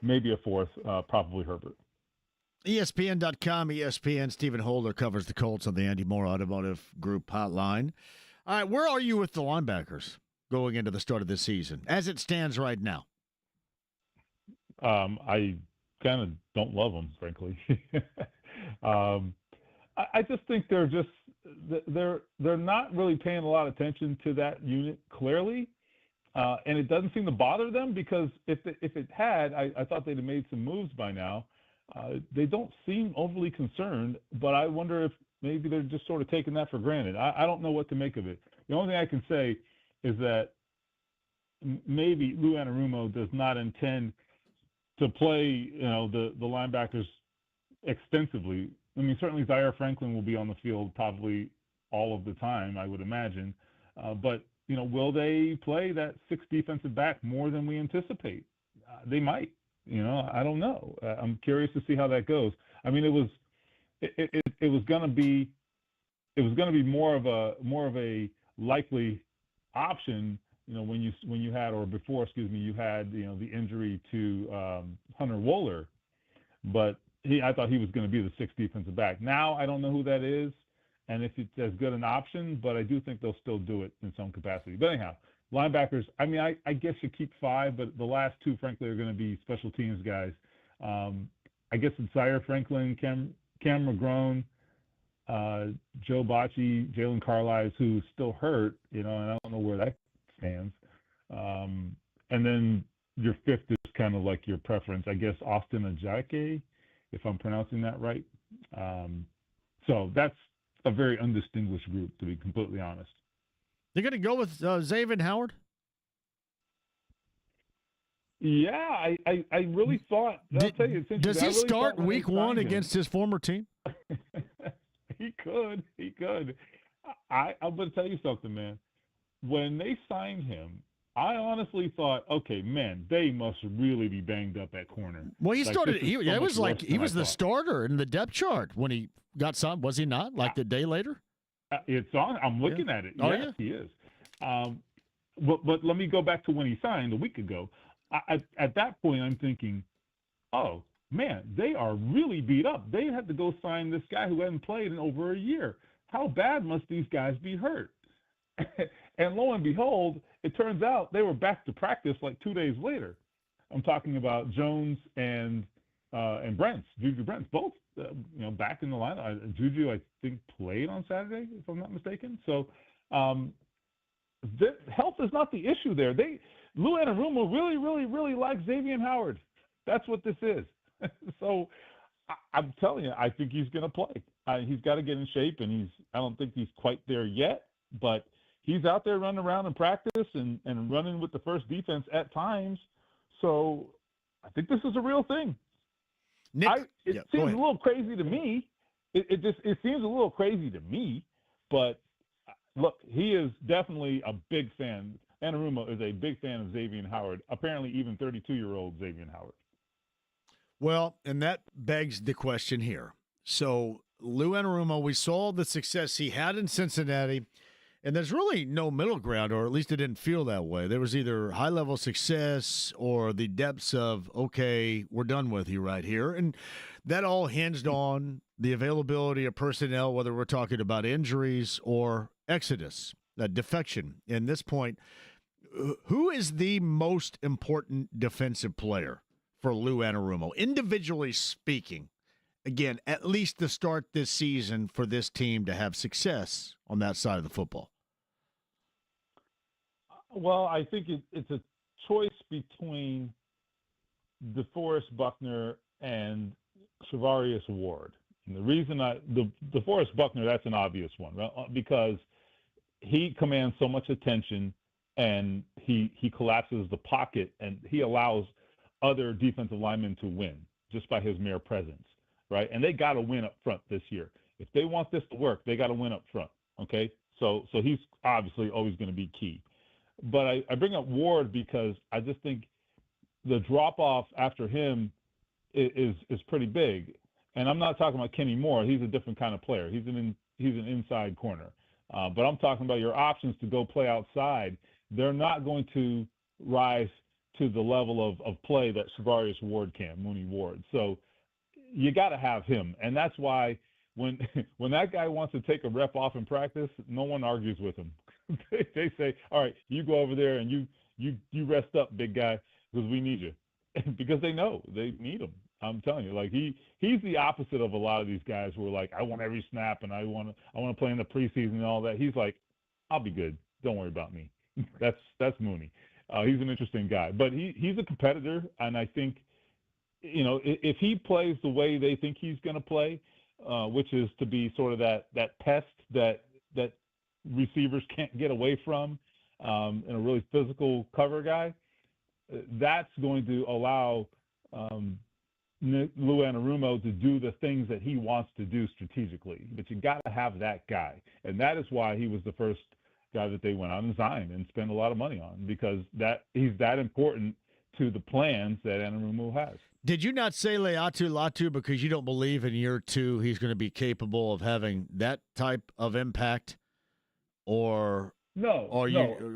a fourth, probably Herbert. ESPN.com, ESPN, Stephen Holder covers the Colts on the Andy Moore Automotive Group hotline. All right, where are you with the linebackers going into the start of this season, as it stands right now? I kind of don't love them, frankly. I just think they're not really paying a lot of attention to that unit clearly, and it doesn't seem to bother them, because if it had, I thought they'd have made some moves by now. They don't seem overly concerned, but I wonder if maybe they're just sort of taking that for granted. I don't know what to make of it. The only thing I can say is that maybe Lou Anarumo does not intend to play, the linebackers extensively. I mean, certainly Zaire Franklin will be on the field probably all of the time, I would imagine. But, will they play that 6 defensive back more than we anticipate? They might. I don't know. I'm curious to see how that goes. I mean, it was going to be more of a likely option, when you had, or before, you had, the injury to Hunter Wohler, but I thought he was going to be the 6th defensive back. Now I don't know who that is, and if it's as good an option, but I do think they'll still do it in some capacity. But anyhow, linebackers, I mean, I guess you keep 5, but the last 2, frankly, are going to be special teams guys. I guess it's Zaire Franklin, Cam McGrone, Joe Bocci, Jalen Carlisle, who's still hurt, and I don't know where that stands. And then your 5th is kind of like your preference, I guess, Austin Ajake, if I'm pronouncing that right. So that's a very undistinguished group, to be completely honest. They're going to go with Xavier Howard? Yeah, I really thought. I'll tell you, does he really start week 1 against his former team? He could. I'm going to tell you something, man. When they signed him, I honestly thought, okay, man, they must really be banged up at corner. Well, he started. It was like he was the thought. starter in the depth chart when he got signed. Was he not? Like the day later? It's on. I'm looking at it. Yes, he is. But let me go back to when he signed a week ago. At that point, I'm thinking, oh, man, they are really beat up. They had to go sign this guy who hadn't played in over a year. How bad must these guys be hurt? And lo and behold, it turns out they were back to practice like 2 days later. I'm talking about Jones and Brents, Juju Brents, both back in the lineup. Juju, I think, played on Saturday, if I'm not mistaken. So health is not the issue there. Lou Anarumo really, really, really likes Xavier Howard. That's what this is. So I'm telling you, I think he's going to play. He's got to get in shape, and I don't think he's quite there yet, but he's out there running around in practice and running with the first defense at times. So I think this is a real thing. Nick, it seems a little crazy to me. It seems a little crazy to me, but look, he is definitely a big fan. Anarumo is a big fan of Xavier Howard, apparently even 32-year-old Xavier Howard. Well, and that begs the question here. So Lou Anarumo, we saw the success he had in Cincinnati, and there's really no middle ground, or at least it didn't feel that way. There was either high-level success or the depths of, okay, we're done with you right here. And that all hinged on the availability of personnel, whether we're talking about injuries or exodus, defection. In this point, who is the most important defensive player for Lou Anarumo, individually speaking? Again, at least to start this season for this team to have success on that side of the football. Well, I think it's a choice between DeForest Buckner and Shavarius Ward. And the reason DeForest Buckner, that's an obvious one, right? Because he commands so much attention, and he collapses the pocket, and he allows other defensive linemen to win just by his mere presence, right? And they got to win up front this year. If they want this to work, they got to win up front, okay? So he's obviously always going to be key. But I bring up Ward because I just think the drop-off after him is pretty big. And I'm not talking about Kenny Moore. He's a different kind of player. He's an inside corner. But I'm talking about your options to go play outside. They're not going to rise to the level of play that Shavarius Ward can, Mooney Ward. So you got to have him. And that's why when that guy wants to take a rep off in practice, no one argues with him. They say, all right, you go over there and you rest up, big guy, because we need you. Because they know they need him. I'm telling you, like he's the opposite of a lot of these guys who are like, I want every snap and I want to play in the preseason and all that. He's like, I'll be good. Don't worry about me. That's Mooney. He's an interesting guy, but he's a competitor, and I think, if he plays the way they think he's going to play, which is to be sort of that pest that receivers can't get away from, and a really physical cover guy, that's going to allow Lou Anarumo to do the things that he wants to do strategically. But you got to have that guy. And that is why he was the first guy that they went out and signed and spent a lot of money on, because he's that important to the plans that Anarumo has. Did you not say Leatu Latu because you don't believe in year 2 he's going to be capable of having that type of impact? Or no,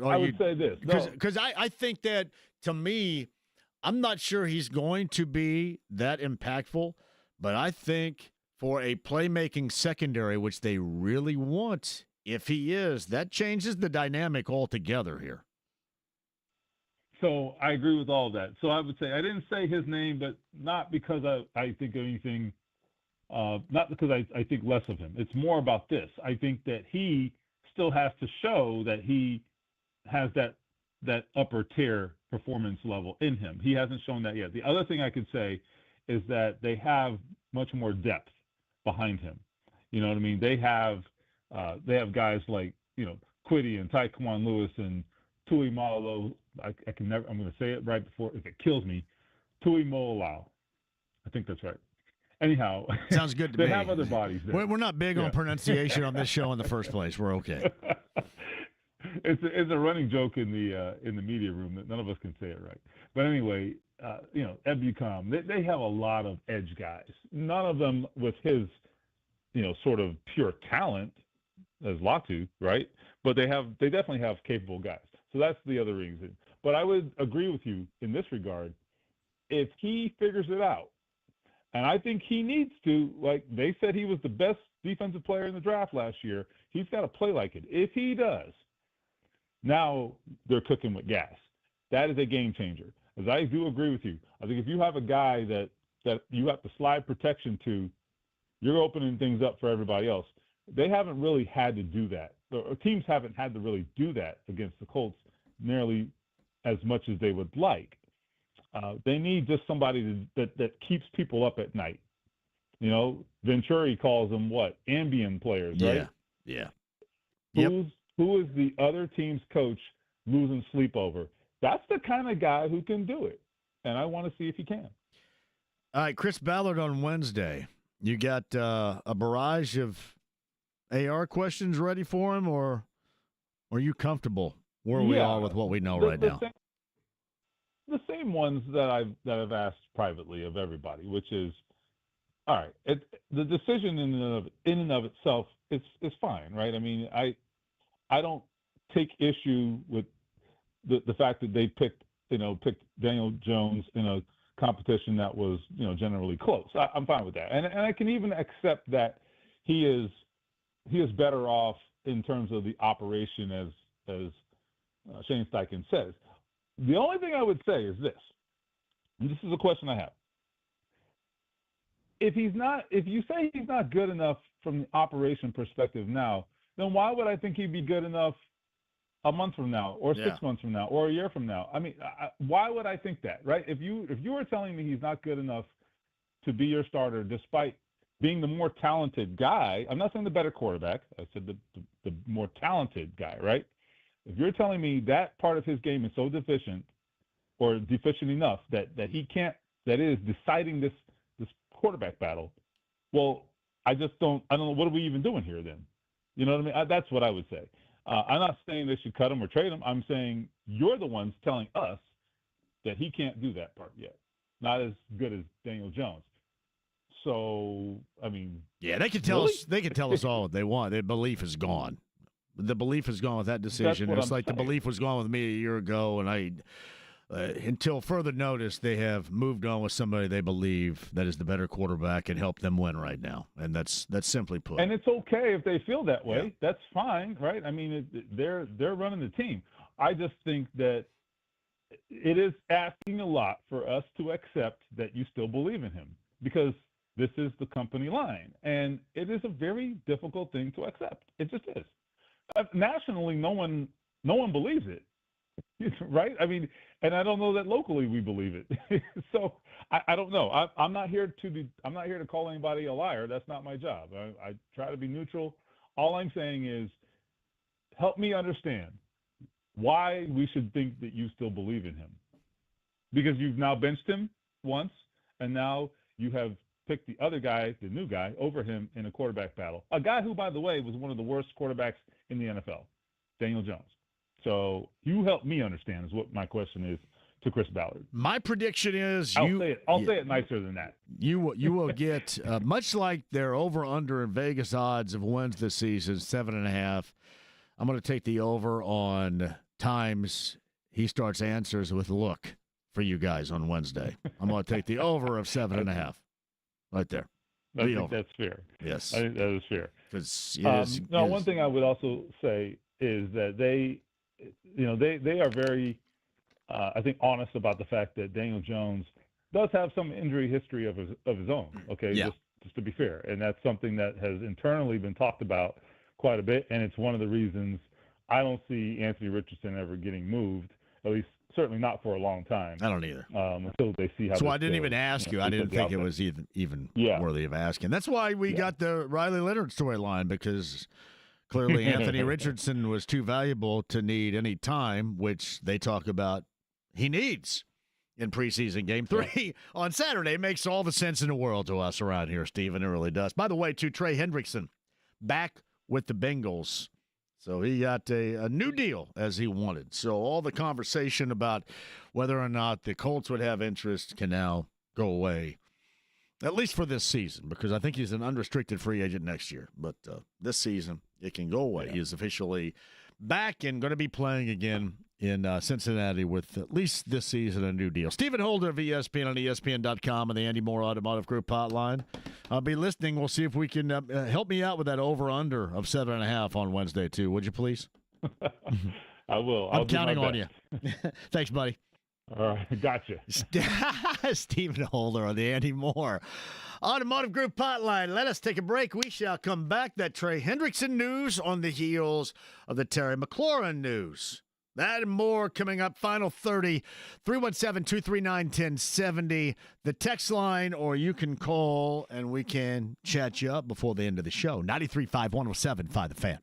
I would say this. Because I think that, to me, I'm not sure he's going to be that impactful, but I think for a playmaking secondary, which they really want, if he is, that changes the dynamic altogether here. So I agree with all that. So I would say I didn't say his name, but not because I think anything, not because I think less of him. It's more about this. I think that he still has to show that he has that upper tier performance level in him. He hasn't shown that yet. The other thing I could say is that they have much more depth behind him. You know what I mean? They have guys like, Quiddy and Taekwon Lewis and Tui Malo. I'm going to say it right before, if it kills me, Tui Molau. I think that's right. Anyhow, sounds good to me. They have other bodies there. We're not big on pronunciation on this show in the first place. We're okay. It's a running joke in the media room that none of us can say it right. But anyway, Ebucom, they have a lot of edge guys. None of them with his, sort of pure talent as Latu, right? But they definitely have capable guys. So that's the other reason. But I would agree with you in this regard. If he figures it out, and I think he needs to, like they said he was the best defensive player in the draft last year, he's got to play like it. If he does, now they're cooking with gas. That is a game changer. As I do agree with you. I think if you have a guy that you have to slide protection to, you're opening things up for everybody else. They haven't really had to do that. Or teams haven't had to really do that against the Colts nearly as much as they would like. They need just somebody that keeps people up at night. Venturi calls them what? Ambient players, right? Yeah. Who is the other team's coach losing sleep over? That's the kind of guy who can do it. And I want to see if he can. All right, Chris Ballard on Wednesday. You got a barrage of AR questions ready for him, or are you comfortable where we are with what we know right now? The same ones that I've asked privately of everybody, which is, all right, the decision in and of itself is fine, right? I mean, I don't take issue with the fact that they picked Daniel Jones in a competition that was generally close. I'm fine with that, and I can even accept that he is better off in terms of the operation, as Shane Steichen says. The only thing I would say is this, and this is a question I have. If you say he's not good enough from the operation perspective now, then why would I think he'd be good enough a month from now, or 6 months from now, or a year from now? I mean, why would I think that, right? If you were telling me he's not good enough to be your starter, despite being the more talented guy, I'm not saying the better quarterback. I said the more talented guy, right? If you're telling me that part of his game is so deficient, or deficient enough that he can't, that is deciding this quarterback battle, well, I don't know, what are we even doing here then? You know what I mean? That's what I would say. I'm not saying they should cut him or trade him. I'm saying you're the ones telling us that he can't do that part yet. Not as good as Daniel Jones. So, I mean, yeah, they can tell us. They can tell us all what they want. Their belief is gone. The belief is gone with that decision. It's like saying. The belief was gone with me a year ago, and until further notice, they have moved on with somebody they believe that is the better quarterback and help them win right now. And that's simply put. And it's okay if they feel that way. Yeah. That's fine, right? I mean, they're running the team. I just think that it is asking a lot for us to accept that you still believe in him, because this is the company line, and it is a very difficult thing to accept. It just is. Nationally, no one believes it, right? I mean, and I don't know that locally we believe it. So I don't know. I'm not here to call anybody a liar. That's not my job. I try to be neutral. All I'm saying is, help me understand why we should think that you still believe in him, because you've now benched him once, and now you have picked the other guy, the new guy, over him in a quarterback battle. A guy who, by the way, was one of the worst quarterbacks in the NFL, Daniel Jones. So you help me understand is what my question is to Chris Ballard. My prediction is I'll say it nicer than that. You will get much like their over/under in Vegas odds of wins this season, 7.5. I'm going to take the over on times he starts answers with look for you guys on Wednesday. I'm going to take the over of 7.5. Right there. I think that's fair. Yes. I think that is fair. One thing I would also say is that they are very, I think, honest about the fact that Daniel Jones does have some injury history of his own. Okay, just to be fair, and that's something that has internally been talked about quite a bit, and it's one of the reasons I don't see Anthony Richardson ever getting moved, at least certainly not for a long time. I don't either. Until they see how. So I didn't even ask you. I didn't think it was even worthy of asking. That's why we got the Riley Leonard storyline, because clearly Anthony Richardson was too valuable to need any time, which they talk about he needs in preseason game 3 on Saturday. Makes all the sense in the world to us around here, Stephen. It really does. By the way, to Trey Hendrickson, back with the Bengals. So he got a new deal as he wanted. So all the conversation about whether or not the Colts would have interest can now go away, at least for this season, because I think he's an unrestricted free agent next year. But this season, it can go away. He is officially back and going to be playing again in Cincinnati with, at least this season, a new deal. Stephen Holder of ESPN on ESPN.com and the Andy Moore Automotive Group hotline. I'll be listening. We'll see if we can help me out with that over-under of 7.5 on Wednesday, too. Would you please? I will. I'm counting on you. Thanks, buddy. All right. Gotcha. Stephen Holder on the Andy Moore Automotive Group hotline. Let us take a break. We shall come back. That Trey Hendrickson news on the heels of the Terry McLaurin news. That and more coming up. Final 30, 317-239-1070. The text line, or you can call and we can chat you up before the end of the show. 93.5-107.5 The Fan.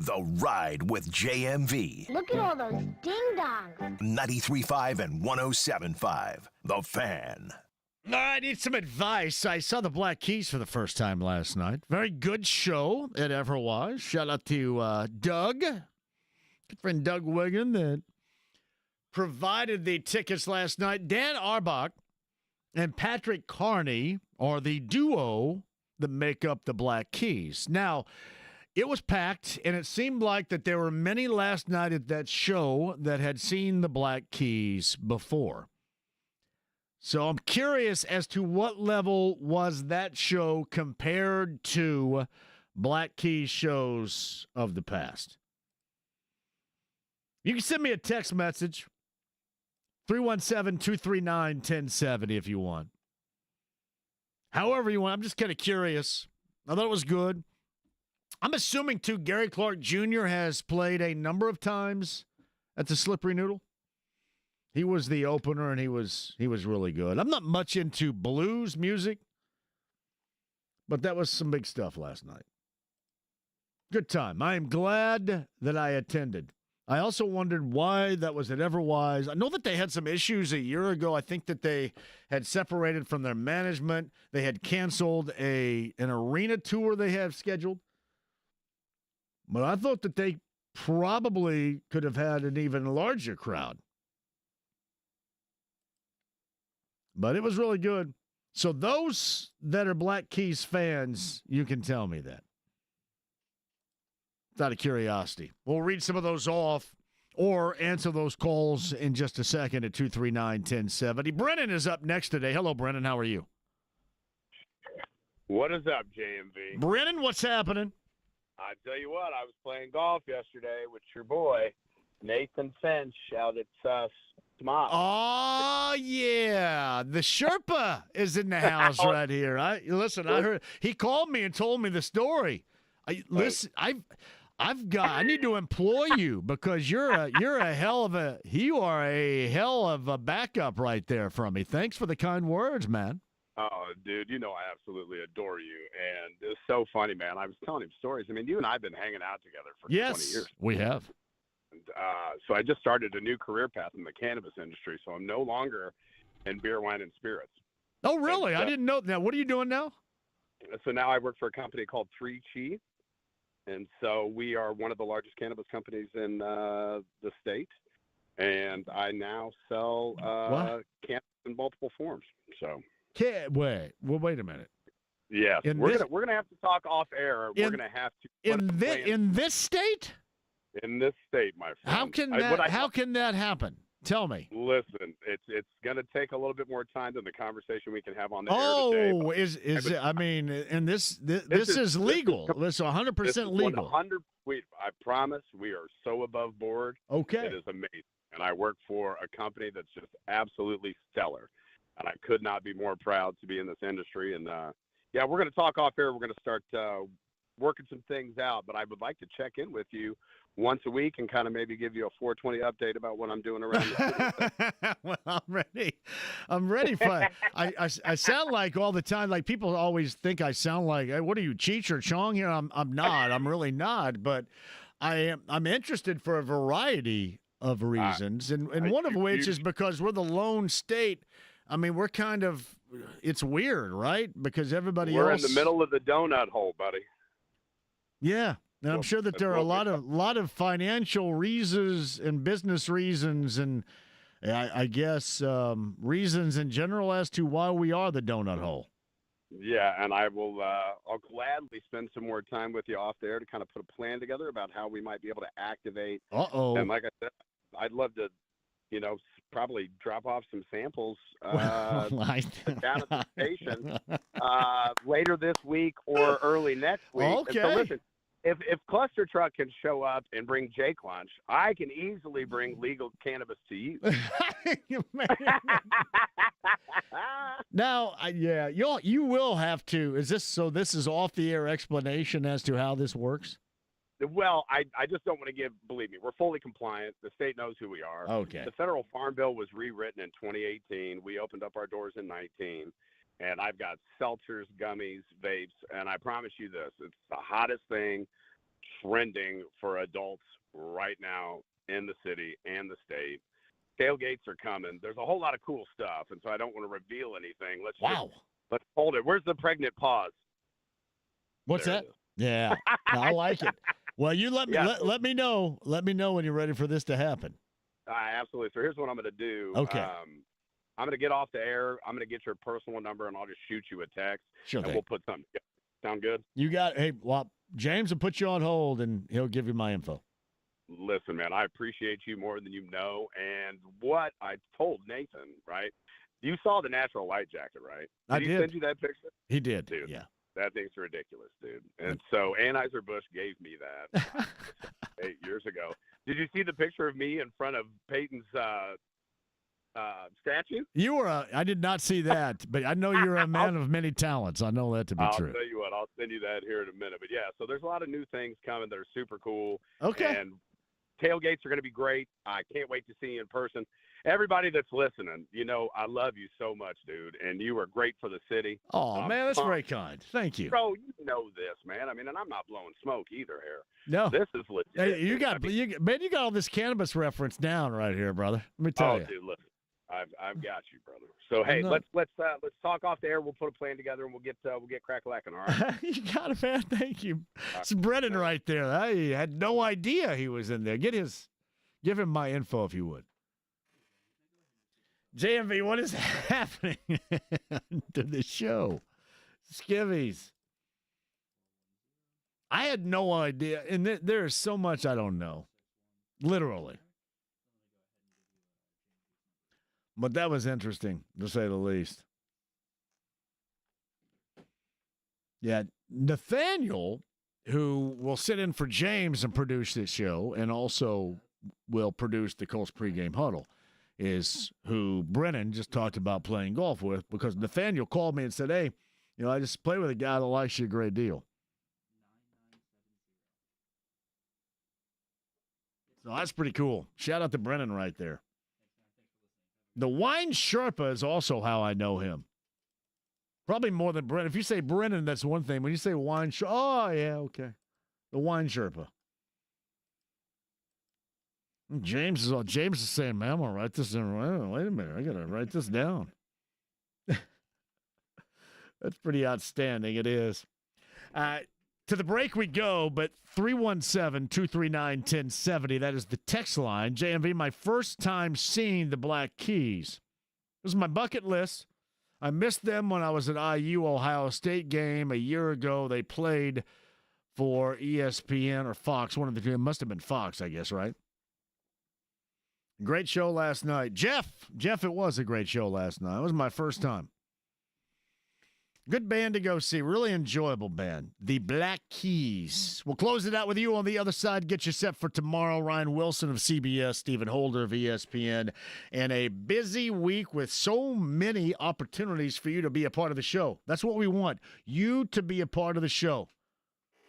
The Ride with JMV. Look at all those ding-dongs. 93.5 and 107.5. The Fan. I need some advice. I saw the Black Keys for the first time last night. Very good show it ever was. Shout out to Doug, good friend Doug Wiggin, that provided the tickets last night. Dan Arbach and Patrick Carney are the duo that make up the Black Keys. Now, it was packed, and it seemed like that there were many last night at that show that had seen the Black Keys before. So I'm curious as to what level was that show compared to Black Keys shows of the past. You can send me a text message, 317-239-1070 if you want. However you want. I'm just kind of curious. I thought it was good. I'm assuming, too, Gary Clark Jr. has played a number of times at the Slippery Noodle. He was the opener, and he was really good. I'm not much into blues music, but that was some big stuff last night. Good time. I am glad that I attended. I also wondered why that was at Everwise. I know that they had some issues a year ago. I think that they had separated from their management. They had canceled an arena tour they have scheduled. But I thought that they probably could have had an even larger crowd. But it was really good. So those that are Black Keys fans, you can tell me that. Out of curiosity. We'll read some of those off or answer those calls in just a second at 239-1070. Brennan is up next today. Hello, Brennan. How are you? What is up, JMV? Brennan, what's happening? I tell you what, I was playing golf yesterday with your boy, Nathan Finch, out at Smart. Oh, yeah. The Sherpa is in the house right here. I heard he called me and told me the story. I need to employ you because you are a hell of a backup right there from me. Thanks for the kind words, man. Oh, dude, you know I absolutely adore you, and it's so funny, man. I was telling him stories. I mean, you and I have been hanging out together for 20 years. We have. And, so I just started a new career path in the cannabis industry, so I'm no longer in beer, wine, and spirits. Oh, really? I didn't know. Now, what are you doing now? So now I work for a company called 3Chi, and so we are one of the largest cannabis companies in the state, and I now sell cannabis in multiple forms. So. Wait a minute. Yes, we're gonna have to talk off air. We're gonna have to in this state. In this state, my friend. How can that happen? Tell me. Listen, it's gonna take a little bit more time than the conversation we can have on the air today. And this is legal. This is 100% legal. I promise we are so above board. Okay. It is amazing, and I work for a company that's just absolutely stellar. And I could not be more proud to be in this industry. And, we're going to talk off air. We're going to start working some things out. But I would like to check in with you once a week and kind of maybe give you a 420 update about what I'm doing around the city. Well, I'm ready for I sound like all the time, like people always think I sound like, hey, what are you, Cheech or Chong here? I'm not. I'm really not. But I'm interested for a variety of reasons. And one of which is because we're the lone state. I mean, we're kind of – it's weird, right? Because everybody else – We're in the middle of the donut hole, buddy. Yeah, and I'm sure that there are a lot of financial reasons and business reasons and I guess reasons in general as to why we are the donut hole. Yeah, and I'll gladly spend some more time with you off there to kind of put a plan together about how we might be able to activate. And like I said, I'd love to – probably drop off some samples down at the station later this week or early next week. Okay. And so listen, if Cluster Truck can show up and bring Jake Lunch, I can easily bring legal cannabis to you. Now, you will have to. This is off the air explanation as to how this works? Well, I just don't want to believe me, we're fully compliant. The state knows who we are. Okay. The federal farm bill was rewritten in 2018. We opened up our doors in 19. And I've got seltzers, gummies, vapes. And I promise you this, it's the hottest thing trending for adults right now in the city and the state. Tailgates are coming. There's a whole lot of cool stuff, and so I don't want to reveal anything. Let's hold it. Where's the pregnant pause? What's that? Yeah, no, I like it. Well, you let me let me know. Let me know when you're ready for this to happen. Absolutely. So here's what I'm going to do. Okay. I'm going to get off the air. I'm going to get your personal number, and I'll just shoot you a text. Sure and thing. We'll put something together. Sound good? You got. Hey, well, James will put you on hold, and he'll give you my info. Listen, man, I appreciate you more than you know. And what I told Nathan, right? You saw the natural light jacket, right? I did. He send you that picture? He did. Dude, yeah. That thing's ridiculous, dude. And so Anheuser-Busch gave me that 8 years ago. Did you see the picture of me in front of Peyton's statue? You were. I did not see that, but I know you're a man of many talents. I know that to be true. I'll tell you what. I'll send you that here in a minute. But yeah, so there's a lot of new things coming that are super cool. Okay. And tailgates are going to be great. I can't wait to see you in person. Everybody that's listening, you know, I love you so much, dude, and you are great for the city. Oh, man, that's very kind. Thank you. Bro, you know this, man. I mean, and I'm not blowing smoke either here. No. This is legit. Hey, you got all this cannabis reference down right here, brother. Let me tell you. Dude, listen, I've got you, brother. So hey, let's talk off the air. We'll put a plan together and we'll get crack-a-lacking, all right? You got it, man. Thank you. It's Brennan right there. I had no idea he was in there. Give him my info if you would. JMV, what is happening to the show? Skivvies. I had no idea, and there is so much I don't know, literally. But that was interesting, to say the least. Yeah, Nathaniel, who will sit in for James and produce this show, and also will produce the Colts pregame huddle, is who Brennan just talked about playing golf with, because Nathaniel called me and said, hey, you know, I just play with a guy that likes you a great deal. So that's pretty cool. Shout out to Brennan right there. The Wine Sherpa is also how I know him. Probably more than Brennan. If you say Brennan, that's one thing. When you say Wine Sherpa, oh, yeah, okay. The Wine Sherpa. James is saying, man, I'm going to write this down. Wait a minute. I got to write this down. That's pretty outstanding. It is. To the break we go, but 317-239-1070. That is the text line. JMV, my first time seeing the Black Keys. This is my bucket list. I missed them when I was at IU Ohio State game a year ago. They played for ESPN or Fox. One of the two. It must have been Fox, I guess, right? Great show last night. Jeff, it was a great show last night. It was my first time. Good band to go see. Really enjoyable band. The Black Keys. We'll close it out with you on the other side. Get you set for tomorrow. Ryan Wilson of CBS, Stephen Holder of ESPN, and a busy week with so many opportunities for you to be a part of the show. That's what we want. You to be a part of the show.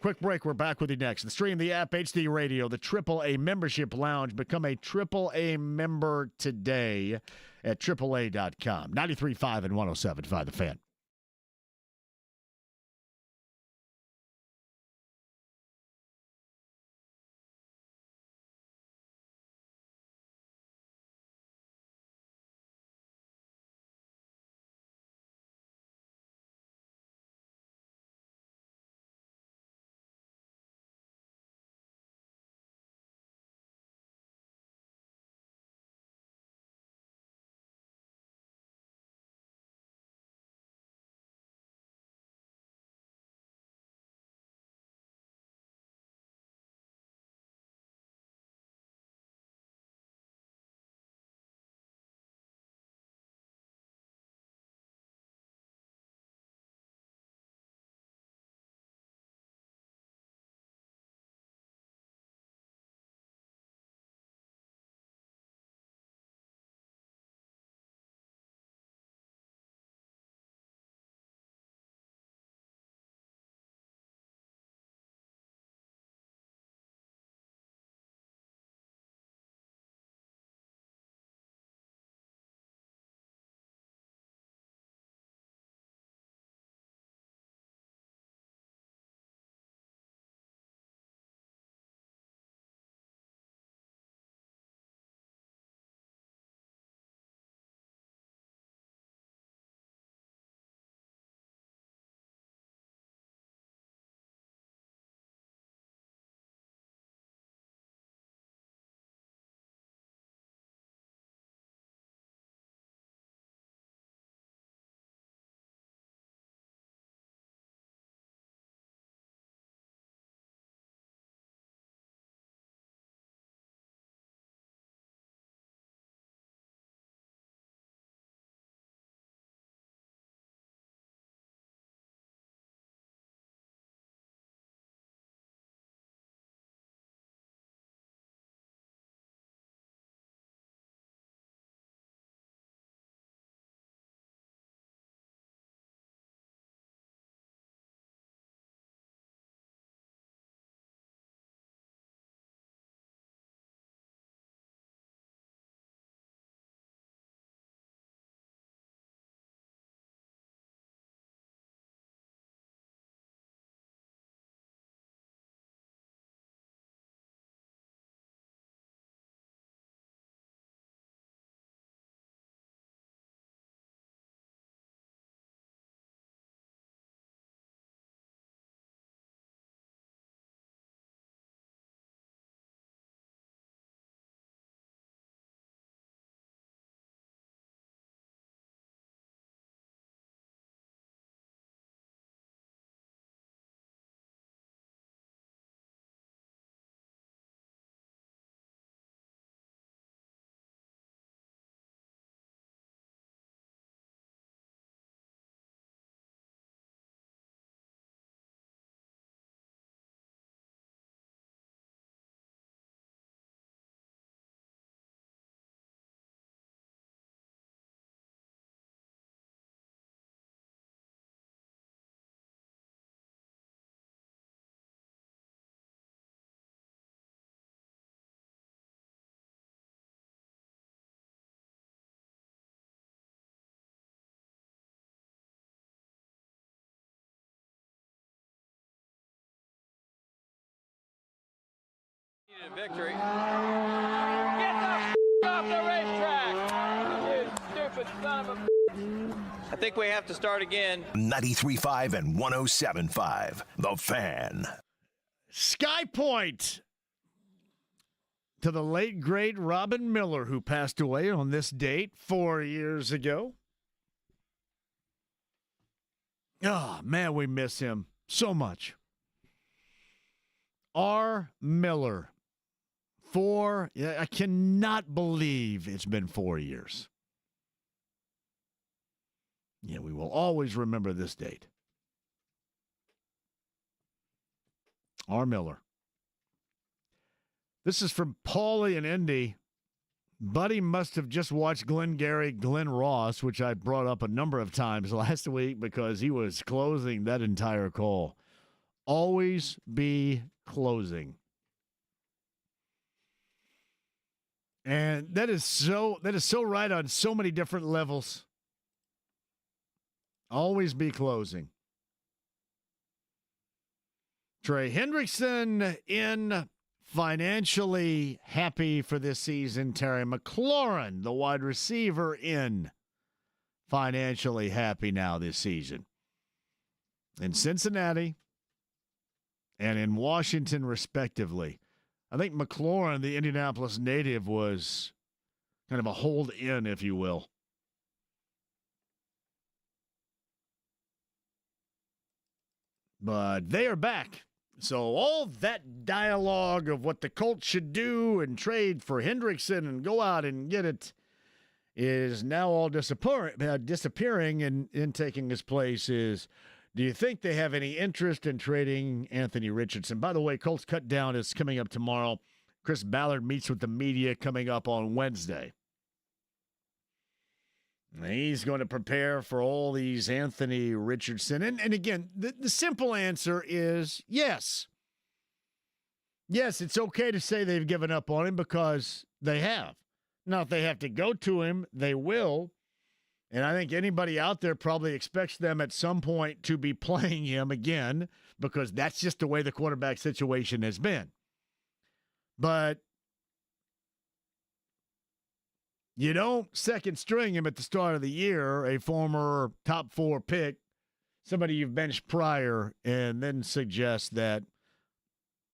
Quick break. We're back with you next. The stream, the app, HD Radio, the AAA membership lounge. Become a AAA member today at AAA.com. 93.5 and 107.5 The Fan. Victory. Get the off the racetrack, you stupid son of a. I think we have to start again. 93.5 and 107.5. The Fan. Sky Point to the late, great Robin Miller, who passed away on this date 4 years ago. Oh, man, we miss him so much. R. Miller. I cannot believe it's been 4 years. Yeah, we will always remember this date. R. Miller. This is from Paulie and Indy. Buddy must have just watched Glengarry Glen Ross, which I brought up a number of times last week because he was closing that entire call. Always be closing. And that is so right on so many different levels. Always be closing. Trey Hendrickson in, financially happy for this season. Terry McLaurin, the wide receiver, in, financially happy now this season. In Cincinnati and in Washington, respectively. I think McLaurin, the Indianapolis native, was kind of a hold-in, if you will. But they are back. So all that dialogue of what the Colts should do and trade for Hendrickson and go out and get it is now all disappearing, and taking his place is, do you think they have any interest in trading Anthony Richardson? By the way, Colts Cut Down is coming up tomorrow. Chris Ballard meets with the media coming up on Wednesday. He's going to prepare for all these Anthony Richardson. And again, the simple answer is yes. Yes, it's okay to say they've given up on him because they have. Now, if they have to go to him, they will. And I think anybody out there probably expects them at some point to be playing him again because that's just the way the quarterback situation has been. But you don't second string him at the start of the year, a former top 4 pick, somebody you've benched prior, and then suggest that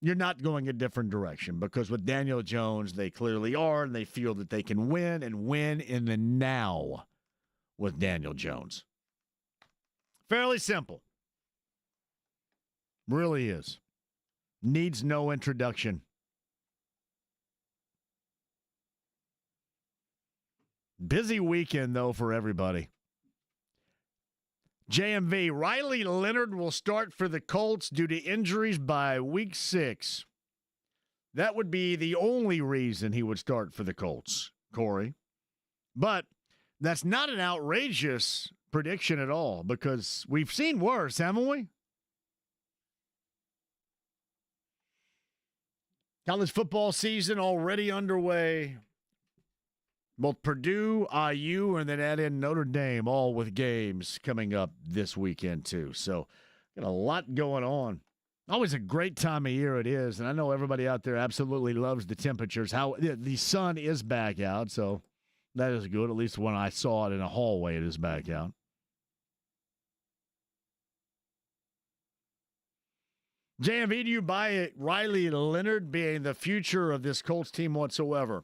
you're not going a different direction, because with Daniel Jones, they clearly are, and they feel that they can win and win in the now with Daniel Jones. Fairly simple. Really is. Needs no introduction. Busy weekend, though, for everybody. JMV, Riley Leonard will start for the Colts due to injuries by week 6. That would be the only reason he would start for the Colts, Corey. But that's not an outrageous prediction at all, because we've seen worse, haven't we? College football season already underway. Both Purdue, IU, and then add in Notre Dame, all with games coming up this weekend, too. So, got a lot going on. Always a great time of year it is, and I know everybody out there absolutely loves the temperatures. How the sun is back out, so that is good. At least when I saw it in a hallway, it is back out. JMV, do you buy Riley Leonard being the future of this Colts team whatsoever?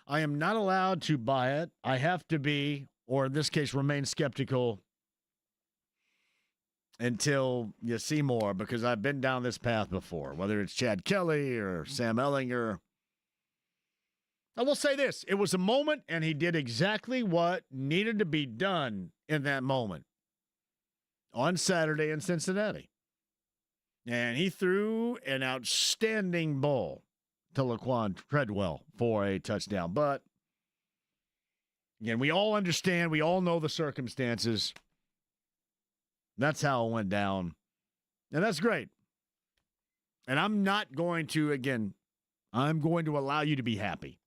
I am not allowed to buy it. I have to be, or in this case, remain skeptical until you see more, because I've been down this path before, whether it's Chad Kelly or Sam Ellinger. I will say this. It was a moment, and he did exactly what needed to be done in that moment on Saturday in Cincinnati. And he threw an outstanding ball to Laquan Treadwell for a touchdown. But, again, we all understand. We all know the circumstances. That's how it went down. And that's great. And I'm not going to, again, I'm going to allow you to be happy.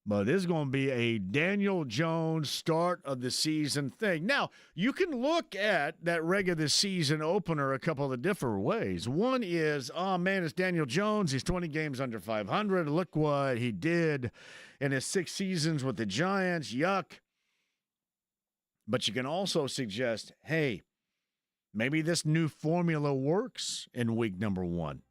But this is going to be a Daniel Jones start of the season thing. Now, you can look at that regular season opener a couple of different ways. One is, oh, man, it's Daniel Jones. He's 20 games under 500. Look what he did in his 6 seasons with the Giants. Yuck. But you can also suggest, hey, maybe this new formula works in week number 1.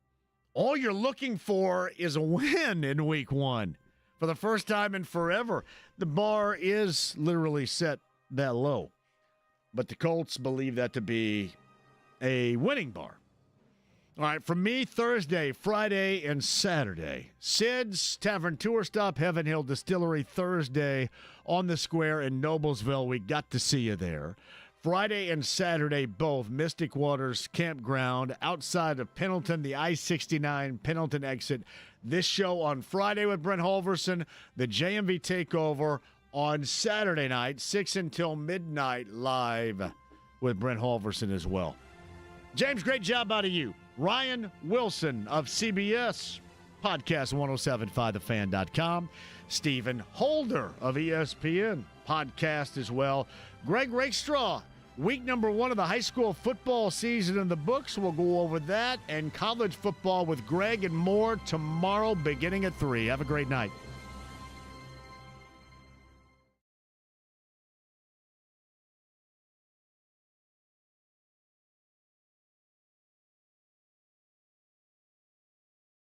All you're looking for is a win in week 1. For the first time in forever, the bar is literally set that low. But the Colts believe that to be a winning bar. All right, for me, Thursday, Friday, and Saturday. Sid's Tavern Tour Stop, Heaven Hill Distillery, Thursday on the square in Noblesville. We got to see you there. Friday and Saturday, both Mystic Waters Campground outside of Pendleton, the I-69 Pendleton exit. This show on Friday with Brent Halverson, the JMV Takeover on Saturday night, 6 until midnight, live with Brent Halverson as well. James, great job out of you. Ryan Wilson of CBS, podcast 1075thefan.com. Stephen Holder of ESPN, podcast as well. Greg Rakestraw, week number 1 of the high school football season in the books. We'll go over that and college football with Greg and more tomorrow beginning at 3. Have a great night.